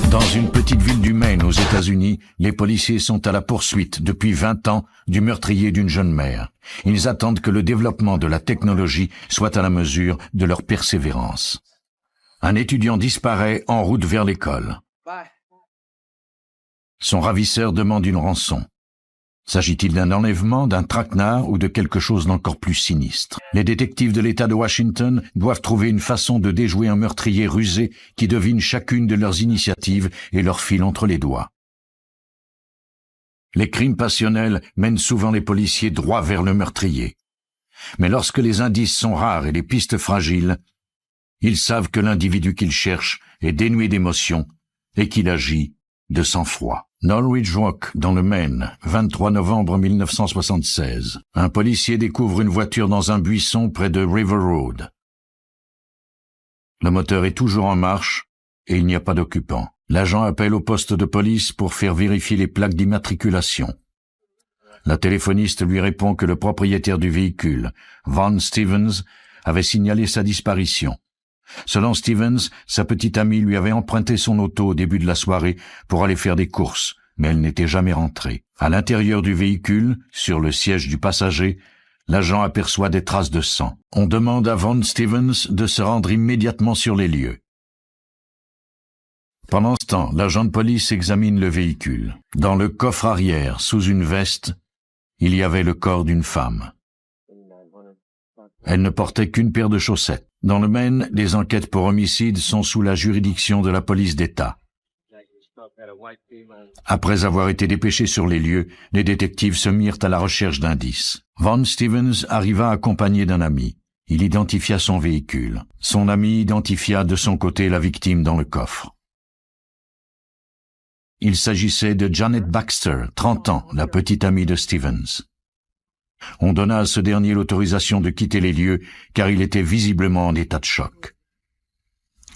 Dans une petite ville du Maine aux États-Unis, les policiers sont à la poursuite depuis 20 ans du meurtrier d'une jeune mère. Ils attendent que le développement de la technologie soit à la mesure de leur persévérance. Un étudiant disparaît en route vers l'école. Son ravisseur demande une rançon. S'agit-il d'un enlèvement, d'un traquenard ou de quelque chose d'encore plus sinistre? Les détectives de l'État de Washington doivent trouver une façon de déjouer un meurtrier rusé qui devine chacune de leurs initiatives et leur file entre les doigts. Les crimes passionnels mènent souvent les policiers droit vers le meurtrier. Mais lorsque les indices sont rares et les pistes fragiles, ils savent que l'individu qu'ils cherchent est dénué d'émotion et qu'il agit de sang-froid. Norwich Rock, dans le Maine, 23 novembre 1976. Un policier découvre une voiture dans un buisson près de River Road. Le moteur est toujours en marche et il n'y a pas d'occupant. L'agent appelle au poste de police pour faire vérifier les plaques d'immatriculation. La téléphoniste lui répond que le propriétaire du véhicule, Vaughn Stevens, avait signalé sa disparition. Selon Stevens, sa petite amie lui avait emprunté son auto au début de la soirée pour aller faire des courses, mais elle n'était jamais rentrée. À l'intérieur du véhicule, sur le siège du passager, l'agent aperçoit des traces de sang. On demande à Vaughn Stevens de se rendre immédiatement sur les lieux. Pendant ce temps, l'agent de police examine le véhicule. Dans le coffre arrière, sous une veste, il y avait le corps d'une femme. Elle ne portait qu'une paire de chaussettes. Dans le Maine, les enquêtes pour homicide sont sous la juridiction de la police d'État. Après avoir été dépêchés sur les lieux, les détectives se mirent à la recherche d'indices. Vaughn Stevens arriva accompagné d'un ami. Il identifia son véhicule. Son ami identifia de son côté la victime dans le coffre. Il s'agissait de Janet Baxter, 30 ans, la petite amie de Stevens. On donna à ce dernier l'autorisation de quitter les lieux car il était visiblement en état de choc.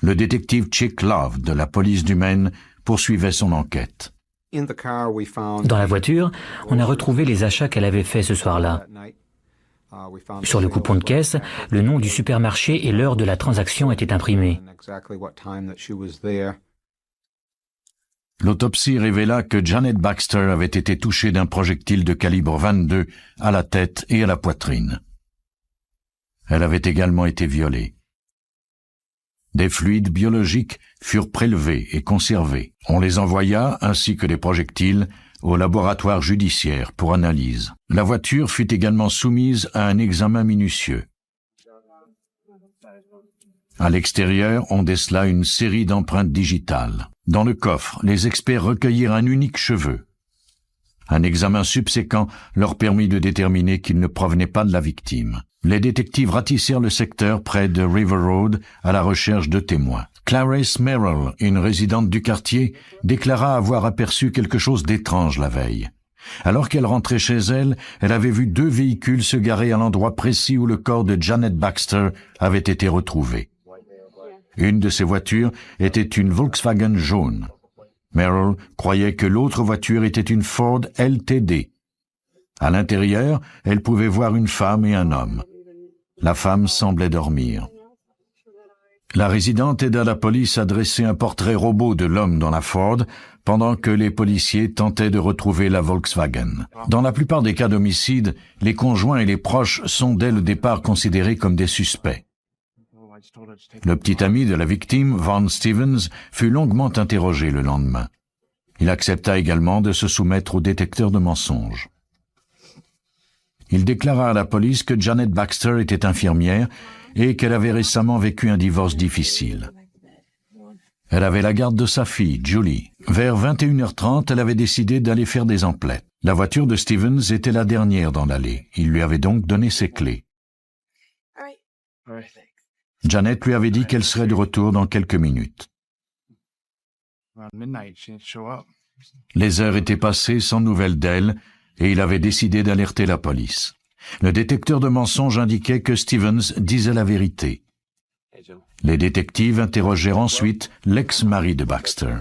Le détective Chick Love de la police du Maine poursuivait son enquête. Dans la voiture, on a retrouvé les achats qu'elle avait faits ce soir-là. Sur le coupon de caisse, le nom du supermarché et l'heure de la transaction étaient imprimés. L'autopsie révéla que Janet Baxter avait été touchée d'un projectile de calibre 22 à la tête et à la poitrine. Elle avait également été violée. Des fluides biologiques furent prélevés et conservés. On les envoya, ainsi que les projectiles, au laboratoire judiciaire pour analyse. La voiture fut également soumise à un examen minutieux. À l'extérieur, on décela une série d'empreintes digitales. Dans le coffre, les experts recueillirent un unique cheveu. Un examen subséquent leur permit de déterminer qu'il ne provenait pas de la victime. Les détectives ratissèrent le secteur près de River Road à la recherche de témoins. Clarice Merrill, une résidente du quartier, déclara avoir aperçu quelque chose d'étrange la veille. Alors qu'elle rentrait chez elle, elle avait vu 2 véhicules se garer à l'endroit précis où le corps de Janet Baxter avait été retrouvé. Une de ces voitures était une Volkswagen jaune. Merrill croyait que l'autre voiture était une Ford LTD. À l'intérieur, elle pouvait voir une femme et un homme. La femme semblait dormir. La résidente aida la police à dresser un portrait robot de l'homme dans la Ford, pendant que les policiers tentaient de retrouver la Volkswagen. Dans la plupart des cas d'homicide, les conjoints et les proches sont dès le départ considérés comme des suspects. Le petit ami de la victime, Vaughn Stevens, fut longuement interrogé le lendemain. Il accepta également de se soumettre au détecteur de mensonges. Il déclara à la police que Janet Baxter était infirmière et qu'elle avait récemment vécu un divorce difficile. Elle avait la garde de sa fille, Julie. Vers 21h30, elle avait décidé d'aller faire des emplettes. La voiture de Stevens était la dernière dans l'allée. Il lui avait donc donné ses clés. Janet lui avait dit qu'elle serait de retour dans quelques minutes. Les heures étaient passées sans nouvelles d'elle et il avait décidé d'alerter la police. Le détecteur de mensonges indiquait que Stevens disait la vérité. Les détectives interrogèrent ensuite l'ex-mari de Baxter.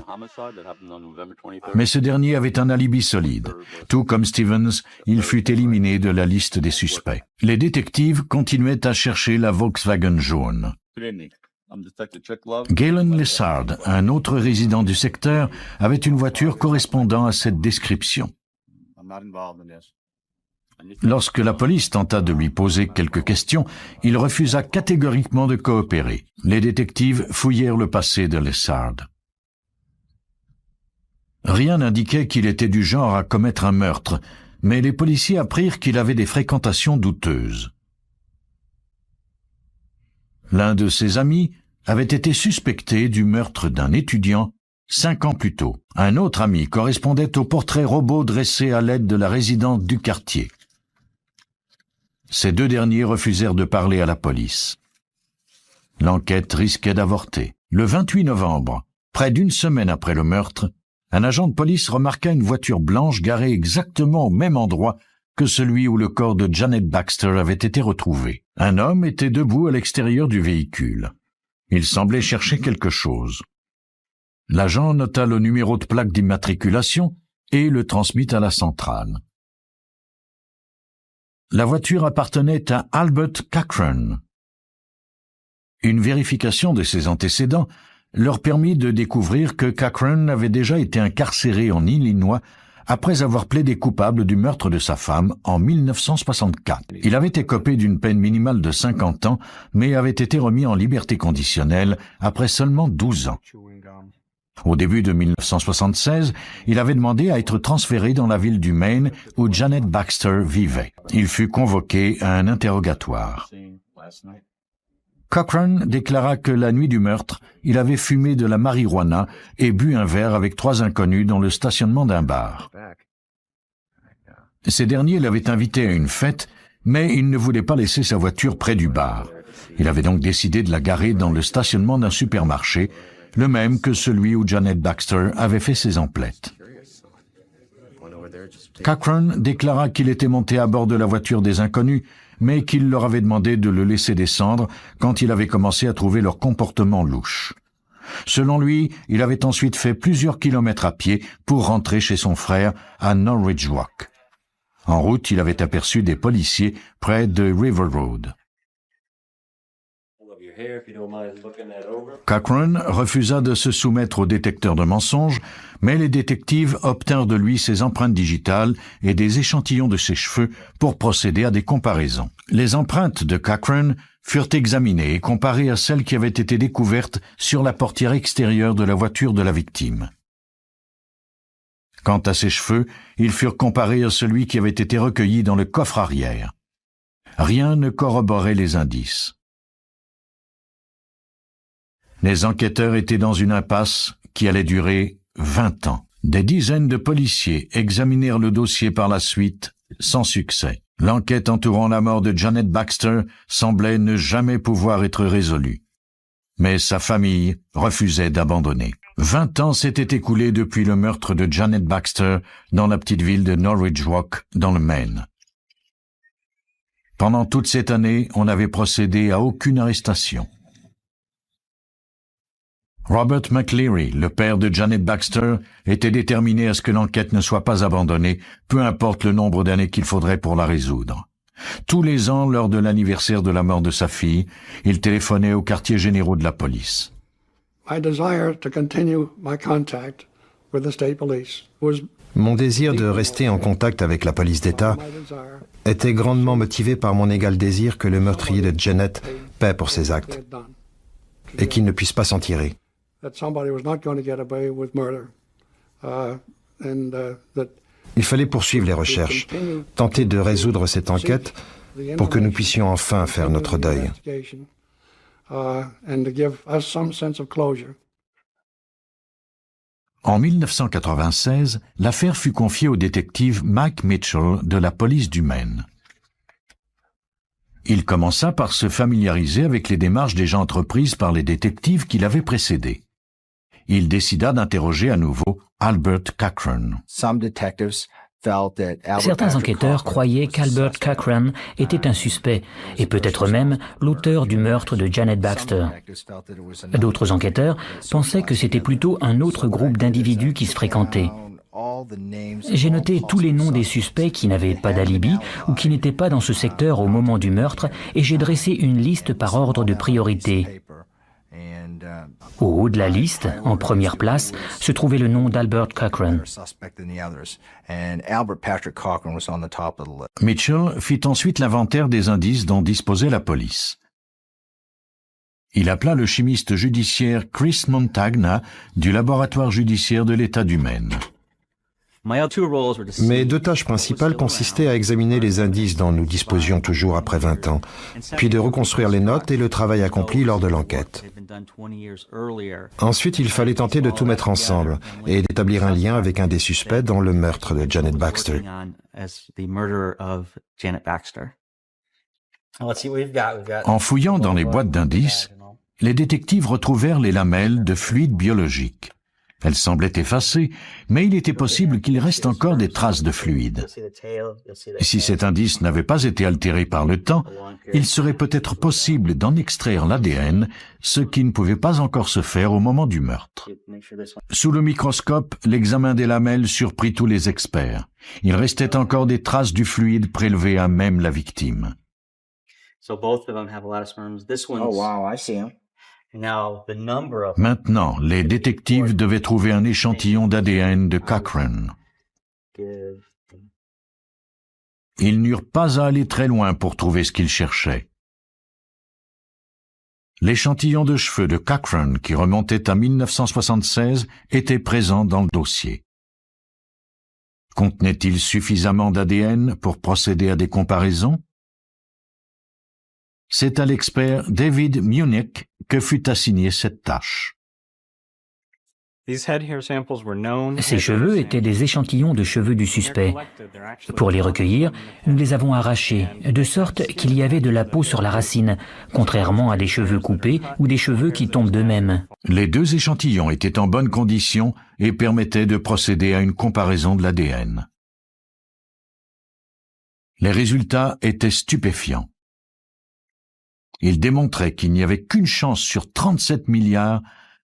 Mais ce dernier avait un alibi solide. Tout comme Stevens, il fut éliminé de la liste des suspects. Les détectives continuaient à chercher la Volkswagen jaune. Galen Lessard, un autre résident du secteur, avait une voiture correspondant à cette description. Lorsque la police tenta de lui poser quelques questions, il refusa catégoriquement de coopérer. Les détectives fouillèrent le passé de Lessard. Rien n'indiquait qu'il était du genre à commettre un meurtre, mais les policiers apprirent qu'il avait des fréquentations douteuses. L'un de ses amis avait été suspecté du meurtre d'un étudiant 5 ans plus tôt. Un autre ami correspondait au portrait robot dressé à l'aide de la résidente du quartier. Ces deux derniers refusèrent de parler à la police. L'enquête risquait d'avorter. Le 28 novembre, près d'une semaine après le meurtre, un agent de police remarqua une voiture blanche garée exactement au même endroit que celui où le corps de Janet Baxter avait été retrouvé. Un homme était debout à l'extérieur du véhicule. Il semblait chercher quelque chose. L'agent nota le numéro de plaque d'immatriculation et le transmit à la centrale. La voiture appartenait à Albert Cochran. Une vérification de ses antécédents leur permit de découvrir que Cochran avait déjà été incarcéré en Illinois après avoir plaidé coupable du meurtre de sa femme en 1964. Il avait écopé d'une peine minimale de 50 ans, mais avait été remis en liberté conditionnelle après seulement 12 ans. Au début de 1976, il avait demandé à être transféré dans la ville du Maine où Janet Baxter vivait. Il fut convoqué à un interrogatoire. Cochran déclara que la nuit du meurtre, il avait fumé de la marijuana et bu un verre avec 3 inconnus dans le stationnement d'un bar. Ces derniers l'avaient invité à une fête, mais il ne voulait pas laisser sa voiture près du bar. Il avait donc décidé de la garer dans le stationnement d'un supermarché, le même que celui où Janet Baxter avait fait ses emplettes. Cochran déclara qu'il était monté à bord de la voiture des inconnus, mais qu'il leur avait demandé de le laisser descendre quand il avait commencé à trouver leur comportement louche. Selon lui, il avait ensuite fait plusieurs kilomètres à pied pour rentrer chez son frère à Norwich Walk. En route, il avait aperçu des policiers près de River Road. Cochran refusa de se soumettre au détecteur de mensonges, mais les détectives obtinrent de lui ses empreintes digitales et des échantillons de ses cheveux pour procéder à des comparaisons. Les empreintes de Cochran furent examinées et comparées à celles qui avaient été découvertes sur la portière extérieure de la voiture de la victime. Quant à ses cheveux, ils furent comparés à celui qui avait été recueilli dans le coffre arrière. Rien ne corroborait les indices. Les enquêteurs étaient dans une impasse qui allait durer 20 ans. Des dizaines de policiers examinèrent le dossier par la suite, sans succès. L'enquête entourant la mort de Janet Baxter semblait ne jamais pouvoir être résolue. Mais sa famille refusait d'abandonner. 20 ans s'étaient écoulés depuis le meurtre de Janet Baxter dans la petite ville de Norwich Walk, dans le Maine. Pendant toute cette année, on n'avait procédé à aucune arrestation. Robert McLeary, le père de Janet Baxter, était déterminé à ce que l'enquête ne soit pas abandonnée, peu importe le nombre d'années qu'il faudrait pour la résoudre. Tous les ans, lors de l'anniversaire de la mort de sa fille, il téléphonait aux quartiers généraux de la police. Mon désir de rester en contact avec la police d'État était grandement motivé par mon égal désir que le meurtrier de Janet paie pour ses actes et qu'il ne puisse pas s'en tirer. Il fallait poursuivre les recherches, tenter de résoudre cette enquête pour que nous puissions enfin faire notre deuil. En 1996, l'affaire fut confiée au détective Mike Mitchell de la police du Maine. Il commença par se familiariser avec les démarches déjà entreprises par les détectives qui l'avaient précédé. Il décida d'interroger à nouveau Albert Cochran. Certains enquêteurs croyaient qu'Albert Cochran était un suspect et peut-être même l'auteur du meurtre de Janet Baxter. D'autres enquêteurs pensaient que c'était plutôt un autre groupe d'individus qui se fréquentaient. J'ai noté tous les noms des suspects qui n'avaient pas d'alibi ou qui n'étaient pas dans ce secteur au moment du meurtre et j'ai dressé une liste par ordre de priorité. Au haut de la liste, en première place, se trouvait le nom d'Albert Cochran. Mitchell fit ensuite l'inventaire des indices dont disposait la police. Il appela le chimiste judiciaire Chris Montagna du laboratoire judiciaire de l'État du Maine. Mes deux tâches principales consistaient à examiner les indices dont nous disposions toujours après 20 ans, puis de reconstruire les notes et le travail accompli lors de l'enquête. Ensuite, il fallait tenter de tout mettre ensemble et d'établir un lien avec un des suspects dans le meurtre de Janet Baxter. En fouillant dans les boîtes d'indices, les détectives retrouvèrent les lamelles de fluide biologique. Elles semblaient effacées, mais il était possible qu'il reste encore des traces de fluide. Si cet indice n'avait pas été altéré par le temps, il serait peut-être possible d'en extraire l'ADN, ce qui ne pouvait pas encore se faire au moment du meurtre. Sous le microscope, l'examen des lamelles surprit tous les experts. Il restait encore des traces du fluide prélevé à même la victime. Maintenant, les détectives devaient trouver un échantillon d'ADN de Cochran. Ils n'eurent pas à aller très loin pour trouver ce qu'ils cherchaient. L'échantillon de cheveux de Cochran, qui remontait à 1976, était présent dans le dossier. Contenait-il suffisamment d'ADN pour procéder à des comparaisons? C'est à l'expert David Munich que fut assignée cette tâche. Ces cheveux étaient des échantillons de cheveux du suspect. Pour les recueillir, nous les avons arrachés, de sorte qu'il y avait de la peau sur la racine, contrairement à des cheveux coupés ou des cheveux qui tombent d'eux-mêmes. Les deux échantillons étaient en bonne condition et permettaient de procéder à une comparaison de l'ADN. Les résultats étaient stupéfiants. Il démontrait qu'il n'y avait qu'une chance sur 37 milliards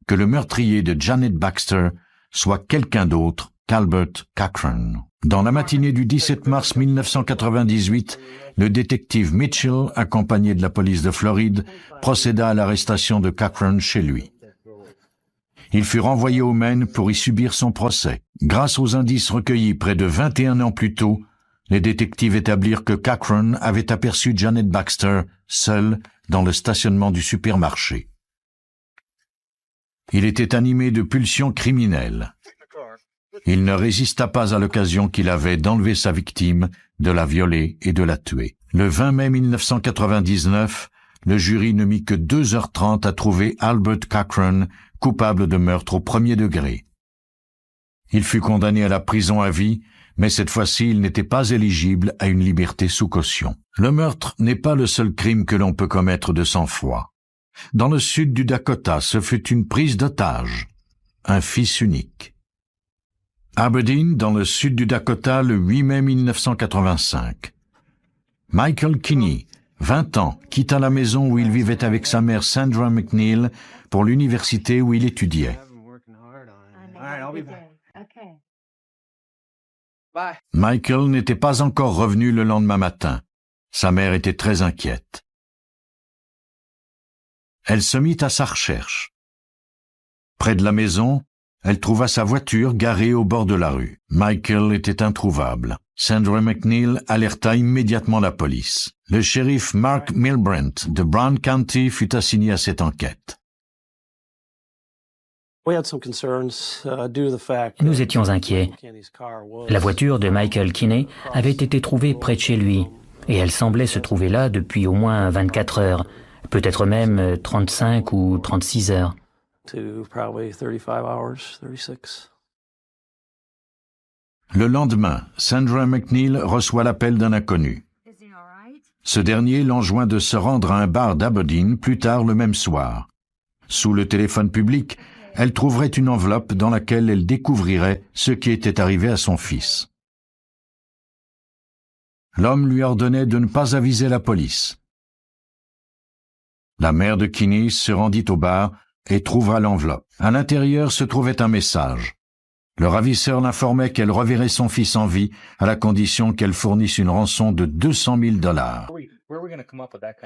que le meurtrier de Janet Baxter soit quelqu'un d'autre qu'Albert Cochran. Dans la matinée du 17 mars 1998, le détective Mitchell, accompagné de la police de Floride, procéda à l'arrestation de Cochran chez lui. Il fut renvoyé au Maine pour y subir son procès. Grâce aux indices recueillis près de 21 ans plus tôt, les détectives établirent que Cochran avait aperçu Janet Baxter seule dans le stationnement du supermarché. Il était animé de pulsions criminelles. Il ne résista pas à l'occasion qu'il avait d'enlever sa victime, de la violer et de la tuer. Le 20 mai 1999, le jury ne mit que 2h30 à trouver Albert Cochran coupable de meurtre au premier degré. Il fut condamné à la prison à vie, mais cette fois-ci, il n'était pas éligible à une liberté sous caution. Le meurtre n'est pas le seul crime que l'on peut commettre de sang-froid. Dans le sud du Dakota, ce fut une prise d'otage, un fils unique. Aberdeen, dans le sud du Dakota, le 8 mai 1985. Michael Kinney, 20 ans, quitta la maison où il vivait avec sa mère Sandra McNeil pour l'université où il étudiait. Michael n'était pas encore revenu le lendemain matin. Sa mère était très inquiète. Elle se mit à sa recherche. Près de la maison, elle trouva sa voiture garée au bord de la rue. Michael était introuvable. Sandra McNeil alerta immédiatement la police. Le shérif Mark Milbrandt de Brown County fut assigné à cette enquête. Nous étions inquiets. La voiture de Michael Kinney avait été trouvée près de chez lui, et elle semblait se trouver là depuis au moins 24 heures, peut-être même 35 ou 36 heures. Le lendemain, Sandra McNeil reçoit l'appel d'un inconnu. Ce dernier l'enjoint de se rendre à un bar d'Aberdeen plus tard le même soir. Sous le téléphone public, elle trouverait une enveloppe dans laquelle elle découvrirait ce qui était arrivé à son fils. L'homme lui ordonnait de ne pas aviser la police. La mère de Kinney se rendit au bar et trouva l'enveloppe. À l'intérieur se trouvait un message. Le ravisseur l'informait qu'elle reverrait son fils en vie à la condition qu'elle fournisse une rançon de $200 000.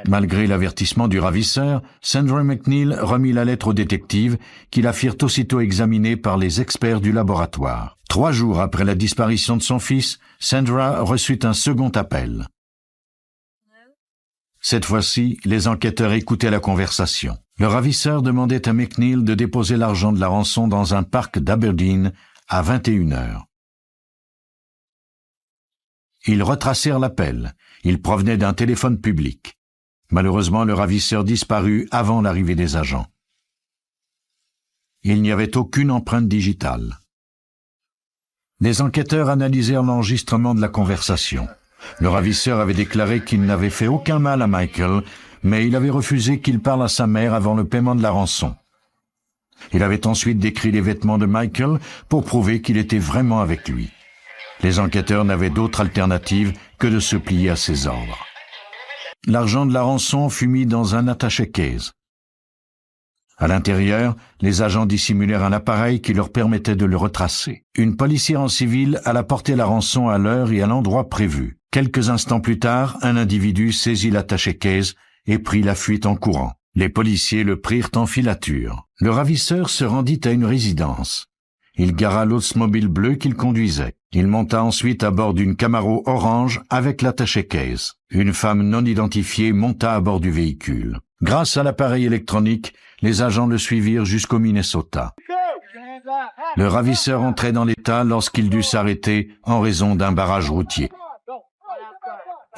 Malgré l'avertissement du ravisseur, Sandra McNeil remit la lettre au détective, qui la firent aussitôt examiner par les experts du laboratoire. 3 jours après la disparition de son fils, Sandra reçut un second appel. Cette fois-ci, les enquêteurs écoutaient la conversation. Le ravisseur demandait à McNeil de déposer l'argent de la rançon dans un parc d'Aberdeen à 21h. Ils retracèrent l'appel. Il provenait d'un téléphone public. Malheureusement, le ravisseur disparut avant l'arrivée des agents. Il n'y avait aucune empreinte digitale. Les enquêteurs analysèrent l'enregistrement de la conversation. Le ravisseur avait déclaré qu'il n'avait fait aucun mal à Michael, mais il avait refusé qu'il parle à sa mère avant le paiement de la rançon. Il avait ensuite décrit les vêtements de Michael pour prouver qu'il était vraiment avec lui. Les enquêteurs n'avaient d'autre alternative que de se plier à ses ordres. L'argent de la rançon fut mis dans un attaché-case. À l'intérieur, les agents dissimulèrent un appareil qui leur permettait de le retracer. Une policière en civil alla porter la rançon à l'heure et à l'endroit prévus. Quelques instants plus tard, un individu saisit l'attaché-case et prit la fuite en courant. Les policiers le prirent en filature. Le ravisseur se rendit à une résidence. Il gara l'Oldsmobile bleu qu'il conduisait. Il monta ensuite à bord d'une Camaro orange avec l'attaché-case. Une femme non identifiée monta à bord du véhicule. Grâce à l'appareil électronique, les agents le suivirent jusqu'au Minnesota. Le ravisseur entrait dans l'État lorsqu'il dut s'arrêter en raison d'un barrage routier.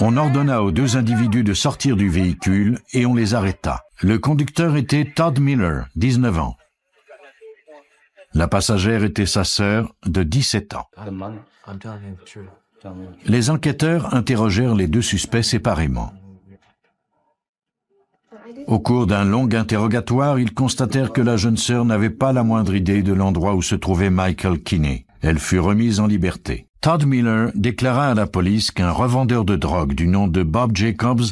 On ordonna aux 2 individus de sortir du véhicule et on les arrêta. Le conducteur était Todd Miller, 19 ans. La passagère était sa sœur de 17 ans. Les enquêteurs interrogèrent les 2 suspects séparément. Au cours d'un long interrogatoire, ils constatèrent que la jeune sœur n'avait pas la moindre idée de l'endroit où se trouvait Michael Kinney. Elle fut remise en liberté. Todd Miller déclara à la police qu'un revendeur de drogue du nom de Bob Jacobs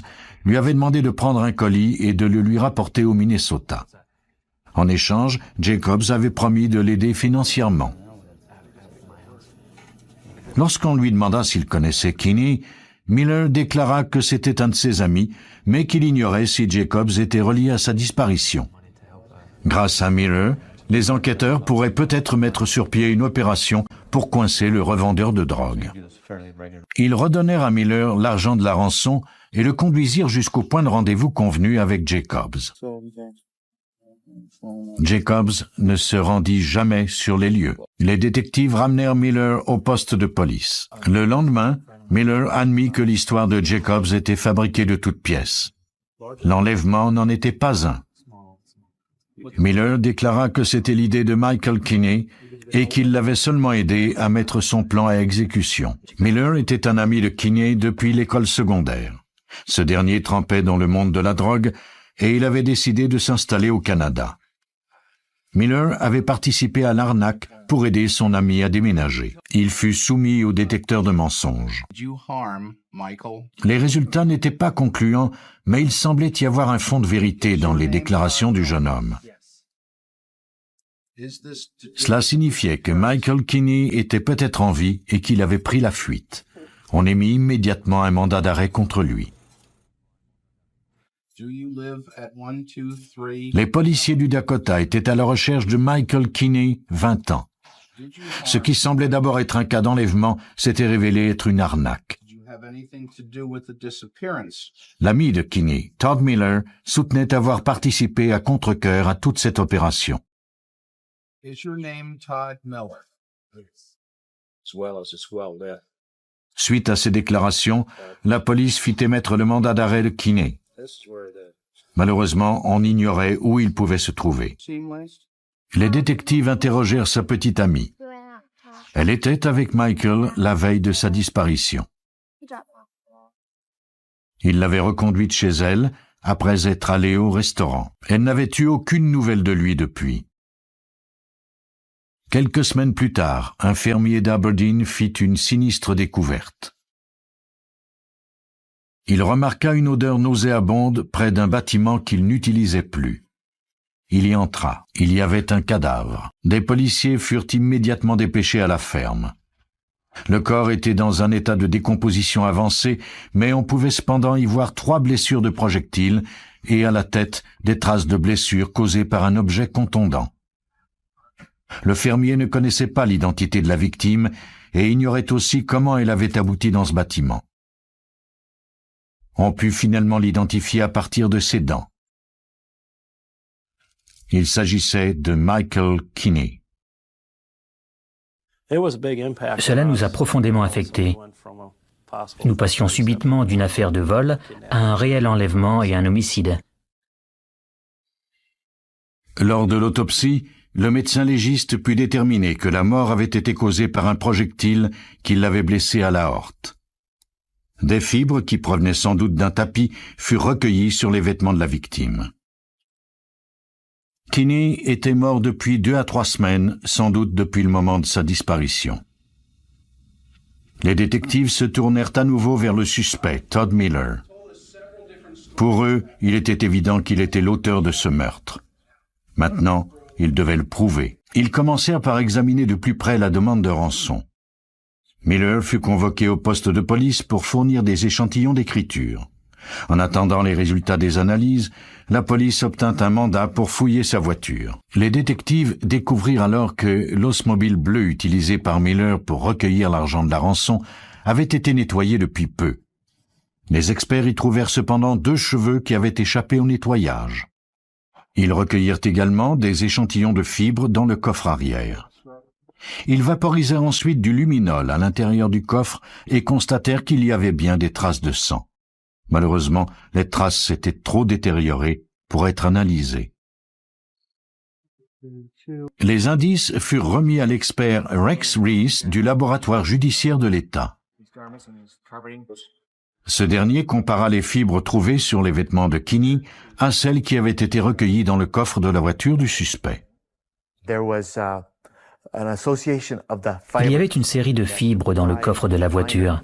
lui avait demandé de prendre un colis et de le lui rapporter au Minnesota. En échange, Jacobs avait promis de l'aider financièrement. Lorsqu'on lui demanda s'il connaissait Kinney, Miller déclara que c'était un de ses amis, mais qu'il ignorait si Jacobs était relié à sa disparition. Grâce à Miller, les enquêteurs pourraient peut-être mettre sur pied une opération pour coincer le revendeur de drogue. Ils redonnèrent à Miller l'argent de la rançon et le conduisirent jusqu'au point de rendez-vous convenu avec Jacobs. Jacobs ne se rendit jamais sur les lieux. Les détectives ramenèrent Miller au poste de police. Le lendemain, Miller admit que l'histoire de Jacobs était fabriquée de toutes pièces. L'enlèvement n'en était pas un. Miller déclara que c'était l'idée de Michael Kinney et qu'il l'avait seulement aidé à mettre son plan à exécution. Miller était un ami de Kinney depuis l'école secondaire. Ce dernier trempait dans le monde de la drogue et il avait décidé de s'installer au Canada. Miller avait participé à l'arnaque pour aider son ami à déménager. Il fut soumis au détecteur de mensonges. Les résultats n'étaient pas concluants, mais il semblait y avoir un fond de vérité dans les déclarations du jeune homme. Cela signifiait que Michael Kinney était peut-être en vie et qu'il avait pris la fuite. On émit immédiatement un mandat d'arrêt contre lui. Les policiers du Dakota étaient à la recherche de Michael Kinney, 20 ans. Ce qui semblait d'abord être un cas d'enlèvement s'était révélé être une arnaque. L'ami de Kinney, Todd Miller, soutenait avoir participé à contre-cœur à toute cette opération. Suite à ces déclarations, la police fit émettre le mandat d'arrêt de Kinney. Malheureusement, on ignorait où il pouvait se trouver. Les détectives interrogèrent sa petite amie. Elle était avec Michael la veille de sa disparition. Il l'avait reconduite chez elle après être allé au restaurant. Elle n'avait eu aucune nouvelle de lui depuis. Quelques semaines plus tard, un fermier d'Aberdeen fit une sinistre découverte. Il remarqua une odeur nauséabonde près d'un bâtiment qu'il n'utilisait plus. Il y entra. Il y avait un cadavre. Des policiers furent immédiatement dépêchés à la ferme. Le corps était dans un état de décomposition avancé, mais on pouvait cependant y voir 3 blessures de projectiles et à la tête des traces de blessures causées par un objet contondant. Le fermier ne connaissait pas l'identité de la victime et ignorait aussi comment elle avait abouti dans ce bâtiment. On put finalement l'identifier à partir de ses dents. Il s'agissait de Michael Kinney. Cela nous a profondément affectés. Nous passions subitement d'une affaire de vol à un réel enlèvement et un homicide. Lors de l'autopsie, le médecin légiste put déterminer que la mort avait été causée par un projectile qui l'avait blessé à l'aorte. Des fibres, qui provenaient sans doute d'un tapis, furent recueillies sur les vêtements de la victime. Kinney était mort depuis 2 à 3 semaines, sans doute depuis le moment de sa disparition. Les détectives se tournèrent à nouveau vers le suspect, Todd Miller. Pour eux, il était évident qu'il était l'auteur de ce meurtre. Maintenant, ils devaient le prouver. Ils commencèrent par examiner de plus près la demande de rançon. Miller fut convoqué au poste de police pour fournir des échantillons d'écriture. En attendant les résultats des analyses, la police obtint un mandat pour fouiller sa voiture. Les détectives découvrirent alors que l'osmobile bleu utilisé par Miller pour recueillir l'argent de la rançon avait été nettoyé depuis peu. Les experts y trouvèrent cependant 2 cheveux qui avaient échappé au nettoyage. Ils recueillirent également des échantillons de fibres dans le coffre arrière. Ils vaporisèrent ensuite du luminol à l'intérieur du coffre et constatèrent qu'il y avait bien des traces de sang. Malheureusement, les traces s'étaient trop détériorées pour être analysées. Les indices furent remis à l'expert Rex Reese du laboratoire judiciaire de l'État. Ce dernier compara les fibres trouvées sur les vêtements de Kinney à celles qui avaient été recueillies dans le coffre de la voiture du suspect. Il y avait une série de fibres dans le coffre de la voiture.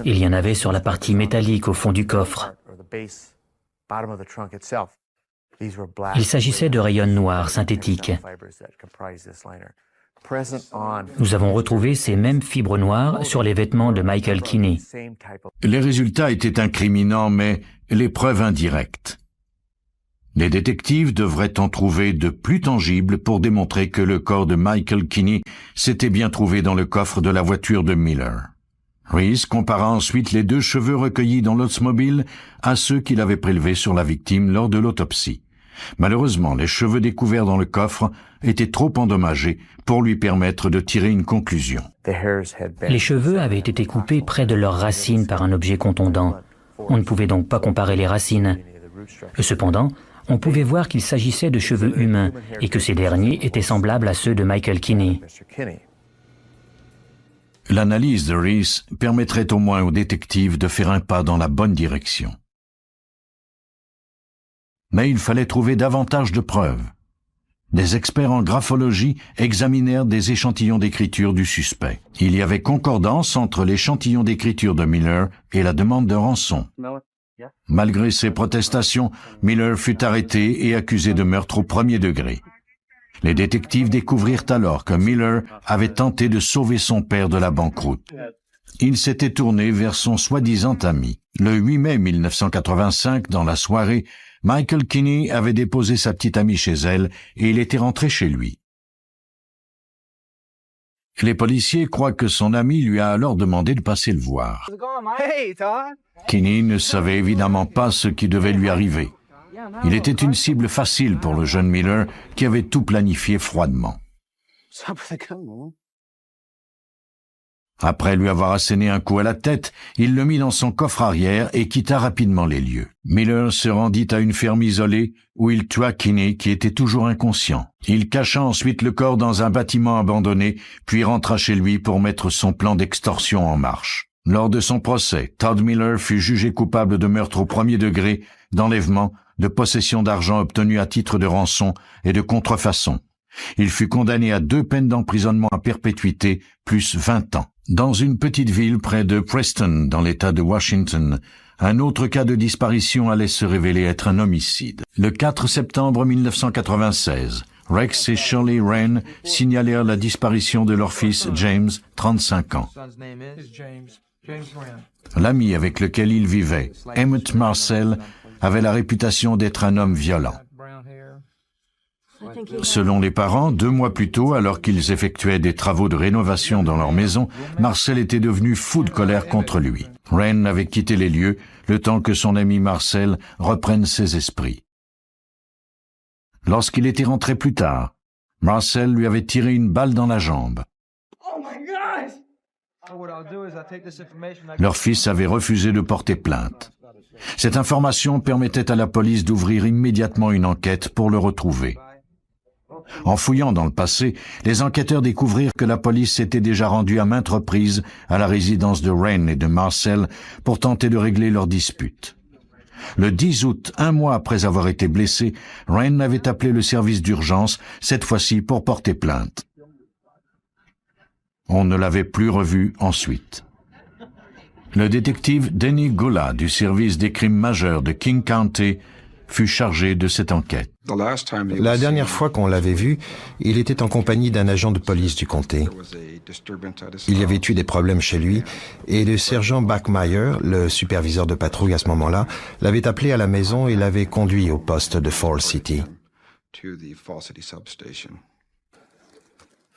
Il y en avait sur la partie métallique au fond du coffre. Il s'agissait de rayons noirs synthétiques. Nous avons retrouvé ces mêmes fibres noires sur les vêtements de Michael Kinney. Les résultats étaient incriminants, mais les preuves indirectes. Les détectives devraient en trouver de plus tangibles pour démontrer que le corps de Michael Kinney s'était bien trouvé dans le coffre de la voiture de Miller. Reese compara ensuite les 2 cheveux recueillis dans l'Oldsmobile à ceux qu'il avait prélevés sur la victime lors de l'autopsie. Malheureusement, les cheveux découverts dans le coffre étaient trop endommagés pour lui permettre de tirer une conclusion. Les cheveux avaient été coupés près de leurs racines par un objet contondant. On ne pouvait donc pas comparer les racines. Cependant, on pouvait voir qu'il s'agissait de cheveux humains et que ces derniers étaient semblables à ceux de Michael Kinney. L'analyse de Reese permettrait au moins aux détectives de faire un pas dans la bonne direction. Mais il fallait trouver davantage de preuves. Des experts en graphologie examinèrent des échantillons d'écriture du suspect. Il y avait concordance entre l'échantillon d'écriture de Miller et la demande de rançon. Malgré ses protestations, Miller fut arrêté et accusé de meurtre au 1er degré. Les détectives découvrirent alors que Miller avait tenté de sauver son père de la banqueroute. Il s'était tourné vers son soi-disant ami. Le 8 mai 1985, dans la soirée, Michael Kinney avait déposé sa petite amie chez elle et il était rentré chez lui. Les policiers croient que son ami lui a alors demandé de passer le voir. Kinney ne savait évidemment pas ce qui devait lui arriver. Il était une cible facile pour le jeune Miller qui avait tout planifié froidement. Après lui avoir asséné un coup à la tête, il le mit dans son coffre arrière et quitta rapidement les lieux. Miller se rendit à une ferme isolée où il tua Kinney qui était toujours inconscient. Il cacha ensuite le corps dans un bâtiment abandonné, puis rentra chez lui pour mettre son plan d'extorsion en marche. Lors de son procès, Todd Miller fut jugé coupable de meurtre au 1er degré, d'enlèvement, de possession d'argent obtenu à titre de rançon et de contrefaçon. Il fut condamné à 2 peines d'emprisonnement à perpétuité, plus 20 ans. Dans une petite ville près de Preston, dans l'État de Washington, un autre cas de disparition allait se révéler être un homicide. Le 4 septembre 1996, Rex et Shirley Wren signalèrent la disparition de leur fils James, 35 ans. L'ami avec lequel ils vivaient, Emmett Marcel, avait la réputation d'être un homme violent. Selon les parents, 2 mois plus tôt, alors qu'ils effectuaient des travaux de rénovation dans leur maison, Marcel était devenu fou de colère contre lui. Wren avait quitté les lieux, le temps que son ami Marcel reprenne ses esprits. Lorsqu'il était rentré plus tard, Marcel lui avait tiré une balle dans la jambe. Leur fils avait refusé de porter plainte. Cette information permettait à la police d'ouvrir immédiatement une enquête pour le retrouver. En fouillant dans le passé, les enquêteurs découvrirent que la police s'était déjà rendue à maintes reprises à la résidence de Wren et de Marcel pour tenter de régler leur dispute. Le 10 août, 1 mois après avoir été blessé, Wren avait appelé le service d'urgence, cette fois-ci pour porter plainte. On ne l'avait plus revu ensuite. Le détective Denny Gola du service des crimes majeurs de King County fut chargé de cette enquête. La dernière fois qu'on l'avait vu, il était en compagnie d'un agent de police du comté. Il y avait eu des problèmes chez lui et le sergent Bachmeyer, le superviseur de patrouille à ce moment-là, l'avait appelé à la maison et l'avait conduit au poste de Fall City.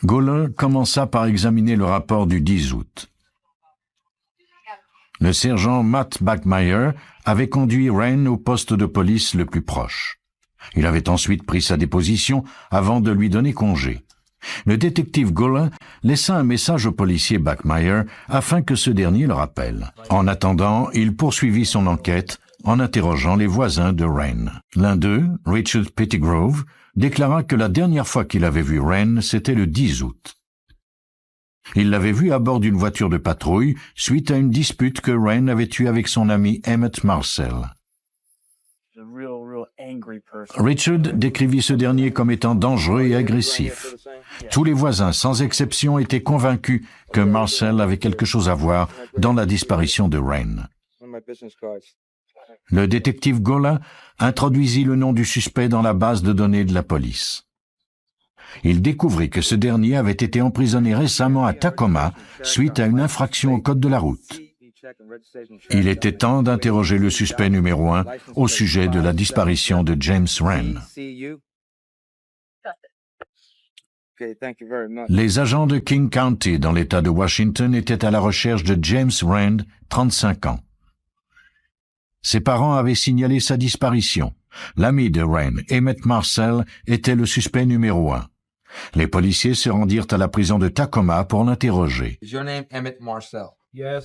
Gola commença par examiner le rapport du 10 août. Le sergent Matt Bachmeyer avait conduit Wren au poste de police le plus proche. Il avait ensuite pris sa déposition avant de lui donner congé. Le détective Gola laissa un message au policier Bachmeyer afin que ce dernier le rappelle. En attendant, il poursuivit son enquête en interrogeant les voisins de Wren. L'un d'eux, Richard Pettigrove, déclara que la dernière fois qu'il avait vu Wren, c'était le 10 août. Il l'avait vu à bord d'une voiture de patrouille suite à une dispute que Wren avait eue avec son ami Emmett Marcel. Richard décrivit ce dernier comme étant dangereux et agressif. Tous les voisins, sans exception, étaient convaincus que Marcel avait quelque chose à voir dans la disparition de Wren. Le détective Gola introduisit le nom du suspect dans la base de données de la police. Il découvrit que ce dernier avait été emprisonné récemment à Tacoma suite à une infraction au code de la route. Il était temps d'interroger le suspect numéro 1 au sujet de la disparition de James Wren. Les agents de King County dans l'État de Washington étaient à la recherche de James Wren, 35 ans. Ses parents avaient signalé sa disparition. L'ami de Wren, Emmett Marcel, était le suspect numéro 1. Les policiers se rendirent à la prison de Tacoma pour l'interroger.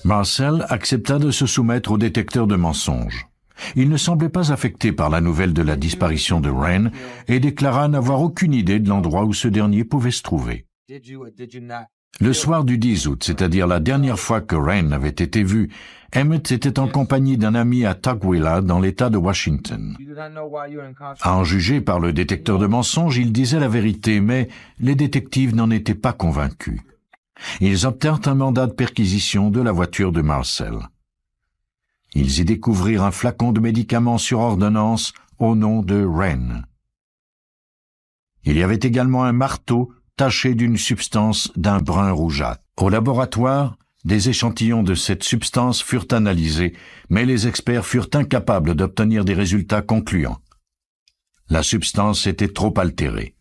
Marcel accepta de se soumettre au détecteur de mensonges. Il ne semblait pas affecté par la nouvelle de la disparition de Wren et déclara n'avoir aucune idée de l'endroit où ce dernier pouvait se trouver. Le soir du 10 août, c'est-à-dire la dernière fois que Wren avait été vu, Emmett était en compagnie d'un ami à Tukwila, dans l'État de Washington. À en juger par le détecteur de mensonges, il disait la vérité, mais les détectives n'en étaient pas convaincus. Ils obtinrent un mandat de perquisition de la voiture de Marcel. Ils y découvrirent un flacon de médicaments sur ordonnance au nom de Wren. Il y avait également un marteau taché d'une substance d'un brun rougeâtre. Au laboratoire, des échantillons de cette substance furent analysés, mais les experts furent incapables d'obtenir des résultats concluants. La substance était trop altérée.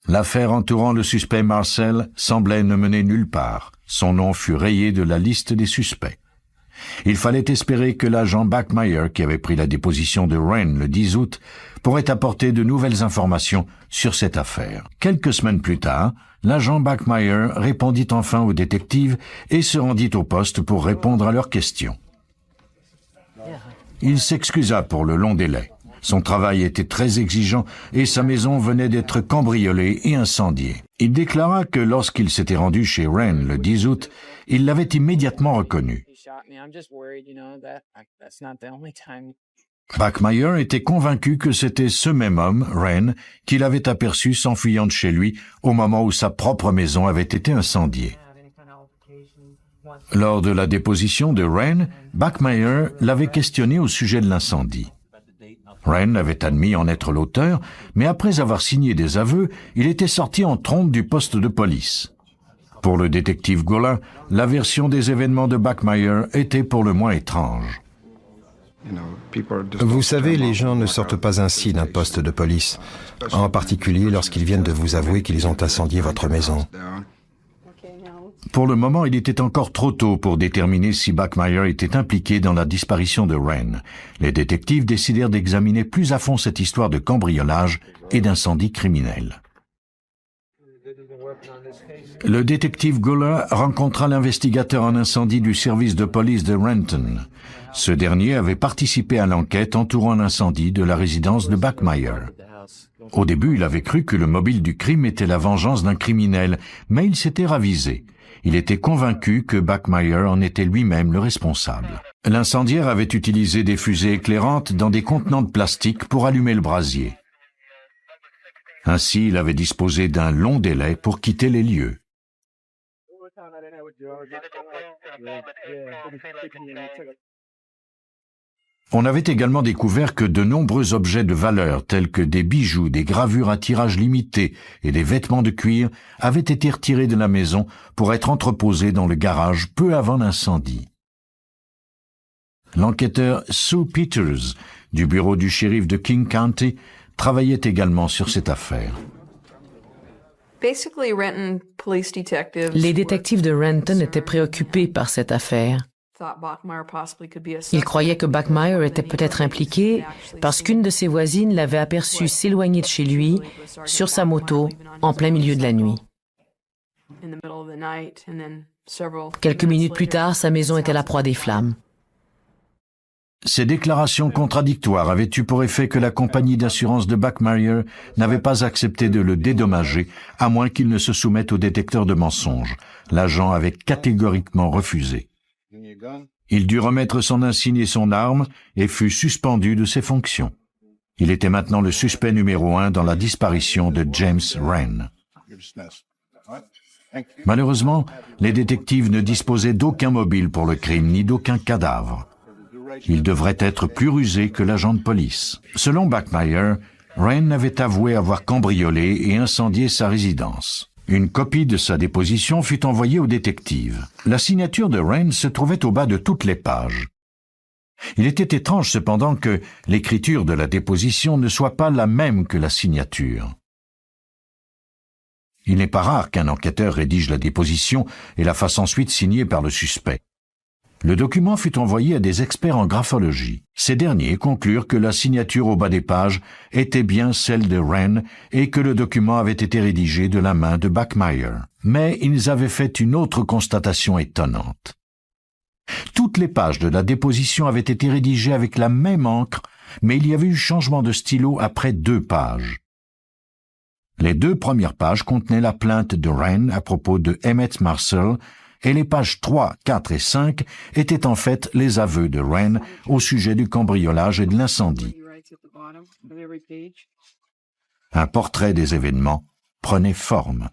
L'affaire entourant le suspect Marcel semblait ne mener nulle part. Son nom fut rayé de la liste des suspects. Il fallait espérer que l'agent Bachmeyer, qui avait pris la déposition de Wren le 10 août, pourrait apporter de nouvelles informations sur cette affaire. Quelques semaines plus tard, l'agent Bachmeyer répondit enfin aux détectives et se rendit au poste pour répondre à leurs questions. Il s'excusa pour le long délai. Son travail était très exigeant et sa maison venait d'être cambriolée et incendiée. Il déclara que lorsqu'il s'était rendu chez Wren le 10 août, il l'avait immédiatement reconnu. Bachmeyer était convaincu que c'était ce même homme, Wren, qu'il avait aperçu s'enfuyant de chez lui au moment où sa propre maison avait été incendiée. Lors de la déposition de Wren, Bachmeyer l'avait questionné au sujet de l'incendie. Wren avait admis en être l'auteur, mais après avoir signé des aveux, il était sorti en trompe du poste de police. Pour le détective Gola, la version des événements de Bachmeier était pour le moins étrange. Vous savez, les gens ne sortent pas ainsi d'un poste de police, en particulier lorsqu'ils viennent de vous avouer qu'ils ont incendié votre maison. Pour le moment, il était encore trop tôt pour déterminer si Bachmeier était impliqué dans la disparition de Wren. Les détectives décidèrent d'examiner plus à fond cette histoire de cambriolage et d'incendie criminel. Le détective Gola rencontra l'investigateur en incendie du service de police de Renton. Ce dernier avait participé à l'enquête entourant l'incendie de la résidence de Bachmeier. Au début, il avait cru que le mobile du crime était la vengeance d'un criminel, mais il s'était ravisé. Il était convaincu que Bachmeier en était lui-même le responsable. L'incendiaire avait utilisé des fusées éclairantes dans des contenants de plastique pour allumer le brasier. Ainsi, il avait disposé d'un long délai pour quitter les lieux. On avait également découvert que de nombreux objets de valeur tels que des bijoux, des gravures à tirage limité et des vêtements de cuir avaient été retirés de la maison pour être entreposés dans le garage peu avant l'incendie. L'enquêteur Sue Peters du bureau du shérif de King County travaillait également sur cette affaire. Les détectives de Renton étaient préoccupés par cette affaire. Ils croyaient que Bachmeier était peut-être impliqué parce qu'une de ses voisines l'avait aperçu s'éloigner de chez lui sur sa moto en plein milieu de la nuit. Quelques minutes plus tard, sa maison était la proie des flammes. Ces déclarations contradictoires avaient eu pour effet que la compagnie d'assurance de Bachmeier n'avait pas accepté de le dédommager, à moins qu'il ne se soumette au détecteur de mensonges. L'agent avait catégoriquement refusé. Il dut remettre son insigne et son arme et fut suspendu de ses fonctions. Il était maintenant le suspect numéro 1 dans la disparition de James Wren. Malheureusement, les détectives ne disposaient d'aucun mobile pour le crime ni d'aucun cadavre. Il devrait être plus rusé que l'agent de police. Selon Bachmeier, Wren avait avoué avoir cambriolé et incendié sa résidence. Une copie de sa déposition fut envoyée aux détectives. La signature de Wren se trouvait au bas de toutes les pages. Il était étrange cependant que l'écriture de la déposition ne soit pas la même que la signature. Il n'est pas rare qu'un enquêteur rédige la déposition et la fasse ensuite signer par le suspect. Le document fut envoyé à des experts en graphologie. Ces derniers conclurent que la signature au bas des pages était bien celle de Wren et que le document avait été rédigé de la main de Bachmeier. Mais ils avaient fait une autre constatation étonnante. Toutes les pages de la déposition avaient été rédigées avec la même encre, mais il y avait eu changement de stylo après 2 pages. Les 2 premières pages contenaient la plainte de Wren à propos de Emmett Marcel, et les pages 3, 4 et 5 étaient en fait les aveux de Wren au sujet du cambriolage et de l'incendie. Un portrait des événements prenait forme.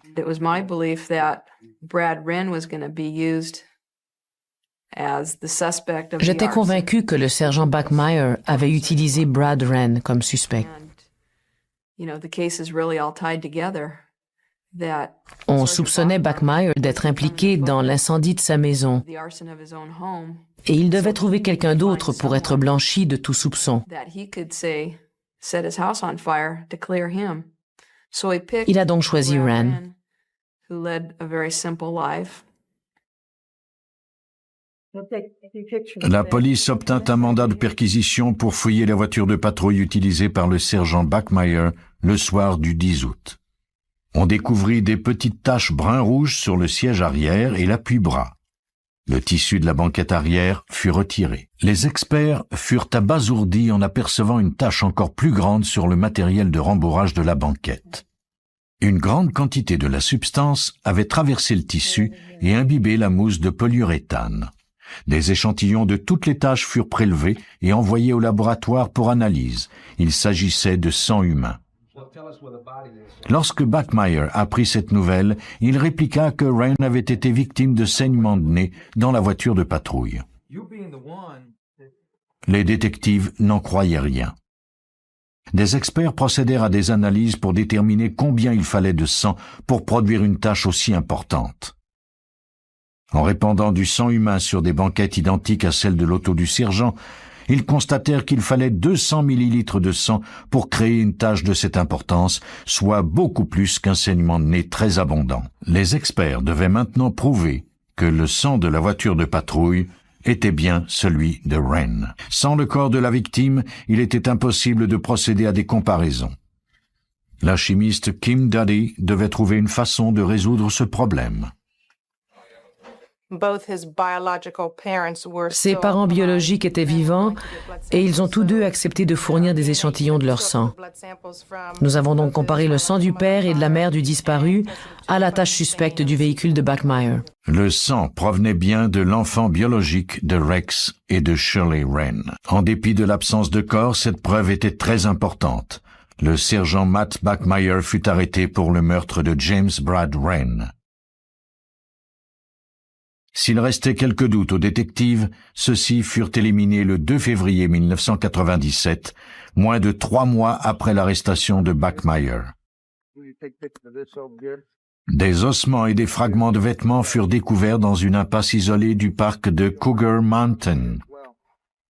J'étais convaincu que le sergent Bachmeier avait utilisé Brad Wren comme suspect. On soupçonnait Bachmeier d'être impliqué dans l'incendie de sa maison et il devait trouver quelqu'un d'autre pour être blanchi de tout soupçon. Il a donc choisi Wren. La police obtint un mandat de perquisition pour fouiller la voiture de patrouille utilisée par le sergent Bachmeier le soir du 10 août. On découvrit des petites taches brun-rouge sur le siège arrière et l'appui-bras. Le tissu de la banquette arrière fut retiré. Les experts furent abasourdis en apercevant une tache encore plus grande sur le matériel de rembourrage de la banquette. Une grande quantité de la substance avait traversé le tissu et imbibé la mousse de polyuréthane. Des échantillons de toutes les taches furent prélevés et envoyés au laboratoire pour analyse. Il s'agissait de sang humain. Lorsque Bachmeier apprit cette nouvelle, il répliqua que Wren avait été victime de saignements de nez dans la voiture de patrouille. Les détectives n'en croyaient rien. Des experts procédèrent à des analyses pour déterminer combien il fallait de sang pour produire une tâche aussi importante. En répandant du sang humain sur des banquettes identiques à celles de l'auto du sergent, ils constatèrent qu'il fallait 200 millilitres de sang pour créer une tâche de cette importance, soit beaucoup plus qu'un saignement de nez très abondant. Les experts devaient maintenant prouver que le sang de la voiture de patrouille était bien celui de Wren. Sans le corps de la victime, il était impossible de procéder à des comparaisons. La chimiste Kim Duddy devait trouver une façon de résoudre ce problème. Ses parents biologiques étaient vivants et ils ont tous deux accepté de fournir des échantillons de leur sang. Nous avons donc comparé le sang du père et de la mère du disparu à la tâche suspecte du véhicule de Bachmeier. Le sang provenait bien de l'enfant biologique de Rex et de Shirley Wren. En dépit de l'absence de corps, cette preuve était très importante. Le sergent Matt Bachmeier fut arrêté pour le meurtre de James Brad Wren. S'il restait quelques doutes aux détectives, ceux-ci furent éliminés le 2 février 1997, moins de 3 mois après l'arrestation de Bachmeier. Des ossements et des fragments de vêtements furent découverts dans une impasse isolée du parc de Cougar Mountain.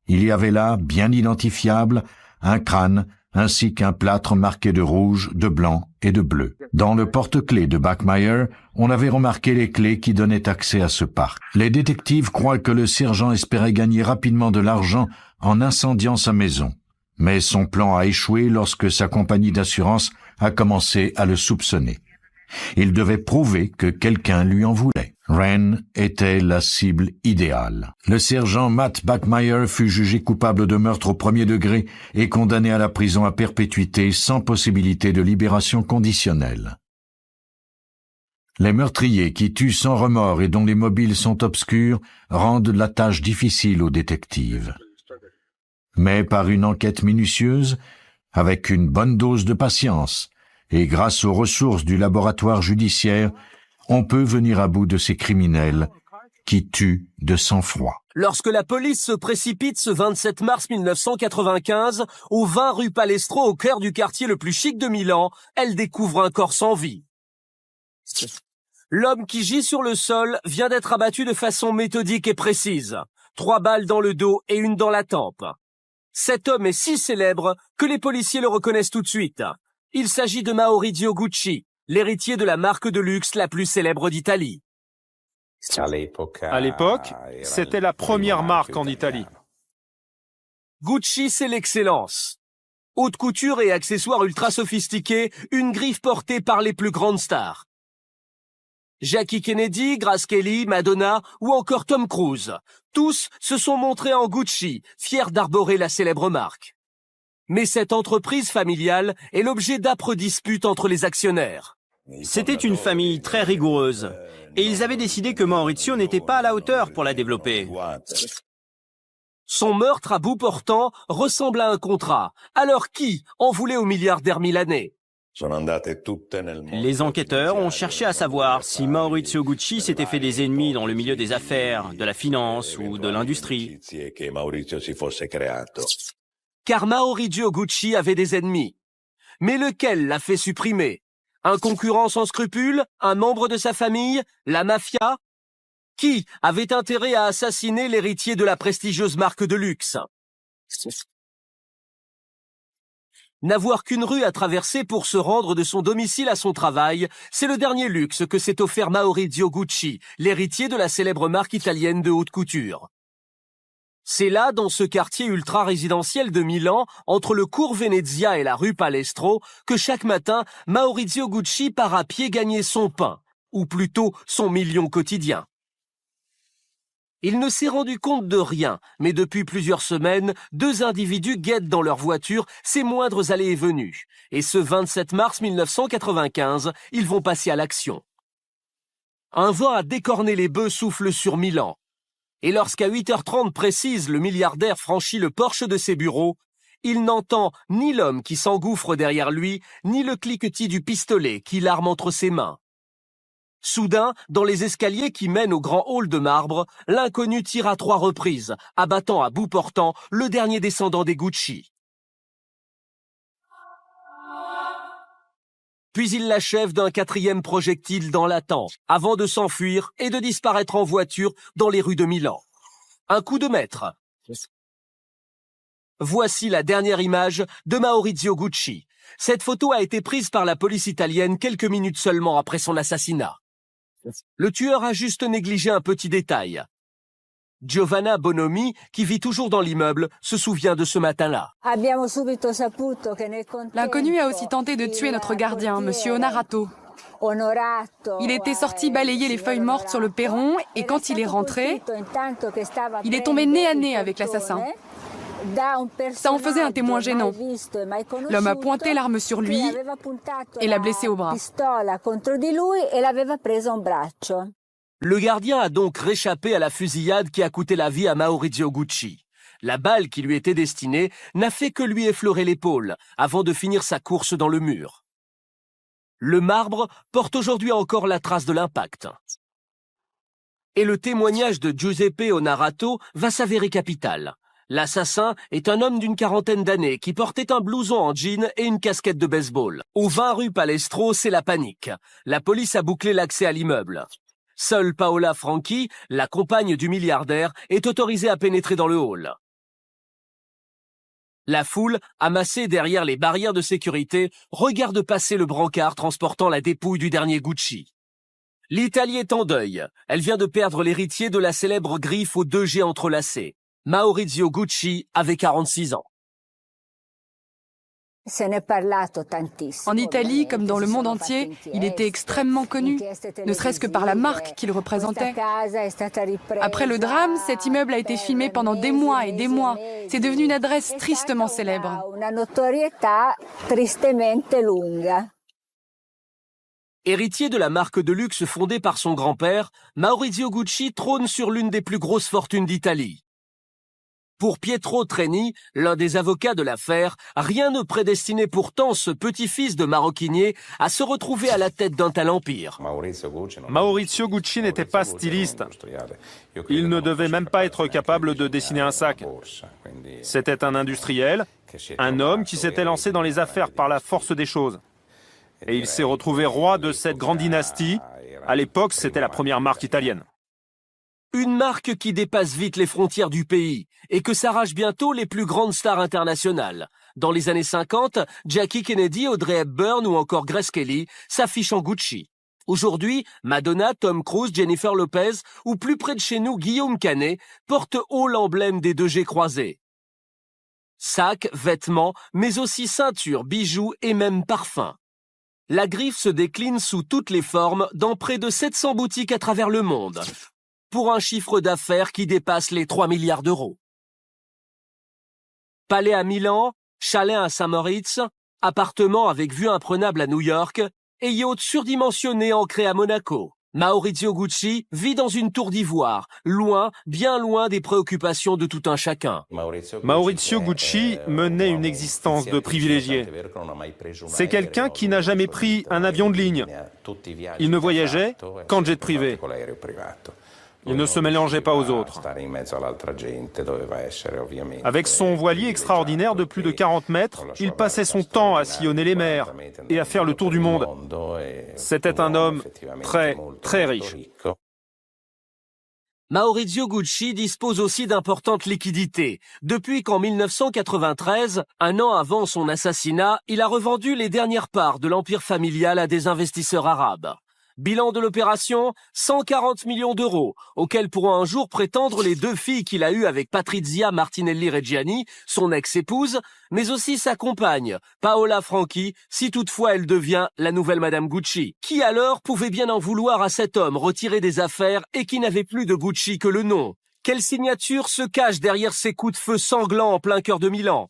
Il y avait là, bien identifiable, un crâne, ainsi qu'un plâtre marqué de rouge, de blanc et de bleu. Dans le porte-clés de Bachmeier, on avait remarqué les clés qui donnaient accès à ce parc. Les détectives croient que le sergent espérait gagner rapidement de l'argent en incendiant sa maison. Mais son plan a échoué lorsque sa compagnie d'assurance a commencé à le soupçonner. Il devait prouver que quelqu'un lui en voulait. Wren était la cible idéale. Le sergent Matt Bachmeier fut jugé coupable de meurtre au premier degré et condamné à la prison à perpétuité sans possibilité de libération conditionnelle. Les meurtriers qui tuent sans remords et dont les mobiles sont obscurs rendent la tâche difficile aux détectives. Mais par une enquête minutieuse, avec une bonne dose de patience, et grâce aux ressources du laboratoire judiciaire, on peut venir à bout de ces criminels qui tuent de sang-froid. Lorsque la police se précipite ce 27 mars 1995 au 20 rue Palestro au cœur du quartier le plus chic de Milan, elle découvre un corps sans vie. L'homme qui gît sur le sol vient d'être abattu de façon méthodique et précise. 3 balles dans le dos et une dans la tempe. Cet homme est si célèbre que les policiers le reconnaissent tout de suite. Il s'agit de Maurizio Gucci, l'héritier de la marque de luxe la plus célèbre d'Italie. À l'époque, c'était la première marque en Italie. Gucci, c'est l'excellence. Haute couture et accessoires ultra sophistiqués, une griffe portée par les plus grandes stars. Jackie Kennedy, Grace Kelly, Madonna ou encore Tom Cruise. Tous se sont montrés en Gucci, fiers d'arborer la célèbre marque. Mais cette entreprise familiale est l'objet d'âpres disputes entre les actionnaires. C'était une famille très rigoureuse, et ils avaient décidé que Maurizio n'était pas à la hauteur pour la développer. Son meurtre à bout portant ressemble à un contrat. Alors qui en voulait au milliardaire milanais? Les enquêteurs ont cherché à savoir si Maurizio Gucci s'était fait des ennemis dans le milieu des affaires, de la finance ou de l'industrie. Car Maurizio Gucci avait des ennemis. Mais lequel l'a fait supprimer? Un concurrent sans scrupules? Un membre de sa famille? La mafia? Qui avait intérêt à assassiner l'héritier de la prestigieuse marque de luxe? N'avoir qu'une rue à traverser pour se rendre de son domicile à son travail, c'est le dernier luxe que s'est offert Maurizio Gucci, l'héritier de la célèbre marque italienne de haute couture. C'est là, dans ce quartier ultra-résidentiel de Milan, entre le cours Venezia et la rue Palestro, que chaque matin, Maurizio Gucci part à pied gagner son pain, ou plutôt son million quotidien. Il ne s'est rendu compte de rien, mais depuis plusieurs semaines, 2 individus guettent dans leur voiture ses moindres allées et venues. Et ce 27 mars 1995, ils vont passer à l'action. Un vent à décorner les bœufs souffle sur Milan. Et lorsqu'à 8h30 précise, le milliardaire franchit le porche de ses bureaux, il n'entend ni l'homme qui s'engouffre derrière lui, ni le cliquetis du pistolet qui l'arme entre ses mains. Soudain, dans les escaliers qui mènent au grand hall de marbre, l'inconnu tire à 3 reprises, abattant à bout portant le dernier descendant des Gucci. puis il l'achève d'un 4e projectile dans la tempe, avant de s'enfuir et de disparaître en voiture dans les rues de Milan. Un coup de maître. Voici la dernière image de Maurizio Gucci. Cette photo a été prise par la police italienne quelques minutes seulement après son assassinat. Le tueur a juste négligé un petit détail. Giovanna Bonomi, qui vit toujours dans l'immeuble, se souvient de ce matin-là. L'inconnu a aussi tenté de tuer notre gardien, Monsieur Onorato. Il était sorti balayer les feuilles mortes sur le perron et quand il est rentré, il est tombé nez à nez avec l'assassin. Ça en faisait un témoin gênant. L'homme a pointé l'arme sur lui et l'a blessé au bras. Le gardien a donc réchappé à la fusillade qui a coûté la vie à Maurizio Gucci. La balle qui lui était destinée n'a fait que lui effleurer l'épaule avant de finir sa course dans le mur. Le marbre porte aujourd'hui encore la trace de l'impact. Et le témoignage de Giuseppe Onorato va s'avérer capital. L'assassin est un homme d'une 40aine d'années qui portait un blouson en jean et une casquette de baseball. Au 20 rue Palestro, c'est la panique. La police a bouclé l'accès à l'immeuble. Seule Paola Franchi, la compagne du milliardaire, est autorisée à pénétrer dans le hall. La foule, amassée derrière les barrières de sécurité, regarde passer le brancard transportant la dépouille du dernier Gucci. L'Italie est en deuil. Elle vient de perdre l'héritier de la célèbre griffe aux 2 G entrelacés. Maurizio Gucci avait 46 ans. En Italie, comme dans le monde entier, il était extrêmement connu, ne serait-ce que par la marque qu'il représentait. Après le drame, cet immeuble a été filmé pendant des mois et des mois. C'est devenu une adresse tristement célèbre. Héritier de la marque de luxe fondée par son grand-père, Maurizio Gucci trône sur l'une des plus grosses fortunes d'Italie. Pour Pietro Treni, l'un des avocats de l'affaire, rien ne prédestinait pourtant ce petit-fils de maroquinier à se retrouver à la tête d'un tel empire. Maurizio Gucci n'était pas styliste. Il ne devait même pas être capable de dessiner un sac. C'était un industriel, un homme qui s'était lancé dans les affaires par la force des choses. Et il s'est retrouvé roi de cette grande dynastie. À l'époque, c'était la première marque italienne. Une marque qui dépasse vite les frontières du pays et que s'arrachent bientôt les plus grandes stars internationales. Dans les années 50, Jackie Kennedy, Audrey Hepburn ou encore Grace Kelly s'affichent en Gucci. Aujourd'hui, Madonna, Tom Cruise, Jennifer Lopez ou plus près de chez nous, Guillaume Canet portent haut l'emblème des 2 G croisés. Sacs, vêtements, mais aussi ceintures, bijoux et même parfums. La griffe se décline sous toutes les formes dans près de 700 boutiques à travers le monde, pour un chiffre d'affaires qui dépasse les 3 milliards d'euros. Palais à Milan, chalet à Saint-Moritz, appartement avec vue imprenable à New York et yacht surdimensionné ancré à Monaco. Maurizio Gucci vit dans une tour d'ivoire, loin, bien loin des préoccupations de tout un chacun. Maurizio Gucci menait une existence de privilégié. C'est quelqu'un qui n'a jamais pris un avion de ligne. Il ne voyageait qu'en jet privé. Il ne se mélangeait pas aux autres. Avec son voilier extraordinaire de plus de 40 mètres, il passait son temps à sillonner les mers et à faire le tour du monde. C'était un homme très, très riche. Maurizio Gucci dispose aussi d'importantes liquidités. Depuis qu'en 1993, un an avant son assassinat, il a revendu les dernières parts de l'empire familial à des investisseurs arabes. Bilan de l'opération, 140 millions d'euros, auxquels pourront un jour prétendre les 2 filles qu'il a eues avec Patrizia Martinelli-Reggiani, son ex-épouse, mais aussi sa compagne, Paola Franchi, si toutefois elle devient la nouvelle Madame Gucci. Qui alors pouvait bien en vouloir à cet homme retiré des affaires et qui n'avait plus de Gucci que le nom? Quelle signature se cache derrière ces coups de feu sanglants en plein cœur de Milan?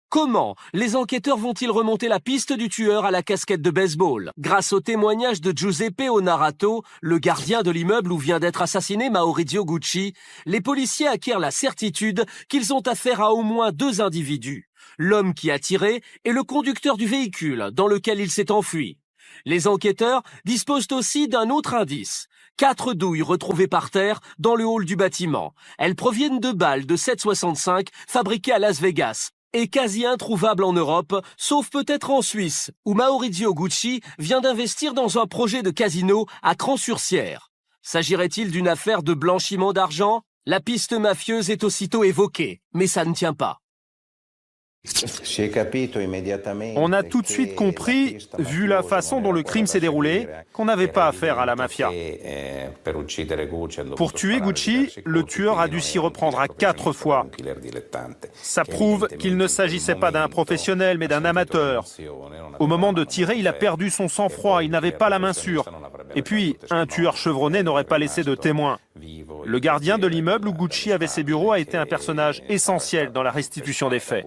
Comment les enquêteurs vont-ils remonter la piste du tueur à la casquette de baseball? Grâce au témoignage de Giuseppe Onorato, le gardien de l'immeuble où vient d'être assassiné Maurizio Gucci, les policiers acquièrent la certitude qu'ils ont affaire à au moins 2 individus. L'homme qui a tiré et le conducteur du véhicule dans lequel il s'est enfui. Les enquêteurs disposent aussi d'un autre indice. 4 douilles retrouvées par terre dans le hall du bâtiment. Elles proviennent de balles de 7,65 fabriquées à Las Vegas. est quasi introuvable en Europe, sauf peut-être en Suisse, où Maurizio Gucci vient d'investir dans un projet de casino à Cran-sur-Cière. S'agirait-il d'une affaire de blanchiment d'argent? La piste mafieuse est aussitôt évoquée, mais ça ne tient pas. On a tout de suite compris, vu la façon dont le crime s'est déroulé, qu'on n'avait pas affaire à la mafia. Pour tuer Gucci, le tueur a dû s'y reprendre à 4 fois. Ça prouve qu'il ne s'agissait pas d'un professionnel, mais d'un amateur. Au moment de tirer, il a perdu son sang-froid, il n'avait pas la main sûre. Et puis, un tueur chevronné n'aurait pas laissé de témoins. Le gardien de l'immeuble où Gucci avait ses bureaux a été un personnage essentiel dans la restitution des faits.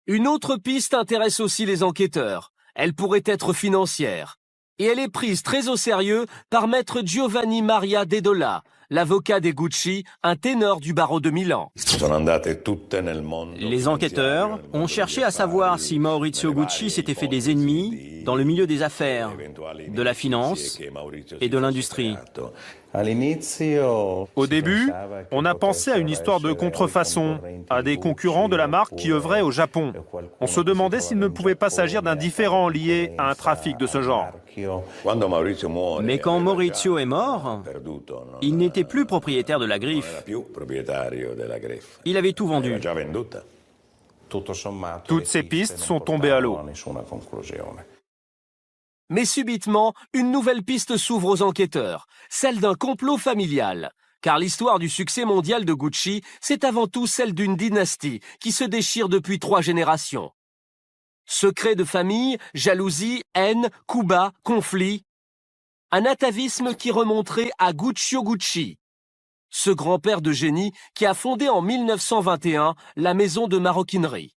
Une autre piste intéresse aussi les enquêteurs. Elle pourrait être financière. Et elle est prise très au sérieux par maître Giovanni Maria De Dolla, l'avocat des Gucci, un ténor du barreau de Milan. Les enquêteurs ont cherché à savoir si Maurizio Gucci s'était fait des ennemis dans le milieu des affaires, de la finance et de l'industrie. Au début, on a pensé à une histoire de contrefaçon, à des concurrents de la marque qui œuvraient au Japon. On se demandait s'il ne pouvait pas s'agir d'un différend lié à un trafic de ce genre. Mais quand Maurizio est mort, il n'était plus propriétaire de la griffe. Il avait tout vendu. Toutes ces pistes sont tombées à l'eau. Mais subitement, une nouvelle piste s'ouvre aux enquêteurs, celle d'un complot familial. Car l'histoire du succès mondial de Gucci, c'est avant tout celle d'une dynastie qui se déchire depuis 3 générations. Secrets de famille, jalousie, haine, coups bas, conflits. Un atavisme qui remonterait à Guccio Gucci, ce grand-père de génie qui a fondé en 1921 la maison de maroquinerie.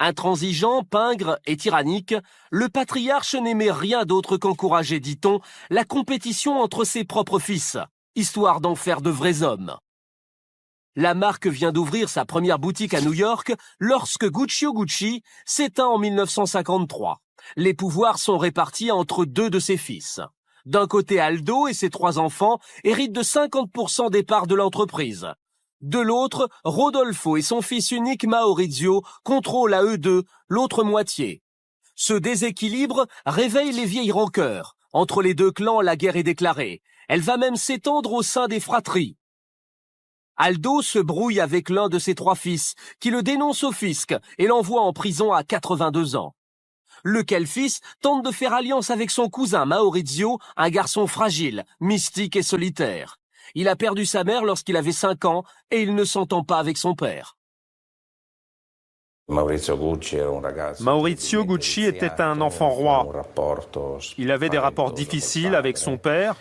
Intransigeant, pingre et tyrannique, le patriarche n'aimait rien d'autre qu'encourager, dit-on, la compétition entre ses propres fils, histoire d'en faire de vrais hommes. La marque vient d'ouvrir sa première boutique à New York lorsque Guccio Gucci s'éteint en 1953. Les pouvoirs sont répartis entre 2 de ses fils. D'un côté, Aldo et ses 3 enfants héritent de 50% des parts de l'entreprise. De l'autre, Rodolfo et son fils unique Maurizio contrôlent à eux 2 l'autre moitié. Ce déséquilibre réveille les vieilles rancœurs. Entre les 2 clans, la guerre est déclarée. Elle va même s'étendre au sein des fratries. Aldo se brouille avec l'un de ses 3 fils, qui le dénonce au fisc et l'envoie en prison à 82 ans. Lequel fils tente de faire alliance avec son cousin Maurizio, un garçon fragile, mystique et solitaire. Il a perdu sa mère lorsqu'il avait 5 ans et il ne s'entend pas avec son père. Maurizio Gucci était un enfant roi. Il avait des rapports difficiles avec son père,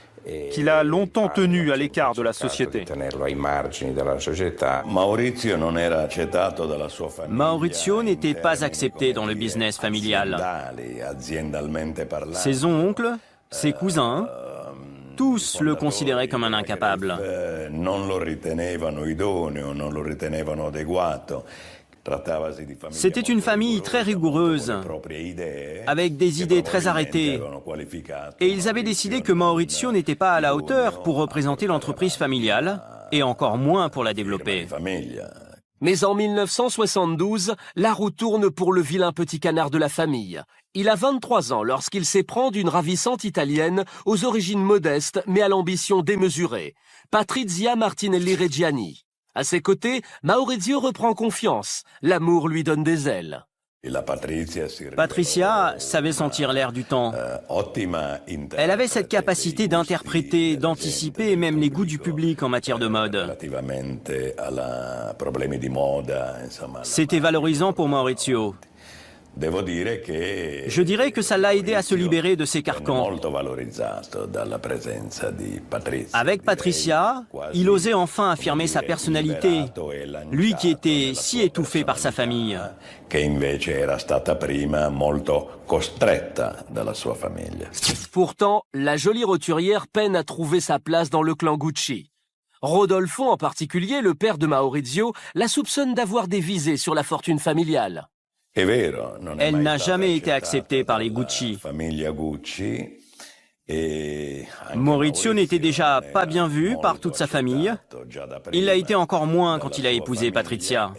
qu'il a longtemps tenu à l'écart de la société. Maurizio n'était pas accepté dans le business familial. Ses oncles, ses cousins, tous le considéraient comme un incapable. C'était une famille très rigoureuse, avec des idées très arrêtées. Et ils avaient décidé que Maurizio n'était pas à la hauteur pour représenter l'entreprise familiale, et encore moins pour la développer. Mais en 1972, la roue tourne pour le vilain petit canard de la famille. Il a 23 ans lorsqu'il s'éprend d'une ravissante italienne aux origines modestes mais à l'ambition démesurée, Patrizia Martinelli-Reggiani. À ses côtés, Maurizio reprend confiance. L'amour lui donne des ailes. Patricia savait sentir l'air du temps. Elle avait cette capacité d'interpréter, d'anticiper même les goûts du public en matière de mode. C'était valorisant pour Maurizio. Je dirais que ça l'a aidé à se libérer de ses carcans. Avec Patricia, il osait enfin affirmer sa personnalité, lui qui était si étouffé par sa famille. Pourtant, la jolie roturière peine à trouver sa place dans le clan Gucci. Rodolfo en particulier, le père de Maurizio, la soupçonne d'avoir des visées sur la fortune familiale. Elle n'a jamais été acceptée par les Gucci. Maurizio n'était déjà pas bien vu par toute sa famille. Il l'a été encore moins quand il a épousé Patrizia.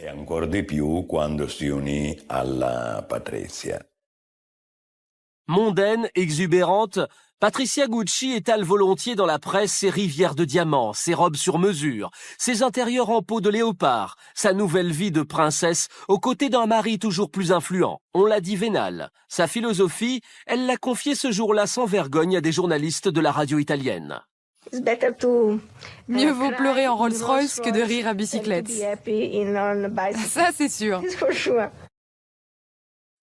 Mondaine, exubérante, Patrizia Gucci étale volontiers dans la presse ses rivières de diamants, ses robes sur mesure, ses intérieurs en peau de léopard, sa nouvelle vie de princesse aux côtés d'un mari toujours plus influent. On l'a dit vénal. Sa philosophie, elle l'a confiée ce jour-là sans vergogne à des journalistes de la radio italienne. Mieux vaut pleurer en Rolls-Royce que de rire à bicyclette. Ça, c'est sûr.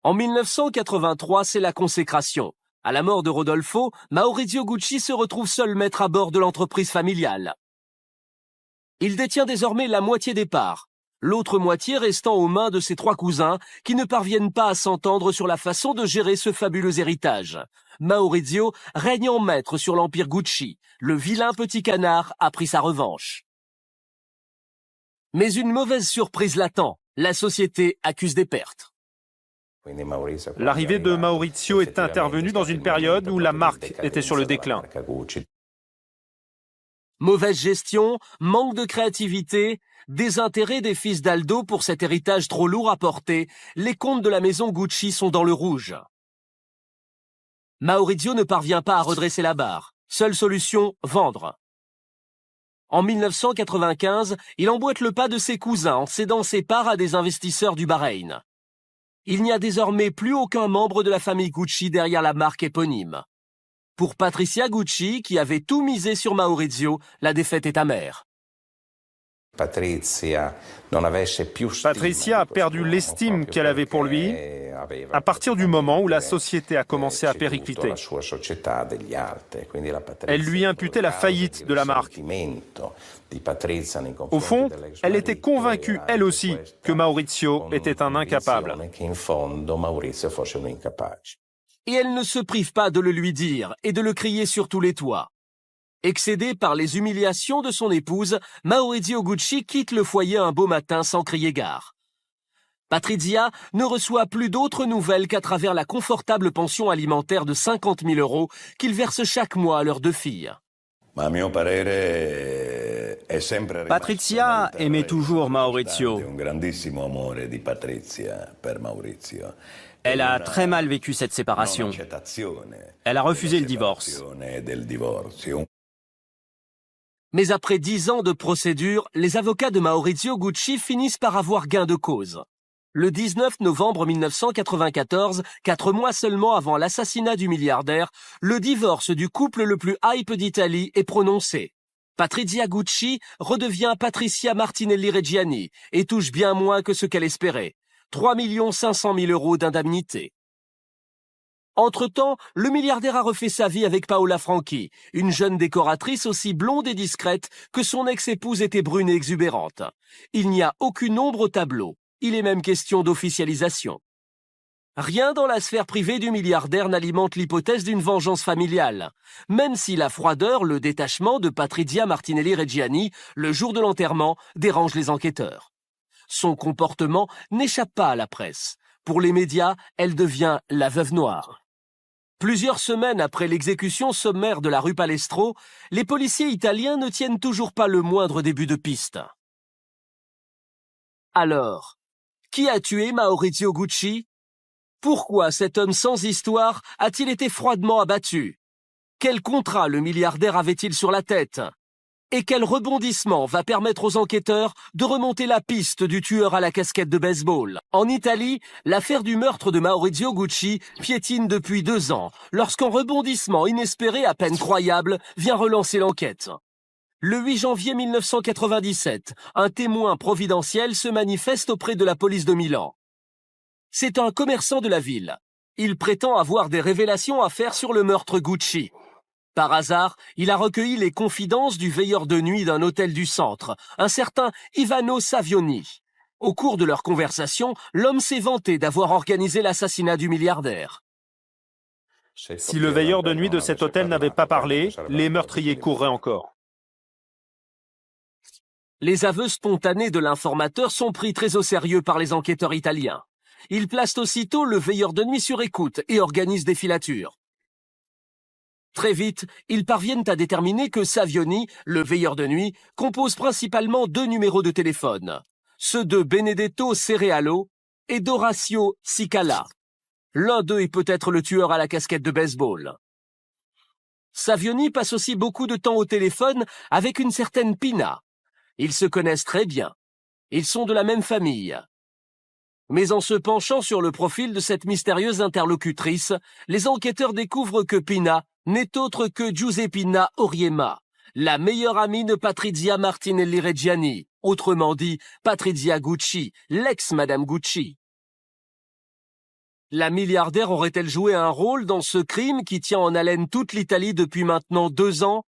En 1983, c'est la consécration. À la mort de Rodolfo, Maurizio Gucci se retrouve seul maître à bord de l'entreprise familiale. Il détient désormais la moitié des parts, l'autre moitié restant aux mains de ses 3 cousins qui ne parviennent pas à s'entendre sur la façon de gérer ce fabuleux héritage. Maurizio règne en maître sur l'empire Gucci. Le vilain petit canard a pris sa revanche. Mais une mauvaise surprise l'attend. La société accuse des pertes. L'arrivée de Maurizio est intervenue dans une période où la marque était sur le déclin. Mauvaise gestion, manque de créativité, désintérêt des fils d'Aldo pour cet héritage trop lourd à porter, les comptes de la maison Gucci sont dans le rouge. Maurizio ne parvient pas à redresser la barre. Seule solution, vendre. En 1995, il emboîte le pas de ses cousins en cédant ses parts à des investisseurs du Bahreïn. Il n'y a désormais plus aucun membre de la famille Gucci derrière la marque éponyme. Pour Patrizia Gucci, qui avait tout misé sur Maurizio, la défaite est amère. Patrizia a perdu l'estime qu'elle avait pour lui à partir du moment où la société a commencé à péricliter. Elle lui imputait la faillite de la marque. Au fond, elle était convaincue, elle aussi, que Maurizio était un incapable. Et elle ne se prive pas de le lui dire et de le crier sur tous les toits. Excédé par les humiliations de son épouse, Maurizio Gucci quitte le foyer un beau matin sans crier gare. Patrizia ne reçoit plus d'autres nouvelles qu'à travers la confortable pension alimentaire de 50 000 € qu'il verse chaque mois à leurs 2 filles. Patrizia aimait toujours Maurizio. Elle a très mal vécu cette séparation. Elle a refusé le divorce. Mais après 10 ans de procédure, les avocats de Maurizio Gucci finissent par avoir gain de cause. Le 19 novembre 1994, 4 mois seulement avant l'assassinat du milliardaire, le divorce du couple le plus hype d'Italie est prononcé. Patrizia Gucci redevient Patrizia Martinelli Reggiani et touche bien moins que ce qu'elle espérait. 3 500 000 € d'indemnité. Entre-temps, le milliardaire a refait sa vie avec Paola Franchi, une jeune décoratrice aussi blonde et discrète que son ex-épouse était brune et exubérante. Il n'y a aucune ombre au tableau. Il est même question d'officialisation. Rien dans la sphère privée du milliardaire n'alimente l'hypothèse d'une vengeance familiale, même si la froideur, le détachement de Patrizia Martinelli Reggiani, le jour de l'enterrement, dérange les enquêteurs. Son comportement n'échappe pas à la presse. Pour les médias, elle devient la veuve noire. Plusieurs semaines après l'exécution sommaire de la rue Palestro, les policiers italiens ne tiennent toujours pas le moindre début de piste. Alors, qui a tué Maurizio Gucci? Pourquoi cet homme sans histoire a-t-il été froidement abattu? Quel contrat le milliardaire avait-il sur la tête? Et quel rebondissement va permettre aux enquêteurs de remonter la piste du tueur à la casquette de baseball? En Italie, l'affaire du meurtre de Maurizio Gucci piétine depuis 2 ans, lorsqu'un rebondissement inespéré à peine croyable vient relancer l'enquête. Le 8 janvier 1997, un témoin providentiel se manifeste auprès de la police de Milan. C'est un commerçant de la ville. Il prétend avoir des révélations à faire sur le meurtre Gucci. Par hasard, il a recueilli les confidences du veilleur de nuit d'un hôtel du centre, un certain Ivano Savioni. Au cours de leur conversation, l'homme s'est vanté d'avoir organisé l'assassinat du milliardaire. Si le veilleur de nuit de cet hôtel n'avait pas parlé, les meurtriers courraient encore. Les aveux spontanés de l'informateur sont pris très au sérieux par les enquêteurs italiens. Ils placent aussitôt le veilleur de nuit sur écoute et organisent des filatures. Très vite, ils parviennent à déterminer que Savioni, le veilleur de nuit, compose principalement 2 numéros de téléphone, ceux de Benedetto Cerealo et d'Horacio Cicala. L'un d'eux est peut-être le tueur à la casquette de baseball. Savioni passe aussi beaucoup de temps au téléphone avec une certaine Pina. Ils se connaissent très bien. Ils sont de la même famille. Mais en se penchant sur le profil de cette mystérieuse interlocutrice, les enquêteurs découvrent que Pina n'est autre que Giuseppina Auriemma, la meilleure amie de Patrizia Martinelli Reggiani, autrement dit Patrizia Gucci, l'ex-Madame Gucci. La milliardaire aurait-elle joué un rôle dans ce crime qui tient en haleine toute l'Italie depuis maintenant 2 ans?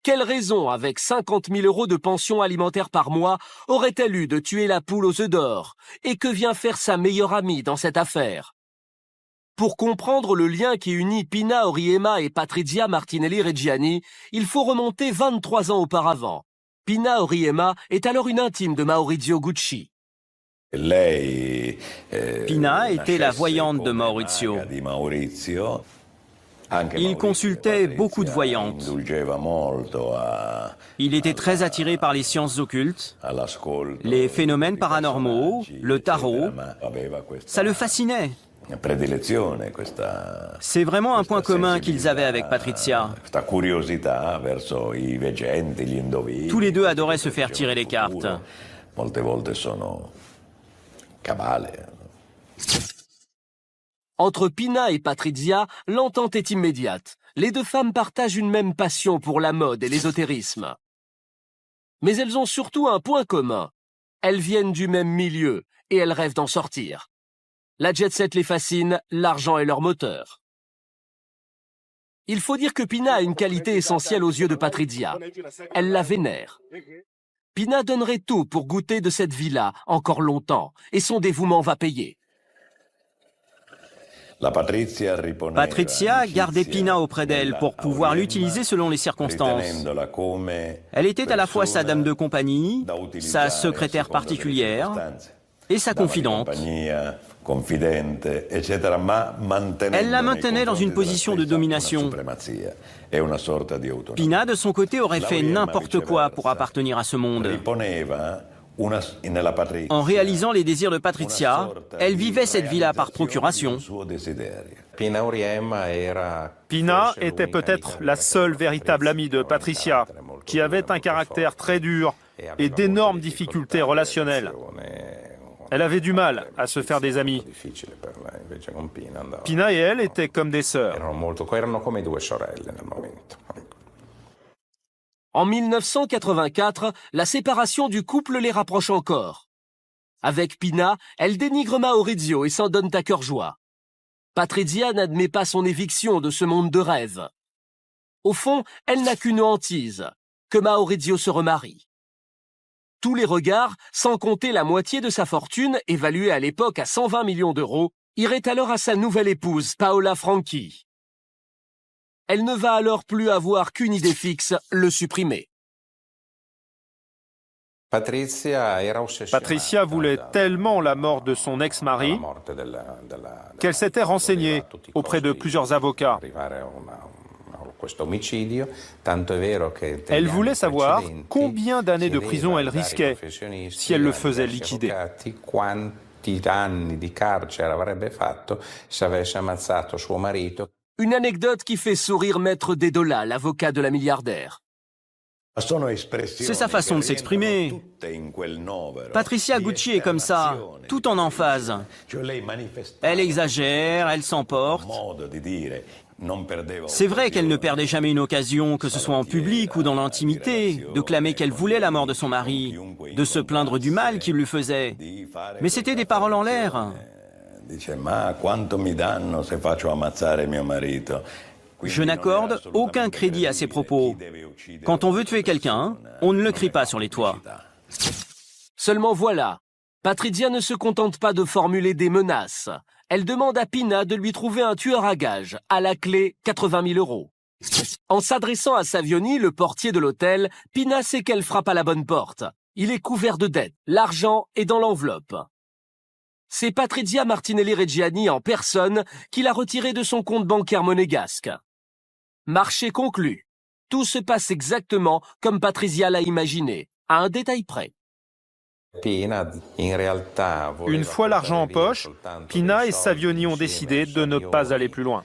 Quelle raison, avec 50 000 € de pension alimentaire par mois, aurait-elle eu de tuer la poule aux œufs d'or? Et que vient faire sa meilleure amie dans cette affaire? Pour comprendre le lien qui unit Pina Auriemma et Patrizia Martinelli Reggiani, il faut remonter 23 ans auparavant. Pina Auriemma est alors une intime de Maurizio Gucci. Pina était la voyante de Maurizio. Il consultait beaucoup de voyantes. Il était très attiré par les sciences occultes, les phénomènes paranormaux, le tarot. Ça le fascinait. C'est vraiment un point commun qu'ils avaient avec Patrizia. Tous les deux adoraient se faire tirer les cartes. Entre Pina et Patrizia, l'entente est immédiate. Les 2 femmes partagent une même passion pour la mode et l'ésotérisme. Mais elles ont surtout un point commun. Elles viennent du même milieu et elles rêvent d'en sortir. La jet-set les fascine, l'argent est leur moteur. Il faut dire que Pina a une qualité essentielle aux yeux de Patrizia. Elle la vénère. Pina donnerait tout pour goûter de cette vie-là encore longtemps, et son dévouement va payer. Patrizia gardait Pina auprès d'elle pour pouvoir l'utiliser selon les circonstances. Elle était à la fois sa dame de compagnie, sa secrétaire particulière et sa confidente. Elle la maintenait dans une position de domination. Pina, de son côté, aurait fait n'importe quoi pour appartenir à ce monde. En réalisant les désirs de Patrizia, elle vivait cette vie-là par procuration. Pina était peut-être la seule véritable amie de Patrizia, qui avait un caractère très dur et d'énormes difficultés relationnelles. Elle avait du mal à se faire des amis. Pina et elle étaient comme des sœurs. En 1984, la séparation du couple les rapproche encore. Avec Pina, elle dénigre Maurizio et s'en donne à cœur joie. Patrizia n'admet pas son éviction de ce monde de rêve. Au fond, elle n'a qu'une hantise, que Maurizio se remarie. Tous les regards, sans compter la moitié de sa fortune, évaluée à l'époque à 120 millions d'euros, iraient alors à sa nouvelle épouse, Paola Franchi. Elle ne va alors plus avoir qu'une idée fixe, le supprimer. Patrizia voulait tellement la mort de son ex-mari qu'elle s'était renseignée auprès de plusieurs avocats. Elle voulait savoir combien d'années de prison elle risquait si elle le faisait liquider. Une anecdote qui fait sourire Maître Dedola, l'avocat de la milliardaire. C'est sa façon de s'exprimer. Patrizia Gucci est comme ça, tout en emphase. Elle exagère, elle s'emporte. C'est vrai qu'elle ne perdait jamais une occasion, que ce soit en public ou dans l'intimité, de clamer qu'elle voulait la mort de son mari, de se plaindre du mal qu'il lui faisait. Mais c'était des paroles en l'air. Je n'accorde aucun crédit à ces propos. Quand on veut tuer quelqu'un, on ne le crie pas sur les toits. Seulement voilà, Patrizia ne se contente pas de formuler des menaces. Elle demande à Pina de lui trouver un tueur à gages, à la clé 80 000 euros. En s'adressant à Savioni, le portier de l'hôtel, Pina sait qu'elle frappe à la bonne porte. Il est couvert de dettes, l'argent est dans l'enveloppe. C'est Patrizia Martinelli Reggiani en personne qui l'a retiré de son compte bancaire monégasque. Marché conclu. Tout se passe exactement comme Patrizia l'a imaginé, à un détail près. Une fois l'argent en poche, Pina et Savioni ont décidé de ne pas aller plus loin.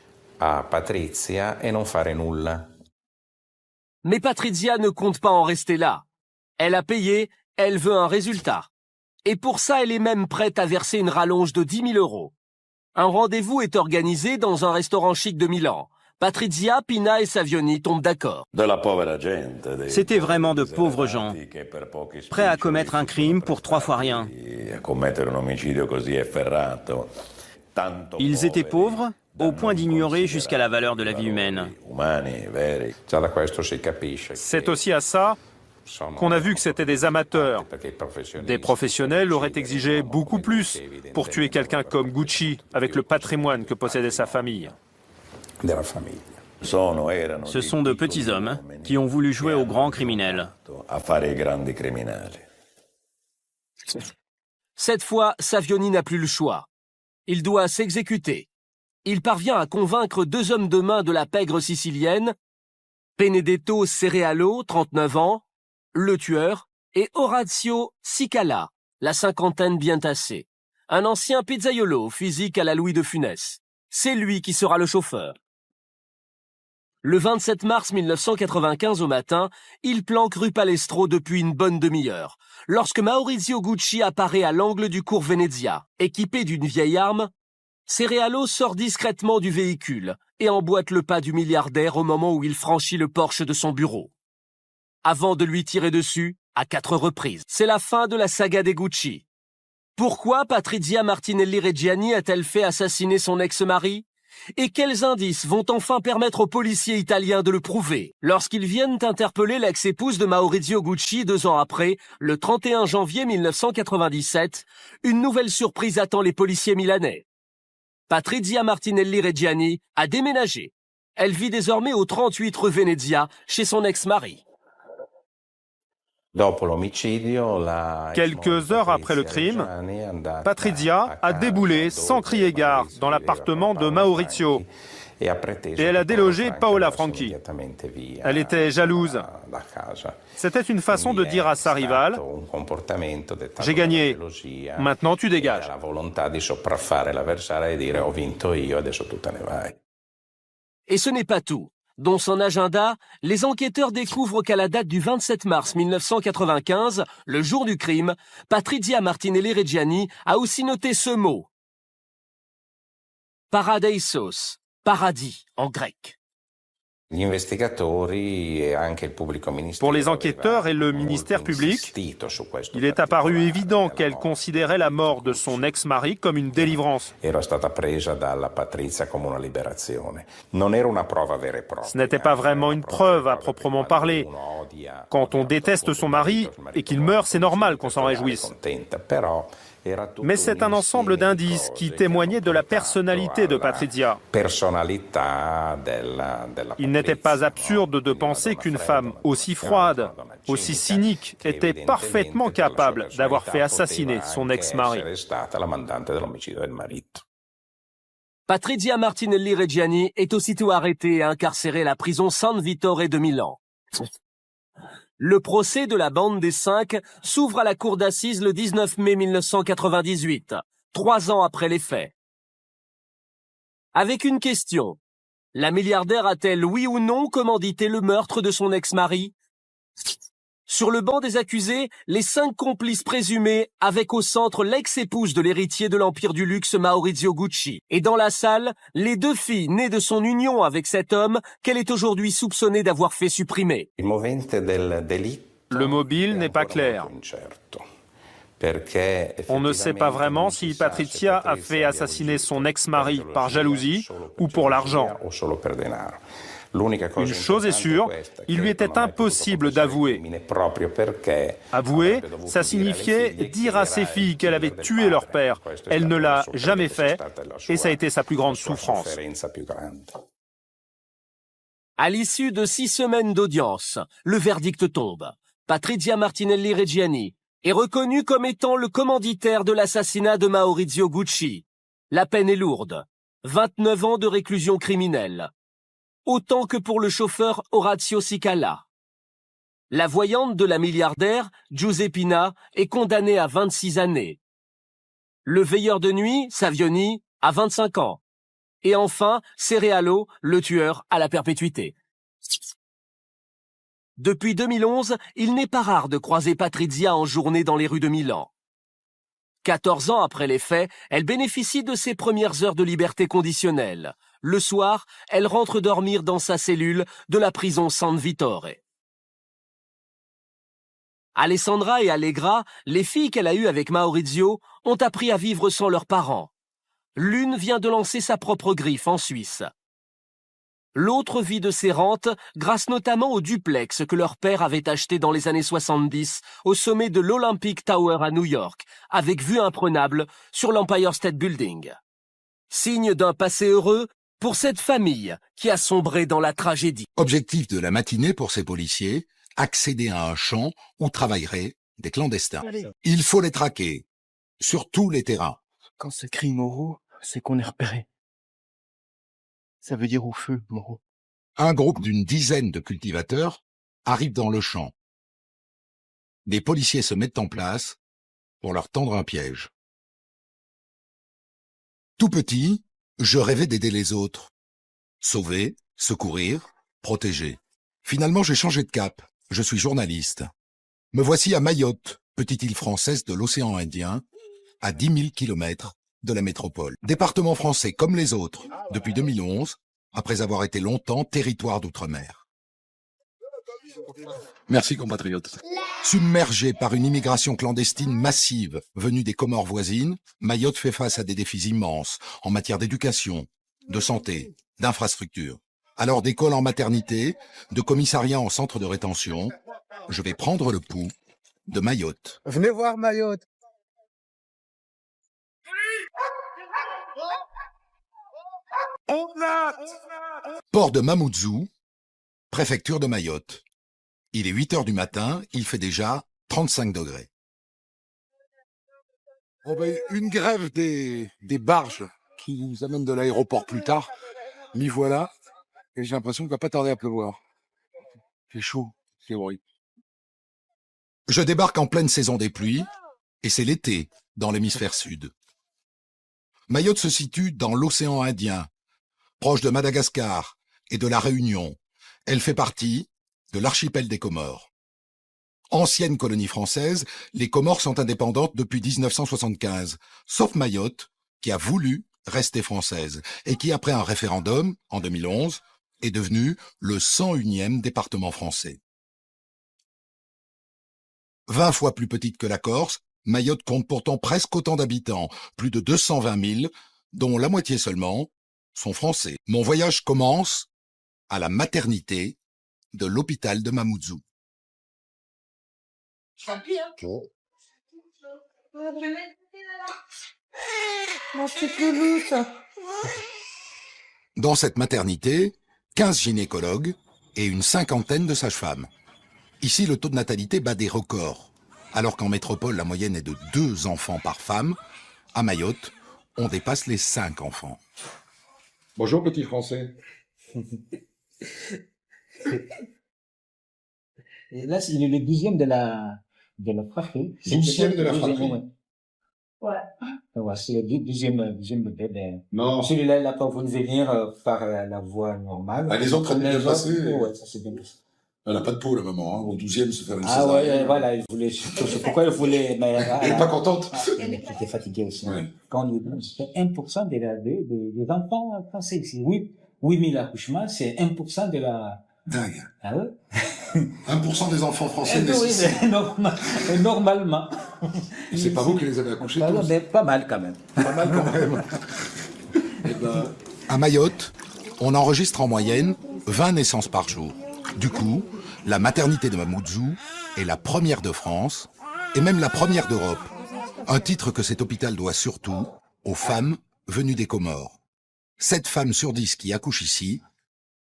Mais Patrizia ne compte pas en rester là. Elle a payé, elle veut un résultat. Et pour ça, elle est même prête à verser une rallonge de 10 000 €. Un rendez-vous est organisé dans un restaurant chic de Milan. Patrizia, Pina et Savioni tombent d'accord. C'était vraiment de pauvres gens, prêts à commettre un crime pour 3 fois rien. Ils étaient pauvres au point d'ignorer jusqu'à la valeur de la vie humaine. C'est aussi à ça qu'on a vu que c'était des amateurs. Des professionnels auraient exigé beaucoup plus pour tuer quelqu'un comme Gucci, avec le patrimoine que possédait sa famille. Ce sont de petits hommes qui ont voulu jouer aux grands criminels. Cette fois, Savioni n'a plus le choix. Il doit s'exécuter. Il parvient à convaincre 2 hommes de main de la pègre sicilienne, Benedetto Cerealo, 39 ans, le tueur, et Orazio Cicala, la cinquantaine bien tassée, un ancien pizzaiolo physique à la Louis de Funès. C'est lui qui sera le chauffeur. Le 27 mars 1995 au matin, il planque rue Palestro depuis une bonne demi-heure, lorsque Maurizio Gucci apparaît à l'angle du cours Venezia. Équipé d'une vieille arme, Cerealo sort discrètement du véhicule et emboîte le pas du milliardaire au moment où il franchit le porche de son bureau. Avant de lui tirer dessus, à 4 reprises. C'est la fin de la saga des Gucci. Pourquoi Patrizia Martinelli-Reggiani a-t-elle fait assassiner son ex-mari? Et quels indices vont enfin permettre aux policiers italiens de le prouver lorsqu'ils viennent interpeller l'ex-épouse de Maurizio Gucci 2 ans après, le 31 janvier 1997, une nouvelle surprise attend les policiers milanais. Patrizia Martinelli-Reggiani a déménagé. Elle vit désormais au 38 rue Venezia, chez son ex-mari. Quelques heures après le crime, Patrizia a déboulé sans crier gare dans l'appartement de Maurizio et elle a délogé Paola Franchi. Elle était jalouse. C'était une façon de dire à sa rivale « J'ai gagné, maintenant tu dégages ». Et ce n'est pas tout. Dans son agenda, les enquêteurs découvrent qu'à la date du 27 mars 1995, le jour du crime, Patrizia Martinelli-Reggiani a aussi noté ce mot. Paradeisos, paradis en grec. Pour les enquêteurs et le ministère public, il est apparu évident qu'elle considérait la mort de son ex-mari comme une délivrance. Ce n'était pas vraiment une preuve à proprement parler. Quand on déteste son mari et qu'il meurt, c'est normal qu'on s'en réjouisse. Mais c'est un ensemble d'indices qui témoignaient de la personnalité de Patrizia. Il n'était pas absurde de penser qu'une femme aussi froide, aussi cynique, était parfaitement capable d'avoir fait assassiner son ex-mari. Patrizia Martinelli-Reggiani est aussitôt arrêtée et incarcérée à la prison San Vittore de Milan. Le procès de la bande des 5 s'ouvre à la cour d'assises le 19 mai 1998, 3 ans après les faits. Avec une question, la milliardaire a-t-elle oui ou non commandité le meurtre de son ex-mari? Sur le banc des accusés, les 5 complices présumés avec au centre l'ex-épouse de l'héritier de l'empire du luxe Maurizio Gucci. Et dans la salle, les 2 filles nées de son union avec cet homme qu'elle est aujourd'hui soupçonnée d'avoir fait supprimer. Le mobile n'est pas clair. On ne sait pas vraiment si Patrizia a fait assassiner son ex-mari par jalousie ou pour l'argent. Une chose est sûre, il lui était impossible d'avouer. Avouer, ça signifiait dire à ses filles qu'elle avait tué leur père. Elle ne l'a jamais fait et ça a été sa plus grande souffrance. À l'issue de 6 semaines d'audience, le verdict tombe. Patrizia Martinelli-Reggiani est reconnu comme étant le commanditaire de l'assassinat de Maurizio Gucci. La peine est lourde. 29 ans de réclusion criminelle. autant que pour le chauffeur Orazio Cicala. La voyante de la milliardaire, Giuseppina, est condamnée à 26 années. Le veilleur de nuit, Savioni, à 25 ans. Et enfin, Cerealo, le tueur, à la perpétuité. Depuis 2011, il n'est pas rare de croiser Patrizia en journée dans les rues de Milan. 14 ans après les faits, elle bénéficie de ses premières heures de liberté conditionnelle. Le soir, elle rentre dormir dans sa cellule de la prison San Vittore. Alessandra et Allegra, les filles qu'elle a eues avec Maurizio, ont appris à vivre sans leurs parents. L'une vient de lancer sa propre griffe en Suisse. L'autre vit de ses rentes grâce notamment au duplex que leur père avait acheté dans les années 70 au sommet de l'Olympic Tower à New York, avec vue imprenable sur l'Empire State Building. Signe d'un passé heureux pour cette famille qui a sombré dans la tragédie. Objectif de la matinée pour ces policiers, accéder à un champ où travailleraient des clandestins. Il faut les traquer, sur tous les terrains. Quand c'est crie Moreau, c'est qu'on est repéré. Ça veut dire au feu, Moreau. Un groupe d'une dizaine de cultivateurs arrive dans le champ. Des policiers se mettent en place pour leur tendre un piège. Tout petit, je rêvais d'aider les autres. Sauver, secourir, protéger. Finalement, j'ai changé de cap. Je suis journaliste. Me voici à Mayotte, petite île française de l'océan Indien, à 10 000 kilomètres de la métropole. Département français comme les autres, depuis 2011, après avoir été longtemps territoire d'outre-mer. Merci, compatriotes. Submergé par une immigration clandestine massive venue des Comores voisines, Mayotte fait face à des défis immenses en matière d'éducation, de santé, d'infrastructure. Alors d'école en maternité, de commissariat en centre de rétention, je vais prendre le pouls de Mayotte. Venez voir Mayotte. Port de Mamoudzou, préfecture de Mayotte. Il est 8 heures du matin, il fait déjà 35 degrés. Oh ben, une grève des barges qui nous amène de l'aéroport plus tard. M'y voilà. Et j'ai l'impression qu'il va pas tarder à pleuvoir. C'est chaud, c'est horrible. Je débarque en pleine saison des pluies, et c'est l'été dans l'hémisphère sud. Mayotte se situe dans l'océan Indien, proche de Madagascar et de la Réunion. Elle fait partie de l'archipel des Comores. Ancienne colonie française, les Comores sont indépendantes depuis 1975, sauf Mayotte, qui a voulu rester française, et qui, après un référendum, en 2011, est devenue le 101e département français. 20 fois plus petite que la Corse, Mayotte compte pourtant presque autant d'habitants, plus de 220 000, dont la moitié seulement sont français. Mon voyage commence à la maternité de l'hôpital de Mamoudzou. Dans cette maternité, 15 gynécologues et une cinquantaine de sages-femmes. Ici, le taux de natalité bat des records. Alors qu'en métropole, la moyenne est de 2 enfants par femme, à Mayotte, on dépasse les 5 enfants. Bonjour, petit français. Et là, c'est le 12e de la fratrie. 12e de la fratrie. Ouais. Ouais, c'est le 12e bébé. Non. Celui-là, il n'a pas voulu venir par la voie normale. Ah, les autres, bien passé. Ouais, ça s'est bien passé. Elle n'a pas de peau, la maman, hein. Au 12e, se faire une Ah ouais, voilà, il voulait, c'est pourquoi il voulait, mais elle n'est pas contente. Elle était fatiguée aussi. Ouais. Quand on lui dit, c'est 1% des enfants français ici. 8 000 accouchements, c'est 1% de la... Dingue. Ah ouais? 1% des enfants français naissent oui, ici. normalement. C'est pas vous qui les avez accouchés tous. Mais pas mal quand même. Pas mal quand même. Eh ben... À Mayotte, on enregistre en moyenne 20 naissances par jour. Du coup, la maternité de Mamoudzou est la première de France et même la première d'Europe. Un titre que cet hôpital doit surtout aux femmes venues des Comores. 7 femmes sur 10 qui accouchent ici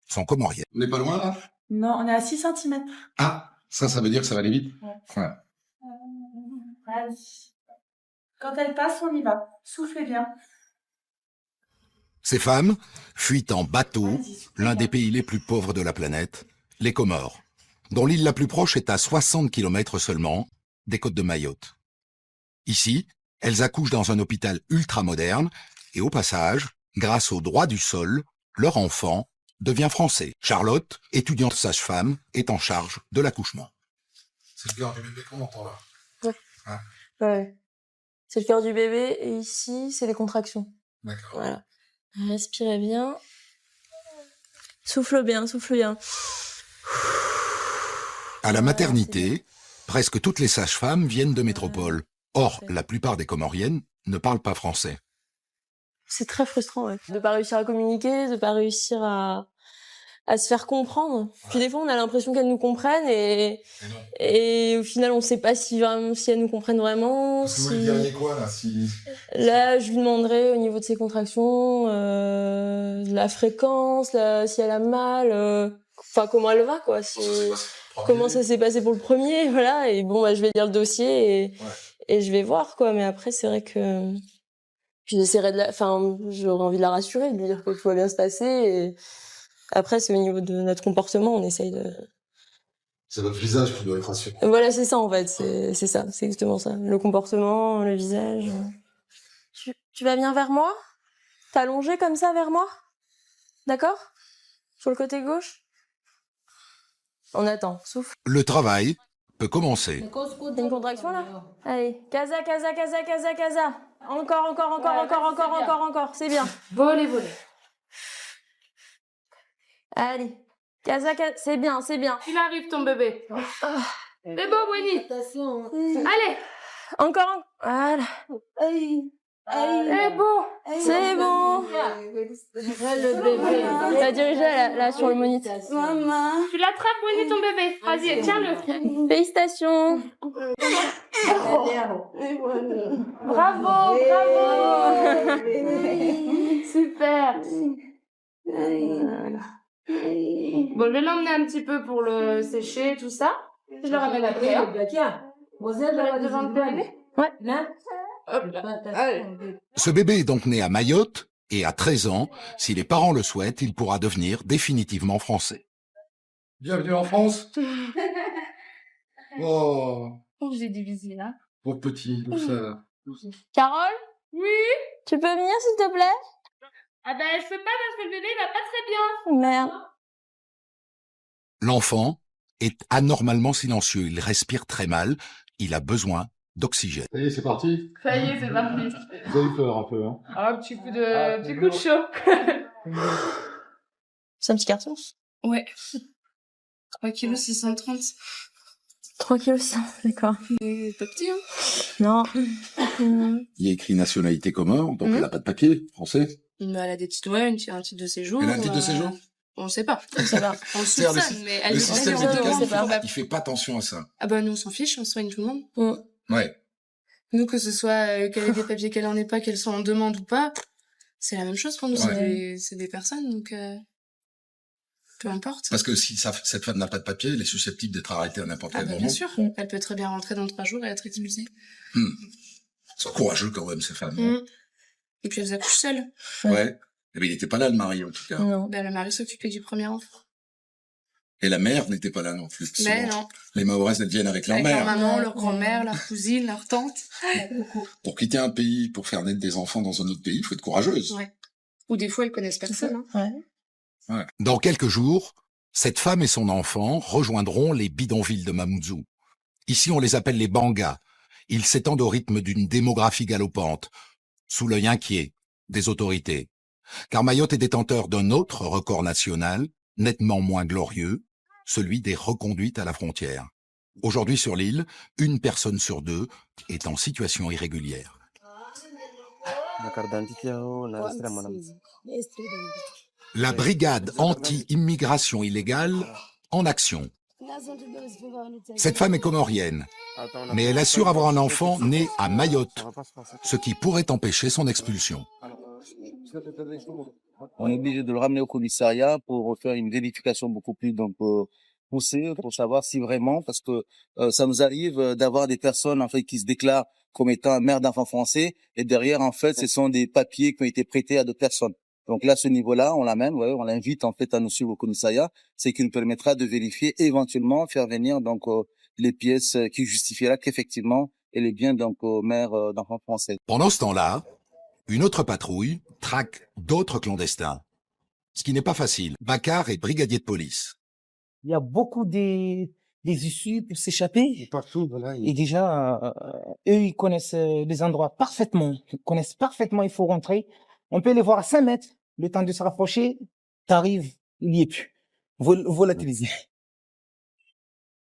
sont comoriennes. On n'est pas loin, là? Non, on est à 6 cm. Ah, ça veut dire que ça va aller vite. Ouais. Quand elle passe, on y va. Soufflez bien. Ces femmes fuient en bateau l'un des pays les plus pauvres de la planète, les Comores, dont l'île la plus proche est à 60 km seulement des côtes de Mayotte. Ici, elles accouchent dans un hôpital ultramoderne et au passage, grâce au droit du sol, leur enfant devient français. Charlotte, étudiante sage-femme, est en charge de l'accouchement. C'est le cœur du bébé qu'on entend là. Ouais. Hein? Ouais. C'est le cœur du bébé et ici, c'est les contractions. D'accord. Voilà. Respirez bien. Souffle bien, souffle bien. À la maternité, presque toutes les sages-femmes viennent de métropole. Or, la plupart des Comoriennes ne parlent pas français. C'est très frustrant, ouais. De pas réussir à communiquer, de pas réussir à se faire comprendre. Puis des fois, on a l'impression qu'elles nous comprennent et au final, on sait pas si elles nous comprennent vraiment. Parce que vous lui diriez quoi, là, Là, je lui demanderais au niveau de ses contractions, la fréquence, si elle a mal, enfin, comment elle va, quoi. Comment ça s'est passé pour le premier, voilà. Et bon, bah, je vais lire le dossier et je vais voir, quoi. Mais après, c'est vrai que j'essaierai j'aurais envie de la rassurer, de lui dire que tout va bien se passer. Et après, c'est au niveau de notre comportement, on essaye de... C'est votre visage qui doit être rassuré. Voilà, c'est ça, en fait. C'est ça, c'est exactement ça. Le comportement, le visage. Tu vas bien vers moi? T'es allongé comme ça vers moi? D'accord? Sur le côté gauche? On attend, souffle. Le travail peut commencer. T'as une contraction, là? Allez, casa, casa, casa, casa, casa. Encore. C'est bien. Voler. Allez. Casa, c'est bien. Il arrive ton bébé. C'est beau, Winnie. Allez. Encore. Voilà. C'est beau. C'est bon. Le bébé. La diriger là sur le moniteur. Maman. Tu l'attrapes, Winnie, ton bébé. Vas-y, tiens-le. Félicitations. Bravo. Super. Bon, je vais l'emmener un petit peu pour le sécher, tout ça. Je le ramène après. Devant le bébé. Ouais. Hop là. Ce bébé est donc né à Mayotte et à 13 ans, si les parents le souhaitent, il pourra devenir définitivement français. Bienvenue en France. Oh, J'ai divisé là. pauvre petit, tout ça. Carole? Oui. Tu peux venir, s'il te plaît? Ah ben, je peux pas parce que le bébé, il va pas très bien. Merde. L'enfant est anormalement silencieux, il respire très mal, il a besoin d'oxygène. Ça y est, c'est parti. Ça y est, c'est parti. Vous avez eu peur un peu, hein? Ah, petit coup de chaud. C'est un petit garçon? Ouais. 3 kg 630. 3 kg, ça, d'accord. C'est pas petit, hein? Non. Il y a écrit nationalité comore, donc elle n'a pas de papier français. Elle a des titres, un titre de séjour. Elle a un titre de séjour? On sait pas. On sait pas. On C'est-à-dire soupçonne, mais elle le est système pas médical, on sait pas. il fait pas attention à ça. Ah bah nous on s'en fiche, on soigne tout le monde. Ouais. Nous, que ce soit qu'elle ait des papiers, qu'elle en ait pas, qu'elle soit en demande ou pas, c'est la même chose pour nous. Ouais. C'est des personnes, donc peu importe. Parce que si cette femme n'a pas de papier, elle est susceptible d'être arrêtée à n'importe quel moment. Bien sûr, elle peut très bien rentrer dans 3 jours et être expulsée. Ils sont courageux quand même, ces femmes. Et puis elles accouchent seules. Ouais. Eh bien, il n'était pas là, le mari, en tout cas. Non. Ben, le mari s'occupe que du premier enfant. Et la mère n'était pas là non plus. Mais Souvent. non. Les Mahoraises, elles viennent avec leur Avec mère. leur maman, leur grand-mère, leur cousine, leur tante. Pour quitter un pays, pour faire naître des enfants dans un autre pays, il faut être courageuse. Ouais. Ou des fois, elles connaissent personne. Hein. Ouais. Dans quelques jours, cette femme et son enfant rejoindront les bidonvilles de Mamoudzou. Ici, on les appelle les Bangas. Ils s'étendent au rythme d'une démographie galopante, sous l'œil inquiet des autorités. Car Mayotte est détenteur d'un autre record national, nettement moins glorieux, celui des reconduites à la frontière. Aujourd'hui sur l'île, 1 personne sur 2 est en situation irrégulière. La brigade anti-immigration illégale en action. Cette femme est comorienne, mais elle assure avoir un enfant né à Mayotte, ce qui pourrait empêcher son expulsion. On est obligé de le ramener au commissariat pour faire une vérification beaucoup plus poussée pour savoir si vraiment, parce que ça nous arrive d'avoir des personnes en fait qui se déclarent comme étant mère d'enfants français et derrière en fait ce sont des papiers qui ont été prêtés à d'autres personnes. Donc là, ce niveau-là, on l'amène, ouais, on l'invite en fait à nous suivre au commissariat, ce qui nous permettra de vérifier et éventuellement faire venir donc les pièces qui justifiera qu'effectivement elle est bien donc mère d'enfants français. Pendant ce temps-là, une autre patrouille traque d'autres clandestins. Ce qui n'est pas facile. Bakar est brigadier de police. Il y a beaucoup des issues pour s'échapper. Partout, voilà. Et déjà, eux, ils connaissent les endroits parfaitement. Ils connaissent parfaitement, il faut rentrer. On peut les voir à 5 mètres. Le temps de se rapprocher, t'arrives, il n'y est plus. Volatilisé.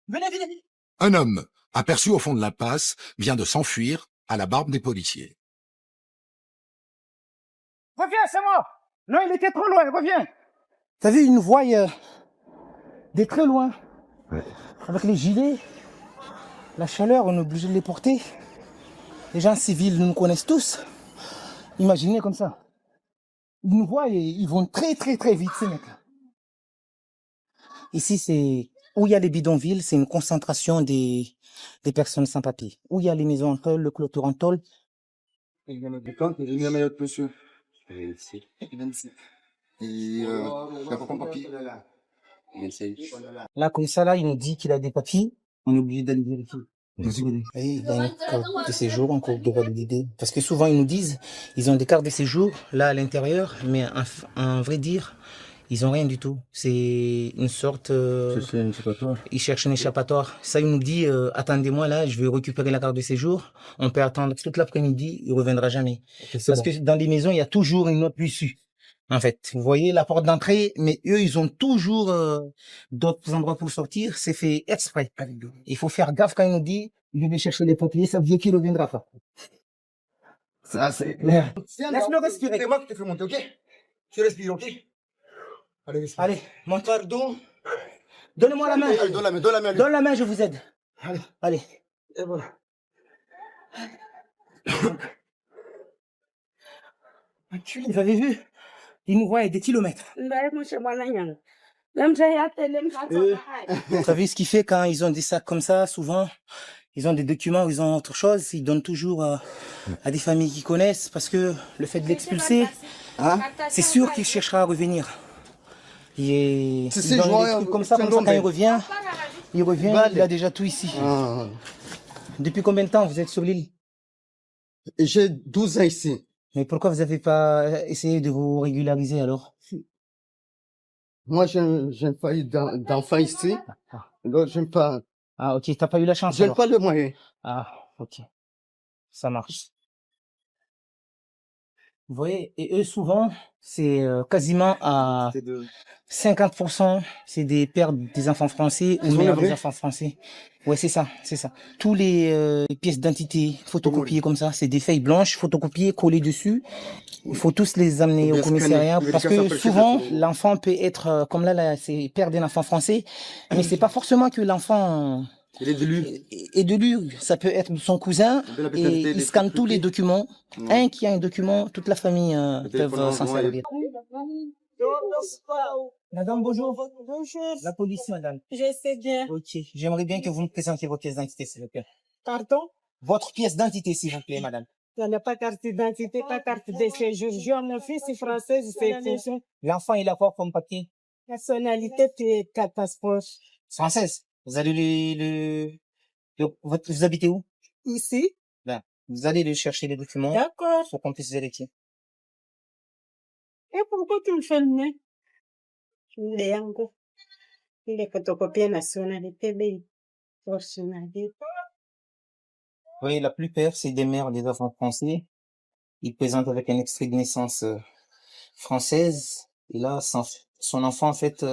Venez, venez. Un homme, aperçu au fond de l'impasse, vient de s'enfuir à la barbe des policiers. Reviens, c'est moi. Non, il était trop loin, reviens. T'as vu, ils nous voient de très loin. Ouais. Avec les gilets, la chaleur, on est obligé de les porter. Les gens civils nous connaissent tous. Imaginez comme ça. Ils nous voient et ils vont très très très vite, ces mecs-là. Ici, c'est où il y a les bidonvilles, c'est une concentration des personnes sans papier. Où il y a les maisons en tôle, le clôture en tôle. Il y a du camp, j'ai mis un maillot de monsieur. Ici. Il vient d'ici. Et il a pas de papier. Là, comme ça, là, il nous dit qu'il a des papiers. On est obligé d'aller vérifier. Et il a une carte de séjour, en cours de validité. Parce que souvent, ils nous disent, ils ont des cartes de séjour, là, à l'intérieur, mais en vrai dire, ils ont rien du tout. C'est une sorte... C'est un échappatoire. Ils cherchent un échappatoire. Ça, il nous dit, attendez-moi là, je vais récupérer la carte de séjour. On peut attendre toute l'après-midi, il reviendra jamais. Parce que dans les maisons, il y a toujours une autre issue. En fait, vous voyez la porte d'entrée, mais eux, ils ont toujours d'autres endroits pour sortir. C'est fait exprès. Il faut faire gaffe quand il nous dit, je vais chercher les papiers, ça veut dire qu'il ne reviendra pas. Ça, c'est clair. Laisse-le respirer. C'est moi qui te fais monter, ok? Tu respires, ok? Allez, monte. Pardon. Donne-moi la main. Allez, donne la main, donne la main. Donne la main, je vous aide. Allez. Et voilà. Vous avez vu? Ils nous voient à des kilomètres. Vous savez ce qu'il fait quand ils ont des sacs comme ça, souvent, ils ont des documents, ils ont autre chose, ils donnent toujours à des familles qui connaissent, parce que le fait de l'expulser, c'est sûr qu'il cherchera à revenir. Il donne des trucs comme ça, quand il revient, il a déjà tout ici. Depuis combien de temps vous êtes sur l'île? J'ai 12 ans ici. Mais pourquoi vous n'avez pas essayé de vous régulariser alors? Moi, j'ai une famille d'enfants ici. Donc, j'aime pas. Ah, ok, t'as pas eu la chance. J'ai pas le moyen. Ah, ok. Ça marche. Vous voyez, et eux, souvent, c'est quasiment à 50%, c'est des pères des enfants français ou mères des enfants français. Ouais, c'est ça. Tous les pièces d'identité photocopiées comme ça, c'est des feuilles blanches photocopiées, collées dessus. Il faut tous les amener au commissariat parce que souvent, l'enfant peut être, comme là, c'est père d'un enfant français, mais c'est pas forcément que l'enfant est de lui. Ça peut être son cousin et il scanne tous les documents. Un qui a un document, toute la famille peut s'en servir. Madame, bonjour. Bonjour. La police, madame. Je sais bien. Ok. J'aimerais bien que vous me présentiez votre pièce d'identité, s'il vous plaît. Pardon? Votre pièce d'identité, s'il vous plaît, madame. Je n'ai pas carte d'identité, pas carte de séjour. J'ai mon fils français, c'est tout. L'enfant, il a quoi comme papier? Nationalité, puis carte passeport. Française. Vous allez vous habitez où? Ici. Là. Vous allez le chercher les documents. D'accord. Pour qu'on puisse vérifier. Et pourquoi tu me fais le mien? Il est photocopié nationalité, Oui, la plupart, c'est des mères des enfants français. Ils présentent avec un extrait de naissance française. Et là, son enfant, en fait,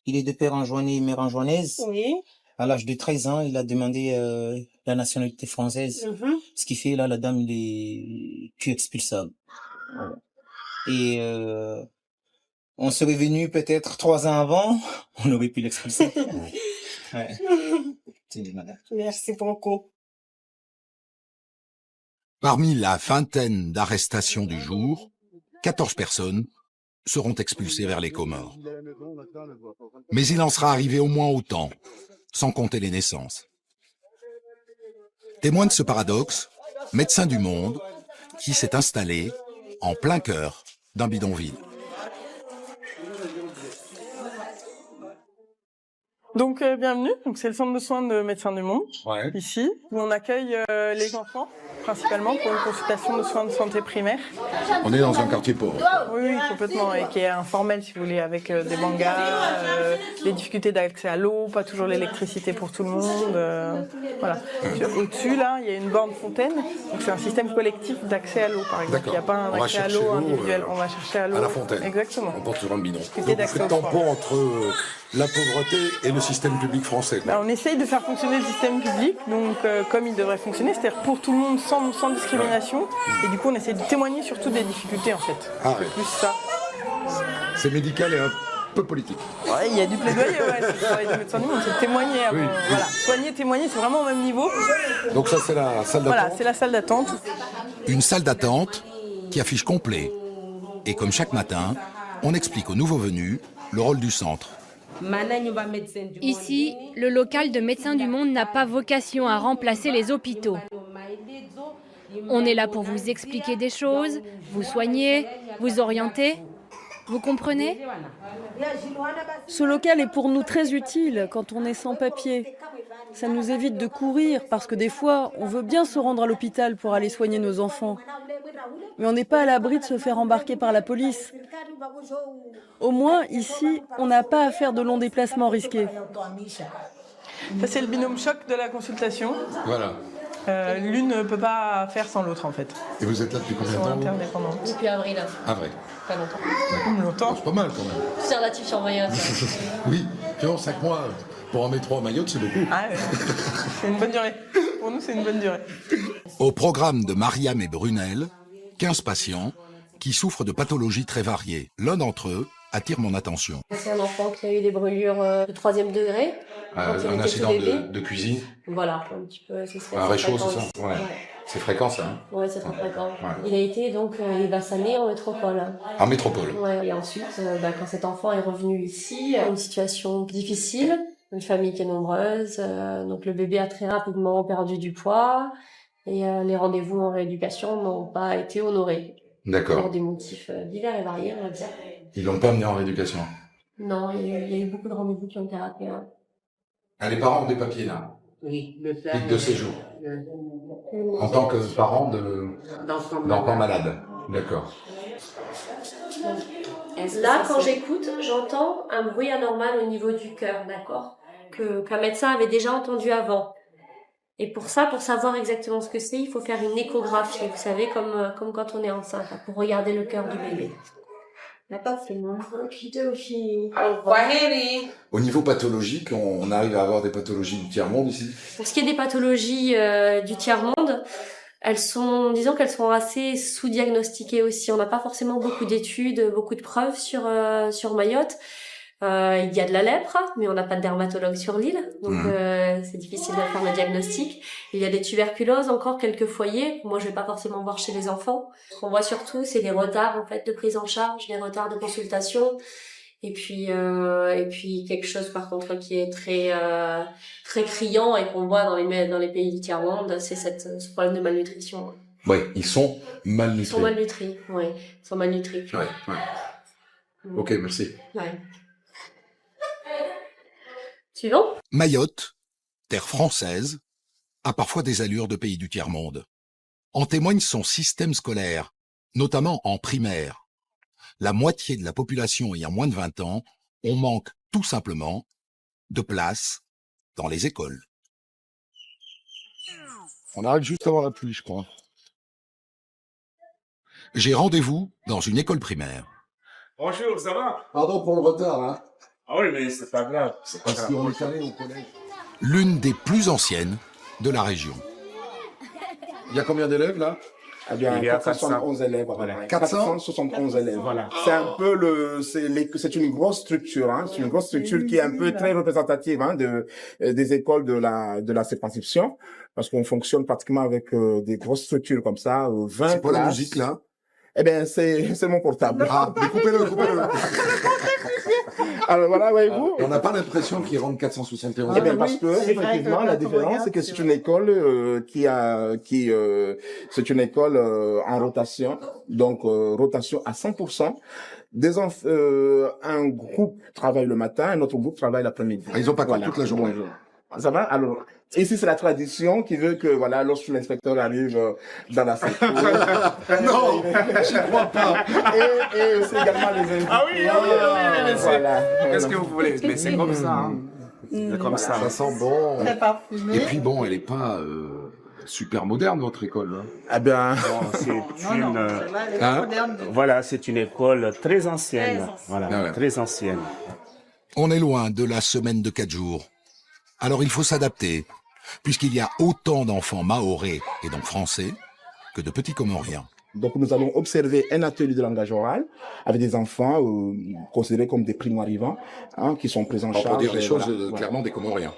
il est de père enjoiné et mère enjoinaise. Oui. À l'âge de 13 ans, il a demandé la nationalité française. Ce qui fait, là, la dame, il est plus expulsable. Et on serait venu peut-être 3 ans avant, on aurait pu l'expulser. Ouais. Merci beaucoup. Parmi la vingtaine d'arrestations du jour, 14 personnes seront expulsées vers les Comores. Mais il en sera arrivé au moins autant, sans compter les naissances. Témoin de ce paradoxe, Médecins du Monde, qui s'est installé en plein cœur d'un bidonville. Donc bienvenue, donc c'est le centre de soins de Médecins du Monde, ici, où on accueille les enfants, principalement pour une consultation de soins de santé primaire. On est dans un quartier pauvre. Oui, complètement, et qui est informel si vous voulez, avec des mangas, des difficultés d'accès à l'eau, pas toujours l'électricité pour tout le monde. Voilà. Au-dessus, là, il y a une borne fontaine, donc c'est un système collectif d'accès à l'eau, par exemple. Il n'y a pas un accès à l'eau individuel, on va chercher à l'eau. À la fontaine. Exactement. On porte sur un bidon. Donc, vous faites tampon entre la pauvreté et le système public français. On essaye de faire fonctionner le système public, donc comme il devrait fonctionner, c'est-à-dire pour tout le monde sans discrimination. Et du coup, on essaie de témoigner surtout des difficultés en fait. C'est plus ça. C'est médical et un peu politique. Ouais, il y a du plaidoyer, c'est le travail de Médecins du Monde, c'est de témoigner. Voilà. Soigner, témoigner, c'est vraiment au même niveau. Donc ça, c'est la salle d'attente. Voilà, c'est la salle d'attente. Une salle d'attente qui affiche complet. Et comme chaque matin, on explique aux nouveaux venus le rôle du centre. Ici, le local de Médecins du Monde n'a pas vocation à remplacer les hôpitaux. On est là pour vous expliquer des choses, vous soigner, vous orienter. Vous comprenez ? Ce local est pour nous très utile quand on est sans papier. Ça nous évite de courir parce que des fois, on veut bien se rendre à l'hôpital pour aller soigner nos enfants. Mais on n'est pas à l'abri de se faire embarquer par la police. Au moins, ici, on n'a pas à faire de longs déplacements risqués. Ça, c'est le binôme choc de la consultation. Voilà. L'une ne peut pas faire sans l'autre, en fait. Et vous êtes là depuis combien de temps? Interdépendants. Depuis avril. Avril. Pas longtemps. Longtemps. C'est pas mal quand même. C'est relatif sur Mayotte. Oui, 5 mois pour un métro à Mayotte, c'est beaucoup. C'est une bonne durée. Pour nous, c'est une bonne durée. Au programme de Mariam et Brunel, 15 patients qui souffrent de pathologies très variées. L'un d'entre eux attire mon attention. C'est un enfant qui a eu des brûlures de 3e degré. Un accident de cuisine. Voilà, un petit peu. Un réchaud, c'est ça? Ouais. C'est fréquent, ça? Oui, c'est très fréquent. Il a été donc vaccin en métropole. En métropole? Ouais. Et ensuite, quand cet enfant est revenu ici, une situation difficile, une famille qui est nombreuse, donc le bébé a très rapidement perdu du poids et les rendez-vous en rééducation n'ont pas été honorés. D'accord. Pour des motifs divers et variés, on va dire. Ils l'ont pas amené en rééducation? Non, il y a eu beaucoup de rendez-vous qui ont été ratés. Les parents ont des papiers, là? Oui. Titre de séjour. En tant que parent d'enfants malades. D'accord. Là, quand j'écoute, j'entends un bruit anormal au niveau du cœur, d'accord, qu'un médecin avait déjà entendu avant. Et pour ça, pour savoir exactement ce que c'est, il faut faire une échographie, vous savez, comme quand on est enceinte, pour regarder le cœur du bébé. Au niveau pathologique, on arrive à avoir des pathologies du tiers-monde ici? Pour ce qui est des pathologies du tiers-monde, disons qu'elles sont assez sous-diagnostiquées aussi. On n'a pas forcément beaucoup d'études, beaucoup de preuves sur Mayotte. Il y a de la lèpre, mais on n'a pas de dermatologue sur l'île, donc c'est difficile de faire le diagnostic. Il y a des tuberculoses, encore quelques foyers. Moi, je vais pas forcément voir chez les enfants. Ce qu'on voit surtout, c'est les retards en fait de prise en charge, les retards de consultation, et puis quelque chose par contre qui est très très criant et qu'on voit dans les pays du tiers-monde, c'est ce problème de malnutrition. Oui, ils sont malnutris. Ils sont malnutris, oui, ils sont malnutris. Ouais. Ok, merci. Ouais. Suivant. Mayotte, terre française, a parfois des allures de pays du tiers-monde. En témoigne son système scolaire, notamment en primaire. La moitié de la population ayant moins de 20 ans, on manque tout simplement de place dans les écoles. On arrive juste avant la pluie, je crois. J'ai rendez-vous dans une école primaire. Bonjour, ça va? Pardon pour le retard, hein. Ah oui, mais c'est pas grave. C'est pas grave. On est allé au collège. L'une des plus anciennes de la région. Il y a combien d'élèves là? Il y a 471 élèves. Voilà. 471 élèves. Voilà. C'est un peu c'est une grosse structure, hein. C'est une grosse structure qui est un peu très représentative, hein, des écoles de la circonscription. Parce qu'on fonctionne pratiquement avec, des grosses structures comme ça, 20 C'est quoi la classes. musique là? Eh ben, c'est mon portable. Ah, mais coupez-le. Alors voilà, voyez-vous. On n'a pas l'impression qu'il rentre 471. Eh bien, parce que, effectivement, la différence, c'est que c'est une école, c'est une école, en rotation. Donc, rotation à 100%. Un groupe travaille le matin, un autre groupe travaille l'après-midi. Ils ont pas cours toute la journée. Ça va? Alors, ici, c'est la tradition qui veut que, voilà, lorsque l'inspecteur arrive dans la salle. Non, j'y crois pas. Et aussi également les invités. Ah oui, monsieur. Voilà. Qu'est-ce que vous voulez? Mais c'est comme ça, hein. C'est comme ça. Ça sent bon. Très parfumé. Et puis bon, elle est pas super moderne, votre école. Hein. Ah bien. Bon, c'est une, voilà, c'est une école très ancienne. Voilà, très ancienne. On est loin de la semaine de 4 jours. Alors il faut s'adapter, puisqu'il y a autant d'enfants mahorais, et donc français, que de petits comoriens. Donc nous allons observer un atelier de langage oral avec des enfants considérés comme des primo-arrivants, qui sont pris en charge. On peut dire les choses voilà. clairement des comoriens.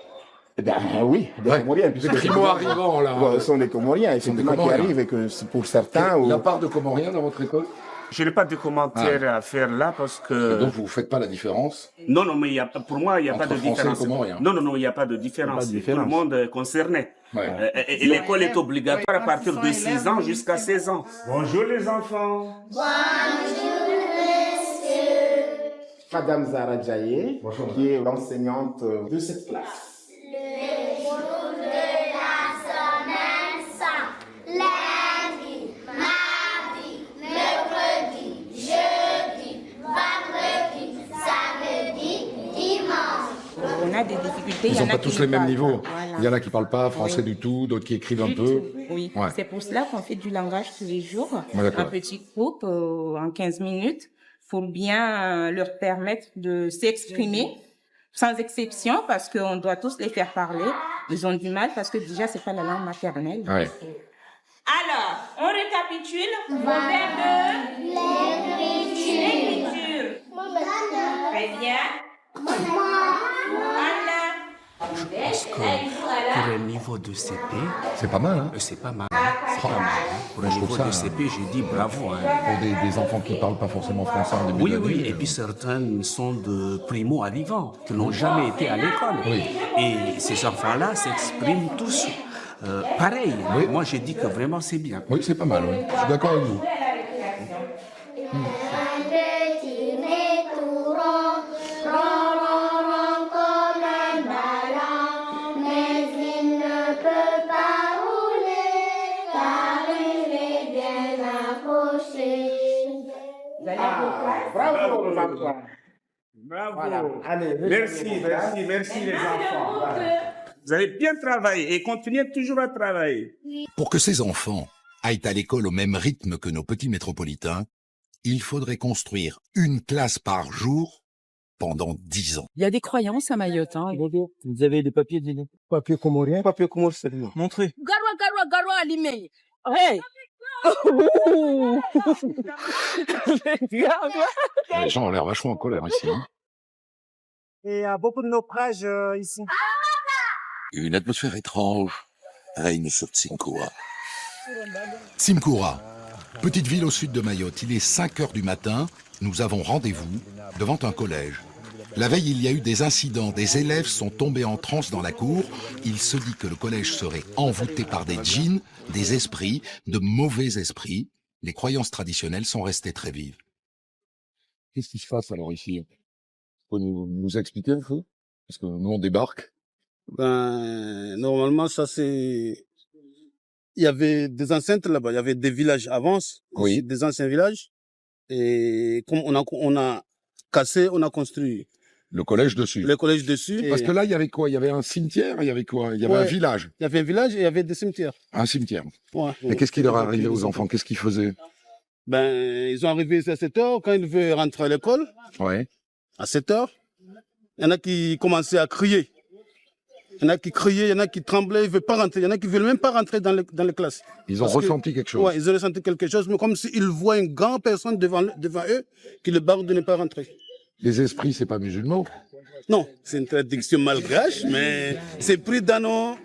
Eh bien oui, des Comoriens. Des primo-arrivants, là. Ce sont des Comoriens, effectivement, qui arrivent et que pour certains... Il y a part de Comoriens dans votre école? Je n'ai pas de commentaires à faire là parce que... Et donc vous ne faites pas la différence? Non, mais pour moi, il n'y a pas de différence. Comoriens. Non, il n'y a pas de différence. Tout le monde est concerné. Ouais. Et l'école est obligatoire à partir de 6 ans jusqu'à 16 ans. Bonjour les enfants. Bonjour monsieur. Madame Zara Djaye, qui est l'enseignante de cette classe. Le jour de la semaine sans lundi, mardi, mercredi, jeudi, vendredi, samedi, dimanche. On a des difficultés. Ils n'ont pas tous les mêmes niveaux. Voilà. Il y en a qui ne parlent pas français du tout, d'autres qui écrivent un peu. Oui, c'est pour cela qu'on fait du langage tous les jours. Un petit groupe en 15 minutes pour bien leur permettre de s'exprimer. Sans exception, parce qu'on doit tous les faire parler. Ils ont du mal parce que déjà, c'est pas la langue maternelle. Ouais. Alors, on récapitule. Verbe de l'écriture. Très bien. Je pense que pour un niveau de CP, c'est pas mal. Hein? C'est pas mal. C'est pas mal. Pour un niveau de CP, j'ai dit bravo. Hein. Pour des enfants qui ne parlent pas forcément français en début d'année. Oui. Et puis certains sont de primo-arrivants, qui n'ont jamais été à l'école. Oui. Et ces enfants-là s'expriment tous pareil. Oui. Moi, j'ai dit que vraiment, c'est bien. Oui, c'est pas mal. Oui. Je suis d'accord avec vous. Bravo. Voilà. Allez, merci les enfants. Vous avez bien travaillé et continuez toujours à travailler. Pour que ces enfants aillent à l'école au même rythme que nos petits métropolitains, il faudrait construire une classe par jour pendant 10 ans. Il y a des croyances à Mayotte. Hein. Vous avez des papiers d'île? Papier comorien? Papier comorien, c'est bien. Montrez. Garwa, Alimé. Hey! Les gens ont l'air vachement en colère ici. Hein. Et il y a beaucoup de naufrages ici. Une atmosphère étrange règne sur Tsimkoura. Tsimkoura, petite ville au sud de Mayotte. Il est 5 heures du matin. Nous avons rendez-vous devant un collège. La veille, il y a eu des incidents. Des élèves sont tombés en transe dans la cour. Il se dit que le collège serait envoûté par des djinns, des esprits, de mauvais esprits. Les croyances traditionnelles sont restées très vives. Qu'est-ce qui se passe alors ici? Faut nous expliquer un peu? Parce que nous, on débarque. Normalement, ça c'est... Il y avait des enceintes là-bas, il y avait des villages avant, oui. Des anciens villages. Et comme on a cassé, on a construit. Le collège dessus. Le collège dessus. Parce que là, il y avait quoi? Il y avait un cimetière, il y avait quoi? Il y avait un village. Il y avait un village et il y avait des cimetières. Un cimetière. Ouais. Et qu'est-ce qui leur est arrivé aux enfants? Qu'est-ce qu'ils faisaient? Ils sont arrivés à 7 heures quand ils veulent rentrer à l'école. Ouais. À 7 heures. Il y en a qui commençaient à crier. Il y en a qui criaient, il y en a qui tremblaient, ils ne veulent pas rentrer. Il y en a qui ne veulent même pas rentrer dans les classes. Ils ont ressenti quelque chose. Oui, ils ont ressenti quelque chose, mais comme s'ils voient une grande personne devant eux qui le barre de ne pas rentrer. Les esprits, c'est pas musulman? Non, c'est une traduction malgache, mais c'est pris dans nos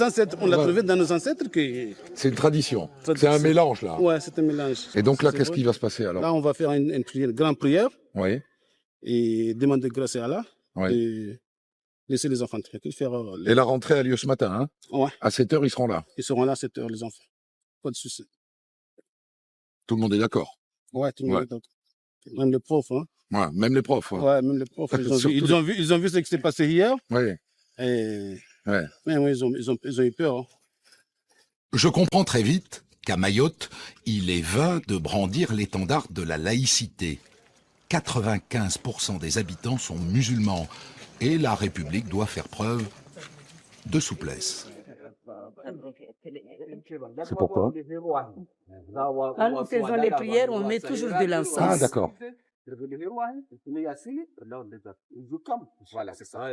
ancêtres. On l'a trouvé dans nos ancêtres. C'est une tradition. C'est un mélange, là. Oui, c'est un mélange. Et donc là, qu'est-ce qui va se passer alors? Là, on va faire une grande prière. Oui. Et demander grâce à Allah. Oui. Et laisser les enfants tranquilles faire... Et la rentrée a lieu ce matin, hein? Ouais. À 7 heures, ils seront là? Ils seront là à 7 heures, les enfants. Pas de souci. Tout le monde est d'accord? Ouais, tout le monde est d'accord. Même les profs, hein. Ouais, même les profs. Ouais, même les profs. Surtout Ils ont vu ce qui s'est passé hier. Ouais. Et... Ouais. Mais oui, ils ont eu peur. Hein. Je comprends très vite qu'à Mayotte, il est vain de brandir l'étendard de la laïcité. 95% des habitants sont musulmans et la République doit faire preuve de souplesse. C'est pourquoi? Quand nous faisons les prières, on met toujours de l'encens. Ah, d'accord. Voilà, c'est ça.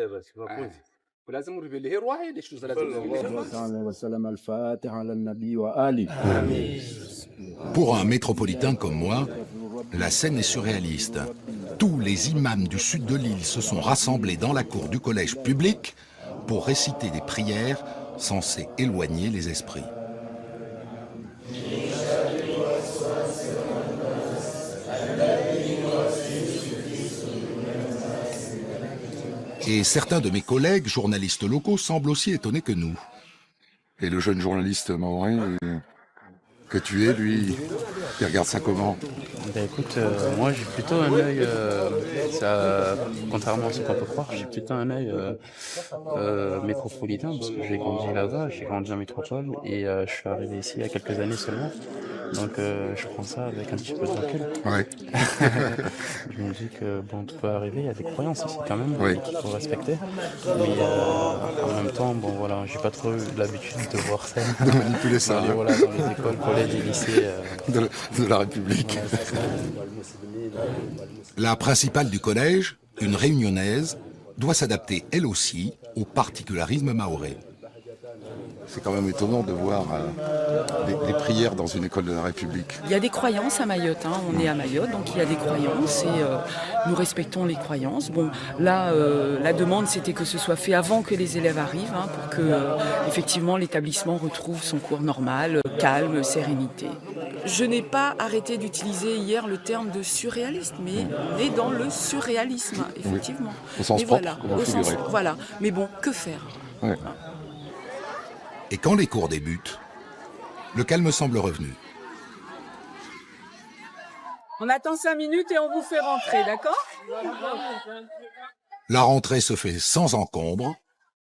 Pour un métropolitain comme moi, la scène est surréaliste. Tous les imams du sud de l'île se sont rassemblés dans la cour du collège public pour réciter des prières censées éloigner les esprits. Et certains de mes collègues, journalistes locaux, semblent aussi étonnés que nous. Et le jeune journaliste mahorais que tu es, lui, il regarde ça comment? Ben écoute, moi j'ai plutôt un œil, contrairement à ce qu'on peut croire, j'ai plutôt un œil métropolitain parce que j'ai grandi là-bas, j'ai grandi en métropole et je suis arrivé ici il y a quelques années seulement. Donc je prends ça avec un petit peu de recul. Ouais. Je me dis que bon, tout peut arriver, il y a des croyances ici quand même Oui. qu'il faut respecter. Mais en même temps, bon voilà, j'ai pas trop eu l'habitude de voir ça. De manipuler ça. Voilà, dans les écoles, collèges et lycées. De la République. La principale du collège, une réunionnaise, doit s'adapter elle aussi au particularisme mahorais. C'est quand même étonnant de voir des prières dans une école de la République. Il y a des croyances à Mayotte, hein. On est à Mayotte, donc il y a des croyances et nous respectons les croyances. Bon, là, la demande, c'était que ce soit fait avant que les élèves arrivent, hein, pour que, effectivement, l'établissement retrouve son cours normal, calme, sérénité. Je n'ai pas arrêté d'utiliser hier le terme de surréaliste, mais on est dans le surréalisme, effectivement. Au sens Mais propre, voilà, comment au sens, figurer. voilà. Mais bon, que faire? Ouais. Et quand les cours débutent, le calme semble revenu. On attend 5 minutes et on vous fait rentrer, d'accord? La rentrée se fait sans encombre.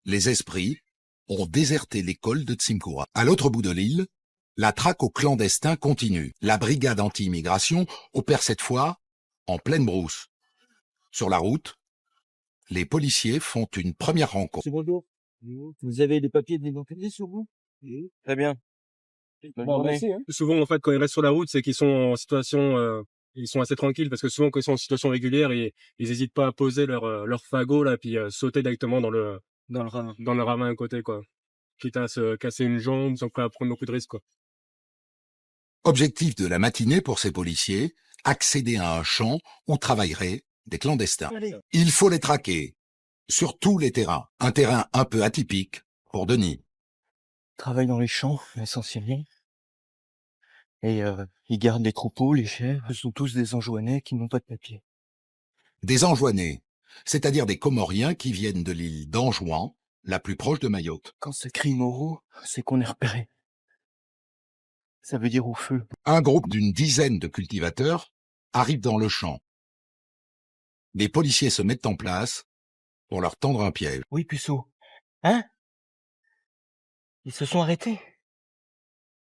Les esprits ont déserté l'école de Tsimkoura. À l'autre bout de l'île, la traque aux clandestins continue. La brigade anti-immigration opère cette fois en pleine brousse. Sur la route, les policiers font une première rencontre. Bonjour. Vous avez les papiers d'identité sur vous? Très bien. Bon, merci, hein. Souvent, en fait, quand ils restent sur la route, c'est qu'ils sont en situation, ils sont assez tranquilles parce que souvent, quand ils sont en situation régulière, ils hésitent pas à poser leur fagot là, puis sauter directement dans le ravin à côté, quoi. Quitte à se casser une jambe, sans prêt à prendre beaucoup de risques, quoi. Objectif de la matinée pour ces policiers, accéder à un champ où travailleraient des clandestins. Il faut les traquer, sur tous les terrains. Un terrain un peu atypique pour Denis. Ils travaillent dans les champs, essentiellement. Et ils gardent les troupeaux, les chèvres. Ce sont tous des Anjouanais qui n'ont pas de papier. Des Anjouanais, c'est-à-dire des Comoriens qui viennent de l'île d'Anjouan, la plus proche de Mayotte. Quand ça crie Moro, c'est qu'on est repéré. Ça veut dire au feu. Un groupe d'une dizaine de cultivateurs arrive dans le champ. Les policiers se mettent en place pour leur tendre un piège. Oui, puceau. Hein? Ils se sont arrêtés.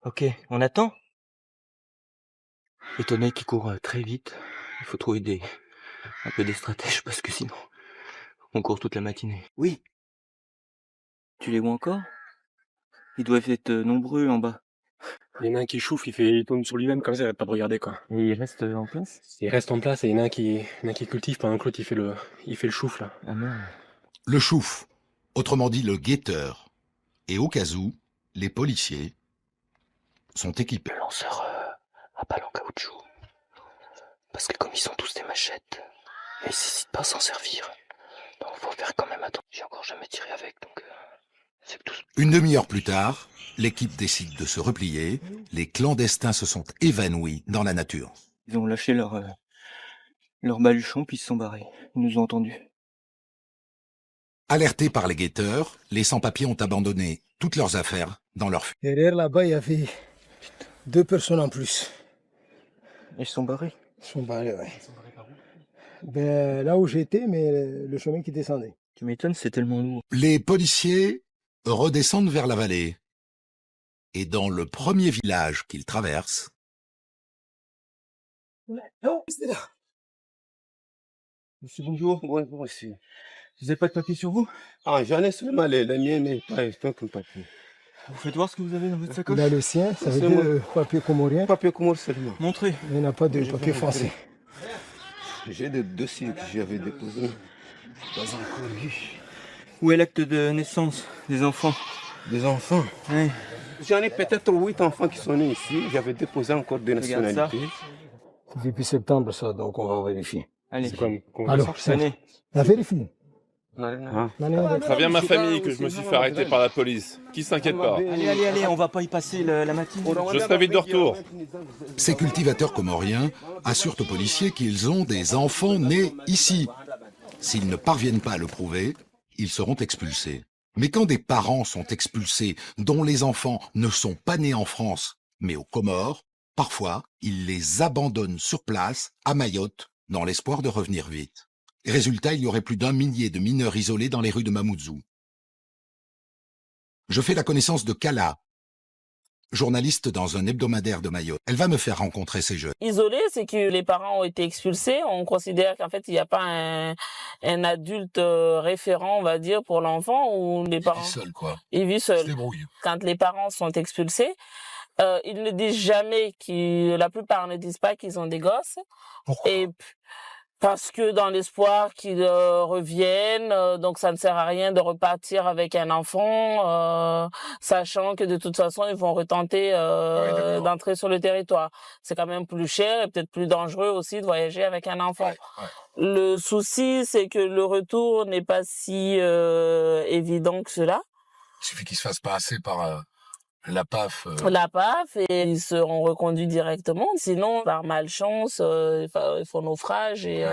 Ok, on attend. Étonné qui court très vite. Il faut trouver un peu des stratèges parce que sinon, on court toute la matinée. Oui. Tu les vois encore? Ils doivent être nombreux en bas. Il y en a un qui chauffe, il tourne sur lui-même comme ça, il arrête pas de regarder, quoi. Et ils restent en place? Il reste en place et il y en a un qui cultive pendant que l'autre il fait le chouf, là. Ah merde. Le chouf, autrement dit le guetteur. Et au cas où, les policiers sont équipés. Le lanceur à balle en caoutchouc. Parce que comme ils sont tous des machettes, ils n'hésitent pas à s'en servir. Donc faut faire quand même attention. J'ai encore jamais tiré avec, donc c'est tout. Une demi-heure plus tard, l'équipe décide de se replier. Les clandestins se sont évanouis dans la nature. Ils ont lâché leur baluchon puis ils se sont barrés. Ils nous ont entendus. Alertés par les guetteurs, les sans-papiers ont abandonné toutes leurs affaires dans leur fuite. Derrière là-bas, il y avait 2 personnes en plus. Ils se sont barrés? Ils sont barrés, ouais. Ben, là où j'étais, mais le chemin qui descendait. Tu m'étonnes, c'est tellement lourd. Les policiers redescendent vers la vallée. Et dans le premier village qu'ils traversent, Oh, c'est là. Monsieur, bonjour. Ouais, bon, ici. Vous n'avez pas de papier sur vous? Ah, j'en ai seulement les miens, mais pas comme papier. Vous faites voir ce que vous avez dans votre sacoche? Là, le sien, ça veut C'est dire moi. papier comorien. Papier comore seulement. Montrez. Il n'y en a pas de J'ai papier pas français. J'ai des dossiers que j'avais déposés. Pas encore vu. Où est l'acte de naissance des enfants? Des enfants? Oui. J'en ai peut-être 8 enfants qui sont nés ici. J'avais déposé encore des Regarde nationalités. C'est depuis septembre, ça, donc on va vérifier. Allez. Alors, Allez. la vérifie. Ça vient de ma famille que je me suis fait arrêter par la police. Qui s'inquiète pas. Allez, on va pas y passer la matinée. Je serai vite de retour. ces cultivateurs comoriens assurent aux policiers qu'ils ont des enfants nés ici. S'ils ne parviennent pas à le prouver, ils seront expulsés. Mais quand des parents sont expulsés dont les enfants ne sont pas nés en France, mais aux Comores, parfois, ils les abandonnent sur place, à Mayotte, dans l'espoir de revenir vite. Résultat, il y aurait plus d'1 millier de mineurs isolés dans les rues de Mamoudzou. Je fais la connaissance de Kala, journaliste dans un hebdomadaire de Mayotte. Elle va me faire rencontrer ces jeunes. Isolé, c'est que les parents ont été expulsés. On considère qu'en fait, il n'y a pas un adulte référent, on va dire, pour l'enfant ou les parents. Il vit seul, quoi. Il vit Il seul. se débrouille. Quand les parents sont expulsés, ils ne disent jamais la plupart ne disent pas qu'ils ont des gosses. Pourquoi? Et parce que dans l'espoir qu'ils reviennent, donc ça ne sert à rien de repartir avec un enfant, sachant que de toute façon ils vont retenter d'entrer sur le territoire. C'est quand même plus cher et peut-être plus dangereux aussi de voyager avec un enfant. Le souci, c'est que le retour n'est pas si évident que cela. Il suffit qu'ils se fassent passer par la PAF. La PAF, et ils seront reconduits directement. Sinon, par malchance, ils font naufrage et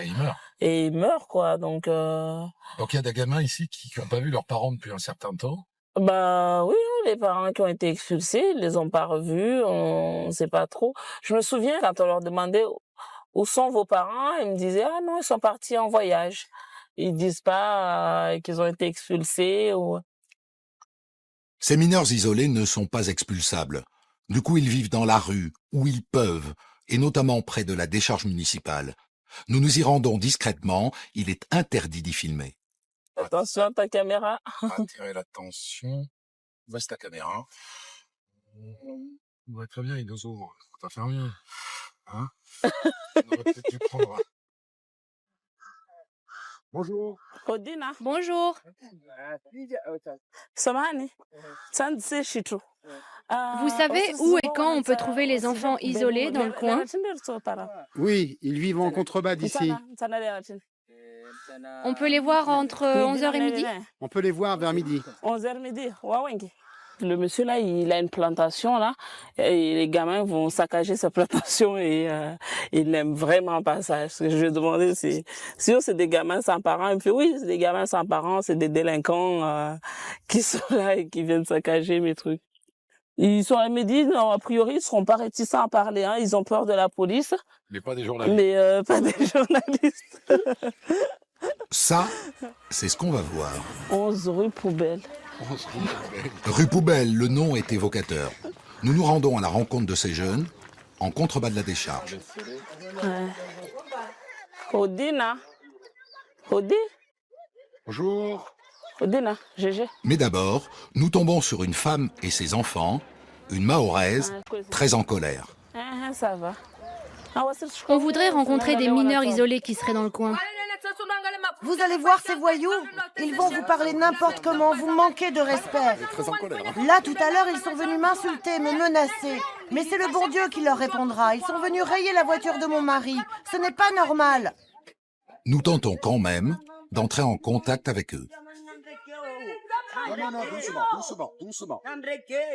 ils meurent. Et ils meurent, quoi. Donc Donc il y a des gamins ici qui n'ont pas vu leurs parents depuis un certain temps. bah oui, les parents qui ont été expulsés, ils les ont pas revus, on sait pas trop. Je me souviens quand on leur demandait où sont vos parents, ils me disaient ah non, ils sont partis en voyage. Ils disent pas qu'ils ont été expulsés ou. Ces mineurs isolés ne sont pas expulsables. Du coup, ils vivent dans la rue, où ils peuvent, et notamment près de la décharge municipale. Nous nous y rendons discrètement, il est interdit d'y filmer. Attention à ta caméra. Attirer l'attention. Baisse ta caméra. Ouais, très bien, Idoso. Faut t'en faire mieux. Hein? On aurait peut-être dû prendre. Bonjour. Kodina. Bonjour. Samahani. Vous savez où et quand on peut trouver les enfants isolés dans le coin? Oui, ils vivent en contrebas d'ici. On peut les voir entre 11h et midi? On peut les voir vers midi. 11h midi. Le monsieur là, il a une plantation là, et les gamins vont saccager sa plantation et il n'aime vraiment pas ça. Ce que je lui ai demandé, c'est sûr c'est des gamins sans parents. Il me fait oui, c'est des gamins sans parents, c'est des délinquants qui sont là et qui viennent saccager mes trucs. Ils sont à midi, non, a priori ils seront pas réticents à parler, hein. Ils ont peur de la police. Mais pas des journalistes. Mais pas des journalistes. Ça, c'est ce qu'on va voir. 11 rue Poubelle. Rue Poubelle, le nom est évocateur. Nous nous rendons à la rencontre de ces jeunes, en contrebas de la décharge. Odina. Odi. Bonjour. Odina, GG. Mais d'abord, nous tombons sur une femme et ses enfants, une Mahoraise, très en colère. Ça va. On voudrait rencontrer des mineurs isolés qui seraient dans le coin. Vous allez voir ces voyous, ils vont vous parler n'importe comment, vous manquez de respect. Très en colère. Là, tout à l'heure, ils sont venus m'insulter, me menacer. Mais c'est le bon Dieu qui leur répondra. Ils sont venus rayer la voiture de mon mari. Ce n'est pas normal. Nous tentons quand même d'entrer en contact avec eux. Non, doucement.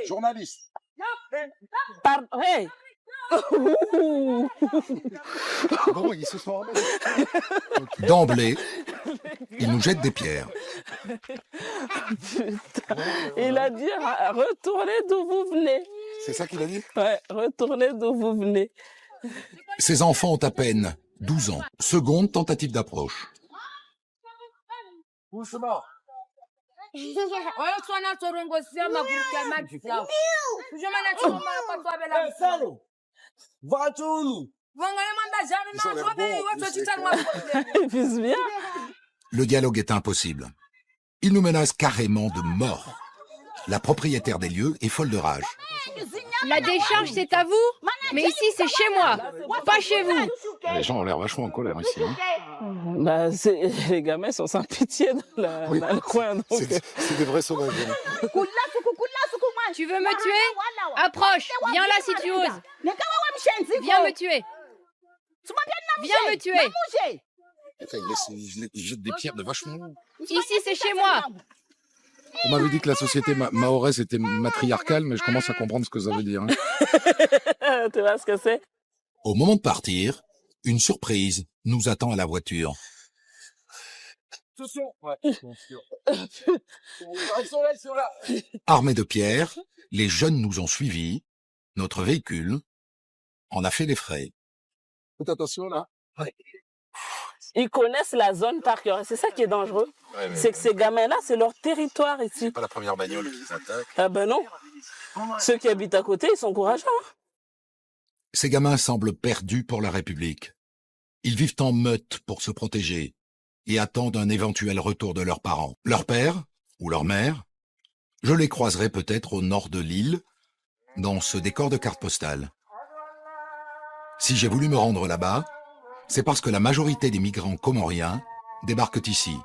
Journaliste. Hey. Bon, ils se sont remis. D'emblée, ils nous jettent des pierres. Il a dit retournez d'où vous venez. C'est ça qu'il a dit? Ouais, retournez d'où vous venez. Ces enfants ont à peine 12 ans. Seconde tentative d'approche. Le dialogue est impossible. Il nous menace carrément de mort. La propriétaire des lieux est folle de rage. La décharge, c'est à vous, mais ici, c'est chez moi, pas chez vous. Les gens ont l'air vachement en colère ici. Hein. Bah, les gamins sont sans pitié dans le coin. C'est des vrais sauvages. Hein. Tu veux me tuer? Approche, viens là si tu oses. Viens me tuer. Viens me tuer. Ils jettent des pierres de vachement haut. Ici, c'est chez moi. On m'avait dit que la société mahoraise était matriarcale, mais je commence à comprendre ce que ça veut dire. Hein. Tu vois ce que c'est? Au moment de partir, une surprise nous attend à la voiture. Armés de pierres, les jeunes nous ont suivis. Notre véhicule en a fait les frais. Faites attention là. Ouais. Ils connaissent la zone par cœur. C'est ça qui est dangereux. Ouais, c'est que ces gamins-là, c'est leur territoire ici. C'est pas la première bagnole qu'ils attaquent. Ah ben non. Ceux qui habitent à côté, ils sont courageux. Ces gamins semblent perdus pour la République. Ils vivent en meute pour se protéger et attendent un éventuel retour de leurs parents. Leur père ou leur mère, je les croiserai peut-être au nord de l'île, dans ce décor de carte postale. Si j'ai voulu me rendre là-bas, c'est parce que la majorité des migrants comoriens débarquent ici.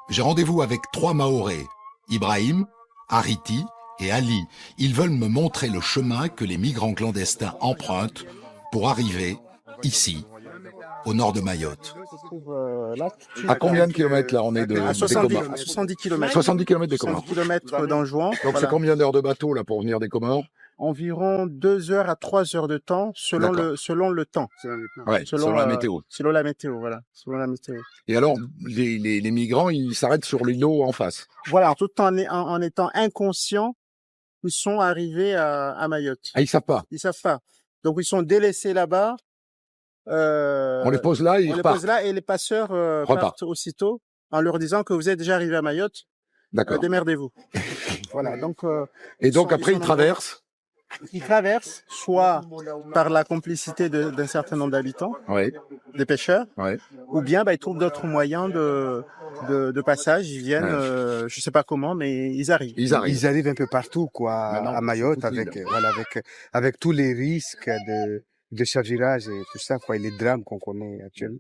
J'ai rendez-vous avec 3 Mahorais, Ibrahim, Ariti et Ali. Ils veulent me montrer le chemin que les migrants clandestins empruntent pour arriver ici, au nord de Mayotte. À combien de kilomètres là on est de à 70 km. 70 km des Comores. 70 km d'Anjouan. Donc voilà. c'est combien d'heures de bateau là pour venir des Comores? Environ 2 heures à 3 heures de temps selon le temps. Ouais, selon la météo. Selon la météo, voilà. Selon la météo. Et alors, les migrants, ils s'arrêtent sur l'îlot en face. Voilà, tout en étant inconscients, ils sont arrivés à Mayotte. Ah, ils savent pas. Ils savent pas. Donc ils sont délaissés là-bas. On les pose là et ils repartent. On les pose là et les passeurs partent aussitôt en leur disant que vous êtes déjà arrivés à Mayotte. D'accord. Démerdez-vous. Voilà. Donc. Et donc après ils traversent. Ils traversent soit par la complicité d'un certain nombre d'habitants, des pêcheurs, ou bien ils trouvent d'autres moyens de passage. Ils viennent, je sais pas comment, mais ils arrivent. Ils arrivent un peu partout, quoi, à Mayotte, avec tous les risques de chavirage et tout ça, quoi, et les drames qu'on connaît actuellement.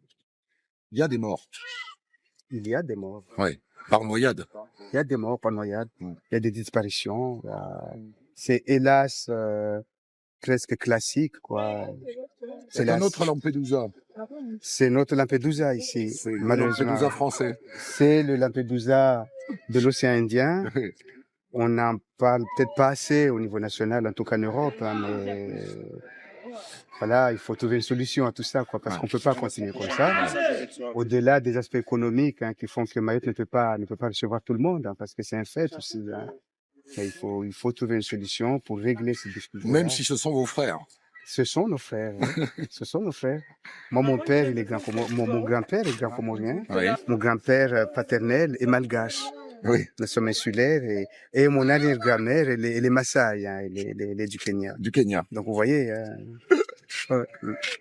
Il y a des morts. Il y a des morts. Oui, par noyade. Il y a des morts par noyade. Il y a des disparitions. C'est hélas presque classique, quoi. C'est un autre Lampedusa. C'est notre Lampedusa ici. C'est le Lampedusa français. C'est le Lampedusa de l'océan Indien. On n'en parle peut-être pas assez au niveau national, en tout cas en Europe, hein, mais voilà, il faut trouver une solution à tout ça, quoi, parce qu'on peut pas continuer comme ça. Au-delà des aspects économiques, hein, qui font que Mayotte ne peut pas recevoir tout le monde, hein, parce que c'est un fait aussi. Hein. Il faut trouver une solution pour régler ces disputes. Même si ce sont vos frères. Ce sont nos frères. Hein. Ce sont nos frères. Moi, mon père, il est mon grand-père est grand comorien. Oui. Mon grand-père paternel est malgache. Oui. Nous sommes insulaires et mon arrière-grand-mère, elle est Maasai, hein, elle est du Kenya. Du Kenya. Donc, vous voyez.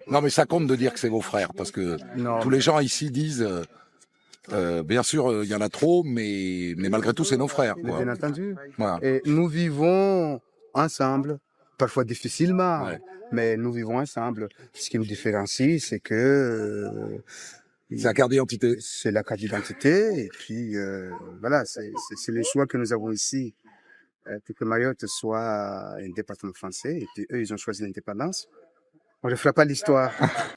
Non, mais ça compte de dire que c'est vos frères, parce que tous les gens ici disent. Bien sûr, il y en a trop, mais malgré tout, c'est nos frères. Quoi. Bien entendu. Voilà. Et nous vivons ensemble, parfois difficilement, mais nous vivons ensemble. Ce qui nous différencie, c'est que c'est la carte d'identité. C'est la carte d'identité, et puis voilà, c'est les choix que nous avons ici, pour que Mayotte soit un département français, et puis eux, ils ont choisi l'indépendance. On ne fera pas l'histoire.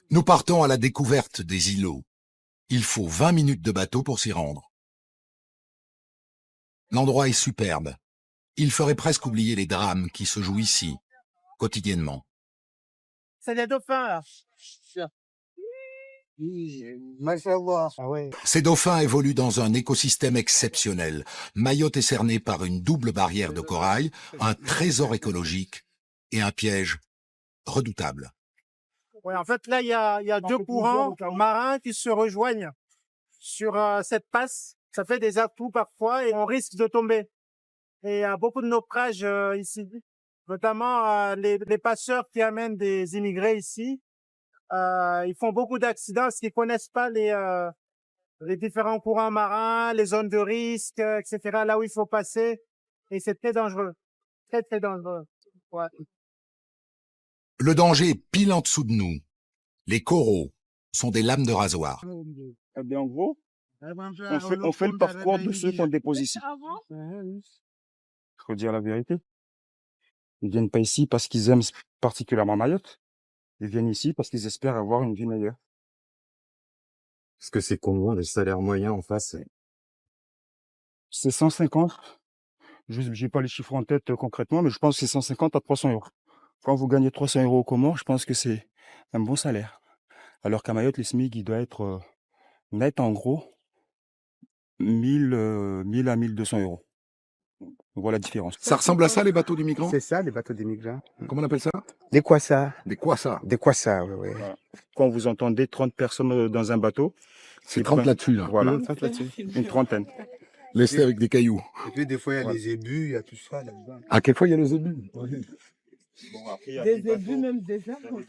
Nous partons à la découverte des îlots. Il faut 20 minutes de bateau pour s'y rendre. L'endroit est superbe. Il ferait presque oublier les drames qui se jouent ici, quotidiennement. C'est des dauphins, là. Ces dauphins évoluent dans un écosystème exceptionnel. Mayotte est cernée par une double barrière de corail, un trésor écologique et un piège redoutable. Ouais, en fait, là, il y a deux courants marins qui se rejoignent sur cette passe. Ça fait des atouts parfois et on risque de tomber. Et il y a beaucoup de naufrages ici, notamment les passeurs qui amènent des immigrés ici. Ils font beaucoup d'accidents parce qu'ils connaissent pas les différents courants marins, les zones de risque, etc., là où il faut passer. Et c'est très dangereux. Très, très dangereux. Ouais. Le danger est pile en dessous de nous. Les coraux sont des lames de rasoir. Eh bien, en gros, on fait le parcours de ceux qu'on dépose ici. Il faut dire la vérité. Ils viennent pas ici parce qu'ils aiment particulièrement Mayotte. Ils viennent ici parce qu'ils espèrent avoir une vie meilleure. Est-ce que c'est combien le salaire moyen en face? C'est 150. J'ai pas les chiffres en tête concrètement, mais je pense que c'est 150 à 300 euros. Quand vous gagnez 300 euros au Comores, je pense que c'est un bon salaire. Alors qu'à Mayotte, les SMIC, il doit être net en gros 1000 à 1200 euros. Voilà la différence. Ça ressemble à ça, les bateaux des migrants? C'est ça, les bateaux des migrants. Comment on appelle ça? Des kwassa. Des kwassa. Des kwassa, oui. Voilà. Quand vous entendez 30 personnes dans un bateau, c'est 30 là-dessus, là. Voilà, 30 là-dessus. une trentaine. Laissez avec des cailloux. Et puis des fois, il y a les ébus, il y a tout ça là-dedans. À quelle fois il y a les ébus? Des ébus, même des arbres.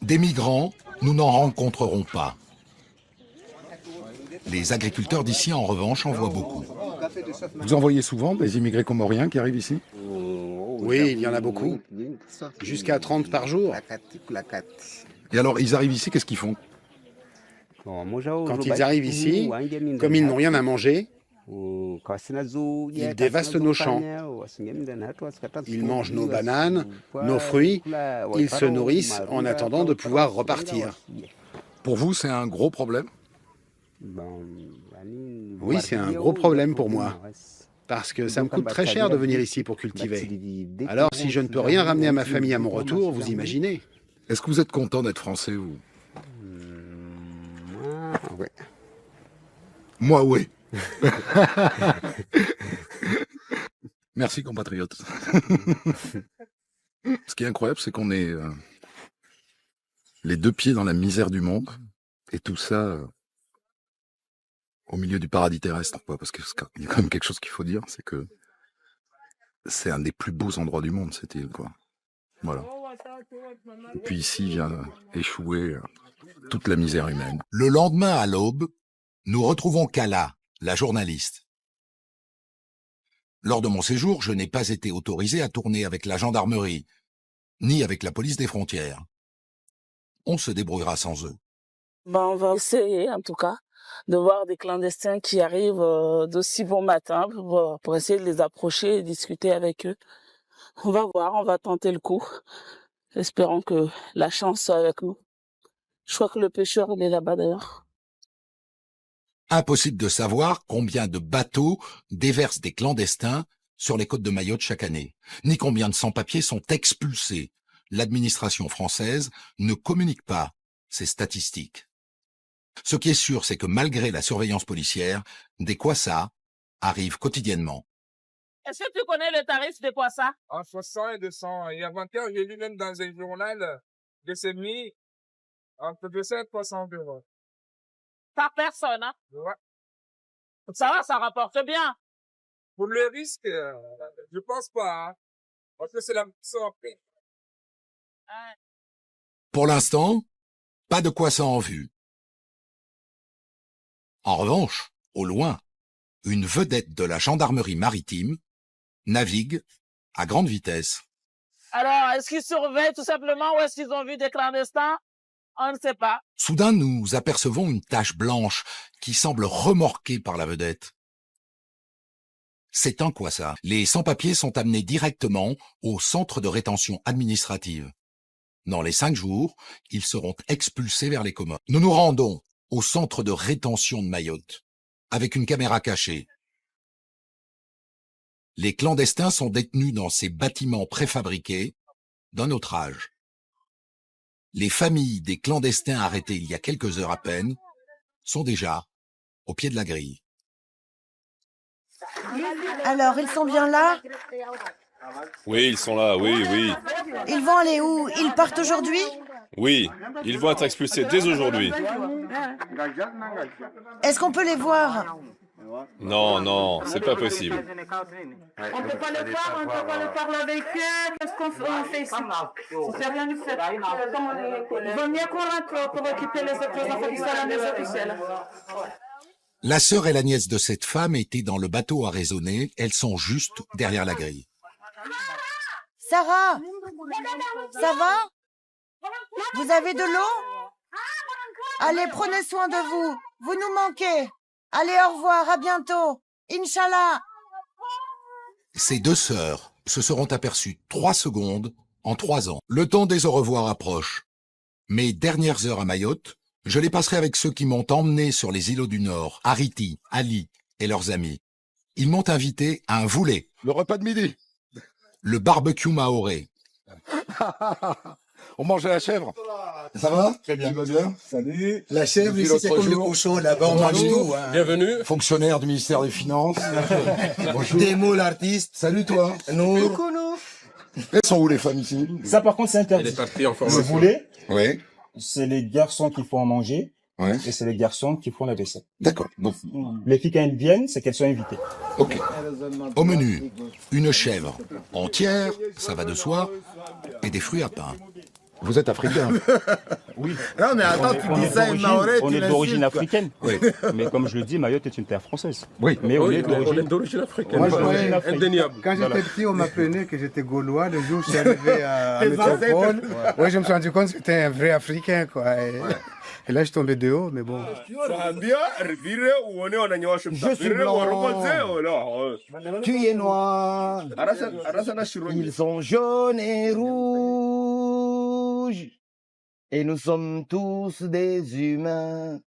Des migrants, nous n'en rencontrerons pas. Les agriculteurs d'ici, en revanche, en voient beaucoup. Vous en voyez souvent des immigrés comoriens qui arrivent ici? Oui, il y en a beaucoup. Jusqu'à 30 par jour. Et alors, ils arrivent ici, qu'est-ce qu'ils font? Quand ils arrivent ici, comme ils n'ont rien à manger, ils dévastent nos champs. Ils mangent nos bananes, nos fruits. Ils se nourrissent en attendant de pouvoir repartir. Pour vous, c'est un gros problème? Oui, c'est un gros problème pour moi. Parce que ça me coûte très cher de venir ici pour cultiver. Alors, si je ne peux rien ramener à ma famille à mon retour, vous imaginez. Est-ce que vous êtes content d'être français, vous? Oui. Moi, oui. Merci, compatriotes. Ce qui est incroyable, c'est qu'on est les deux pieds dans la misère du monde, et tout ça au milieu du paradis terrestre, quoi. Parce qu'il y a quand même quelque chose qu'il faut dire, c'est que c'est un des plus beaux endroits du monde, cette île, quoi. Voilà. Et puis ici vient échouer toute la misère humaine. Le lendemain à l'aube, nous retrouvons Kala, la journaliste. Lors de mon séjour, je n'ai pas été autorisé à tourner avec la gendarmerie, ni avec la police des frontières. On se débrouillera sans eux. On va essayer, en tout cas, de voir des clandestins qui arrivent d'aussi bon matin pour essayer de les approcher et discuter avec eux. On va voir, on va tenter le coup. Espérons que la chance soit avec nous. Je crois que le pêcheur, il est là-bas d'ailleurs. Impossible de savoir combien de bateaux déversent des clandestins sur les côtes de Mayotte chaque année, ni combien de sans-papiers sont expulsés. L'administration française ne communique pas ces statistiques. Ce qui est sûr, c'est que malgré la surveillance policière, des kwassa arrivent quotidiennement. Est-ce que tu connais le tarif de kwassa? Entre 100 et 200. Et avant-hier, j'ai lu même dans un journal de ces nuits, entre 200 et 300 euros. Par personne, hein? Ouais. Ça va, ça rapporte bien. Pour le risque, je pense pas, hein, parce que c'est la somme. Pour l'instant, pas de kwassa en vue. En revanche, au loin, une vedette de la gendarmerie maritime navigue à grande vitesse. Alors, est-ce qu'ils surveillent tout simplement ou est-ce qu'ils ont vu des clandestins? On ne sait pas. Soudain, nous apercevons une tache blanche qui semble remorquée par la vedette. C'est un kwassa. Les sans-papiers sont amenés directement au centre de rétention administrative. Dans les 5 jours, ils seront expulsés vers les Comores. Nous nous rendons au centre de rétention de Mayotte, avec une caméra cachée. Les clandestins sont détenus dans ces bâtiments préfabriqués d'un autre âge. Les familles des clandestins arrêtés il y a quelques heures à peine sont déjà au pied de la grille. Alors, ils sont bien là? Oui, ils sont là, oui, oui. Ils vont aller où? Ils partent aujourd'hui? Oui, ils vont être expulsés dès aujourd'hui. Est-ce qu'on peut les voir? Non, non, c'est pas possible. On peut pas les voir, on peut pas les parler avec eux. Qu'est-ce qu'on fait ici? Ça fait rien du fait. Il vaut mieux qu'on rentre pour occuper les autres enfants qui sont à la maison tout seuls. La sœur et la nièce de cette femme étaient dans le bateau à raisonner. Elles sont juste derrière la grille. Sarah, ça va? Vous avez de l'eau? Allez, prenez soin de vous. Vous nous manquez. Allez, au revoir, à bientôt. Inch'Allah. Ces deux sœurs se seront aperçues 3 secondes en 3 ans. Le temps des au revoir approche. Mes dernières heures à Mayotte, je les passerai avec ceux qui m'ont emmené sur les îlots du Nord, Ariti, Ali et leurs amis. Ils m'ont invité à un voulet. Le repas de midi. Le barbecue maoré. On mangeait la chèvre. Ça va? Très bien. Tu vas bien? Salut. La chèvre, Depuis ici, c'est l'autre comme le jour. cochon, là-bas, on mange tout. Hein. Bienvenue. Fonctionnaire du ministère des Finances. Bonjour. Démo, l'artiste. Salut toi. Nour. Elles sont où les femmes ici? Ça, par contre, c'est interdit. Elle est partie en Le formation. voulet, Oui. c'est les garçons qui font à manger. Ouais. Et c'est les garçons qui font la vaisselle. D'accord. Donc, Les filles, quand elles viennent, c'est qu'elles sont invitées. Ok. Au menu, une chèvre entière, ça va de soi, et des fruits à pain. Vous êtes africain? Oui. Non, mais attends, tu dis ça, une Maoré, on tu est d'origine l'insultes, quoi. africaine. Oui. Mais comme je le dis, Mayotte est une terre française. Oui. Mais on est d'origine africaine. Moi, je croyais- Indéniable. Quand j'étais Voilà. petit, on m'apprenait que j'étais gaulois. Le jour où je suis arrivé à Métropole, ouais, je me suis rendu compte que j'étais un vrai Africain, quoi. Et là, je suis tombé de haut, mais bon. Je suis blanc. Tu es noir. Ils sont jaunes et rouges. Et nous sommes tous des humains.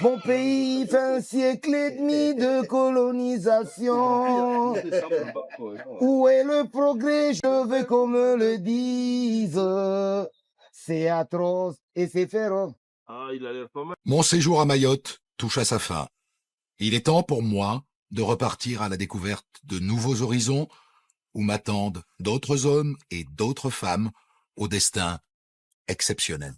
Mon pays fait un siècle et demi de colonisation. Où est le progrès? Je veux qu'on me le dise. C'est atroce et c'est féroce. Mon séjour à Mayotte touche à sa fin. Il est temps pour moi de repartir à la découverte de nouveaux horizons où m'attendent d'autres hommes et d'autres femmes au destin exceptionnel.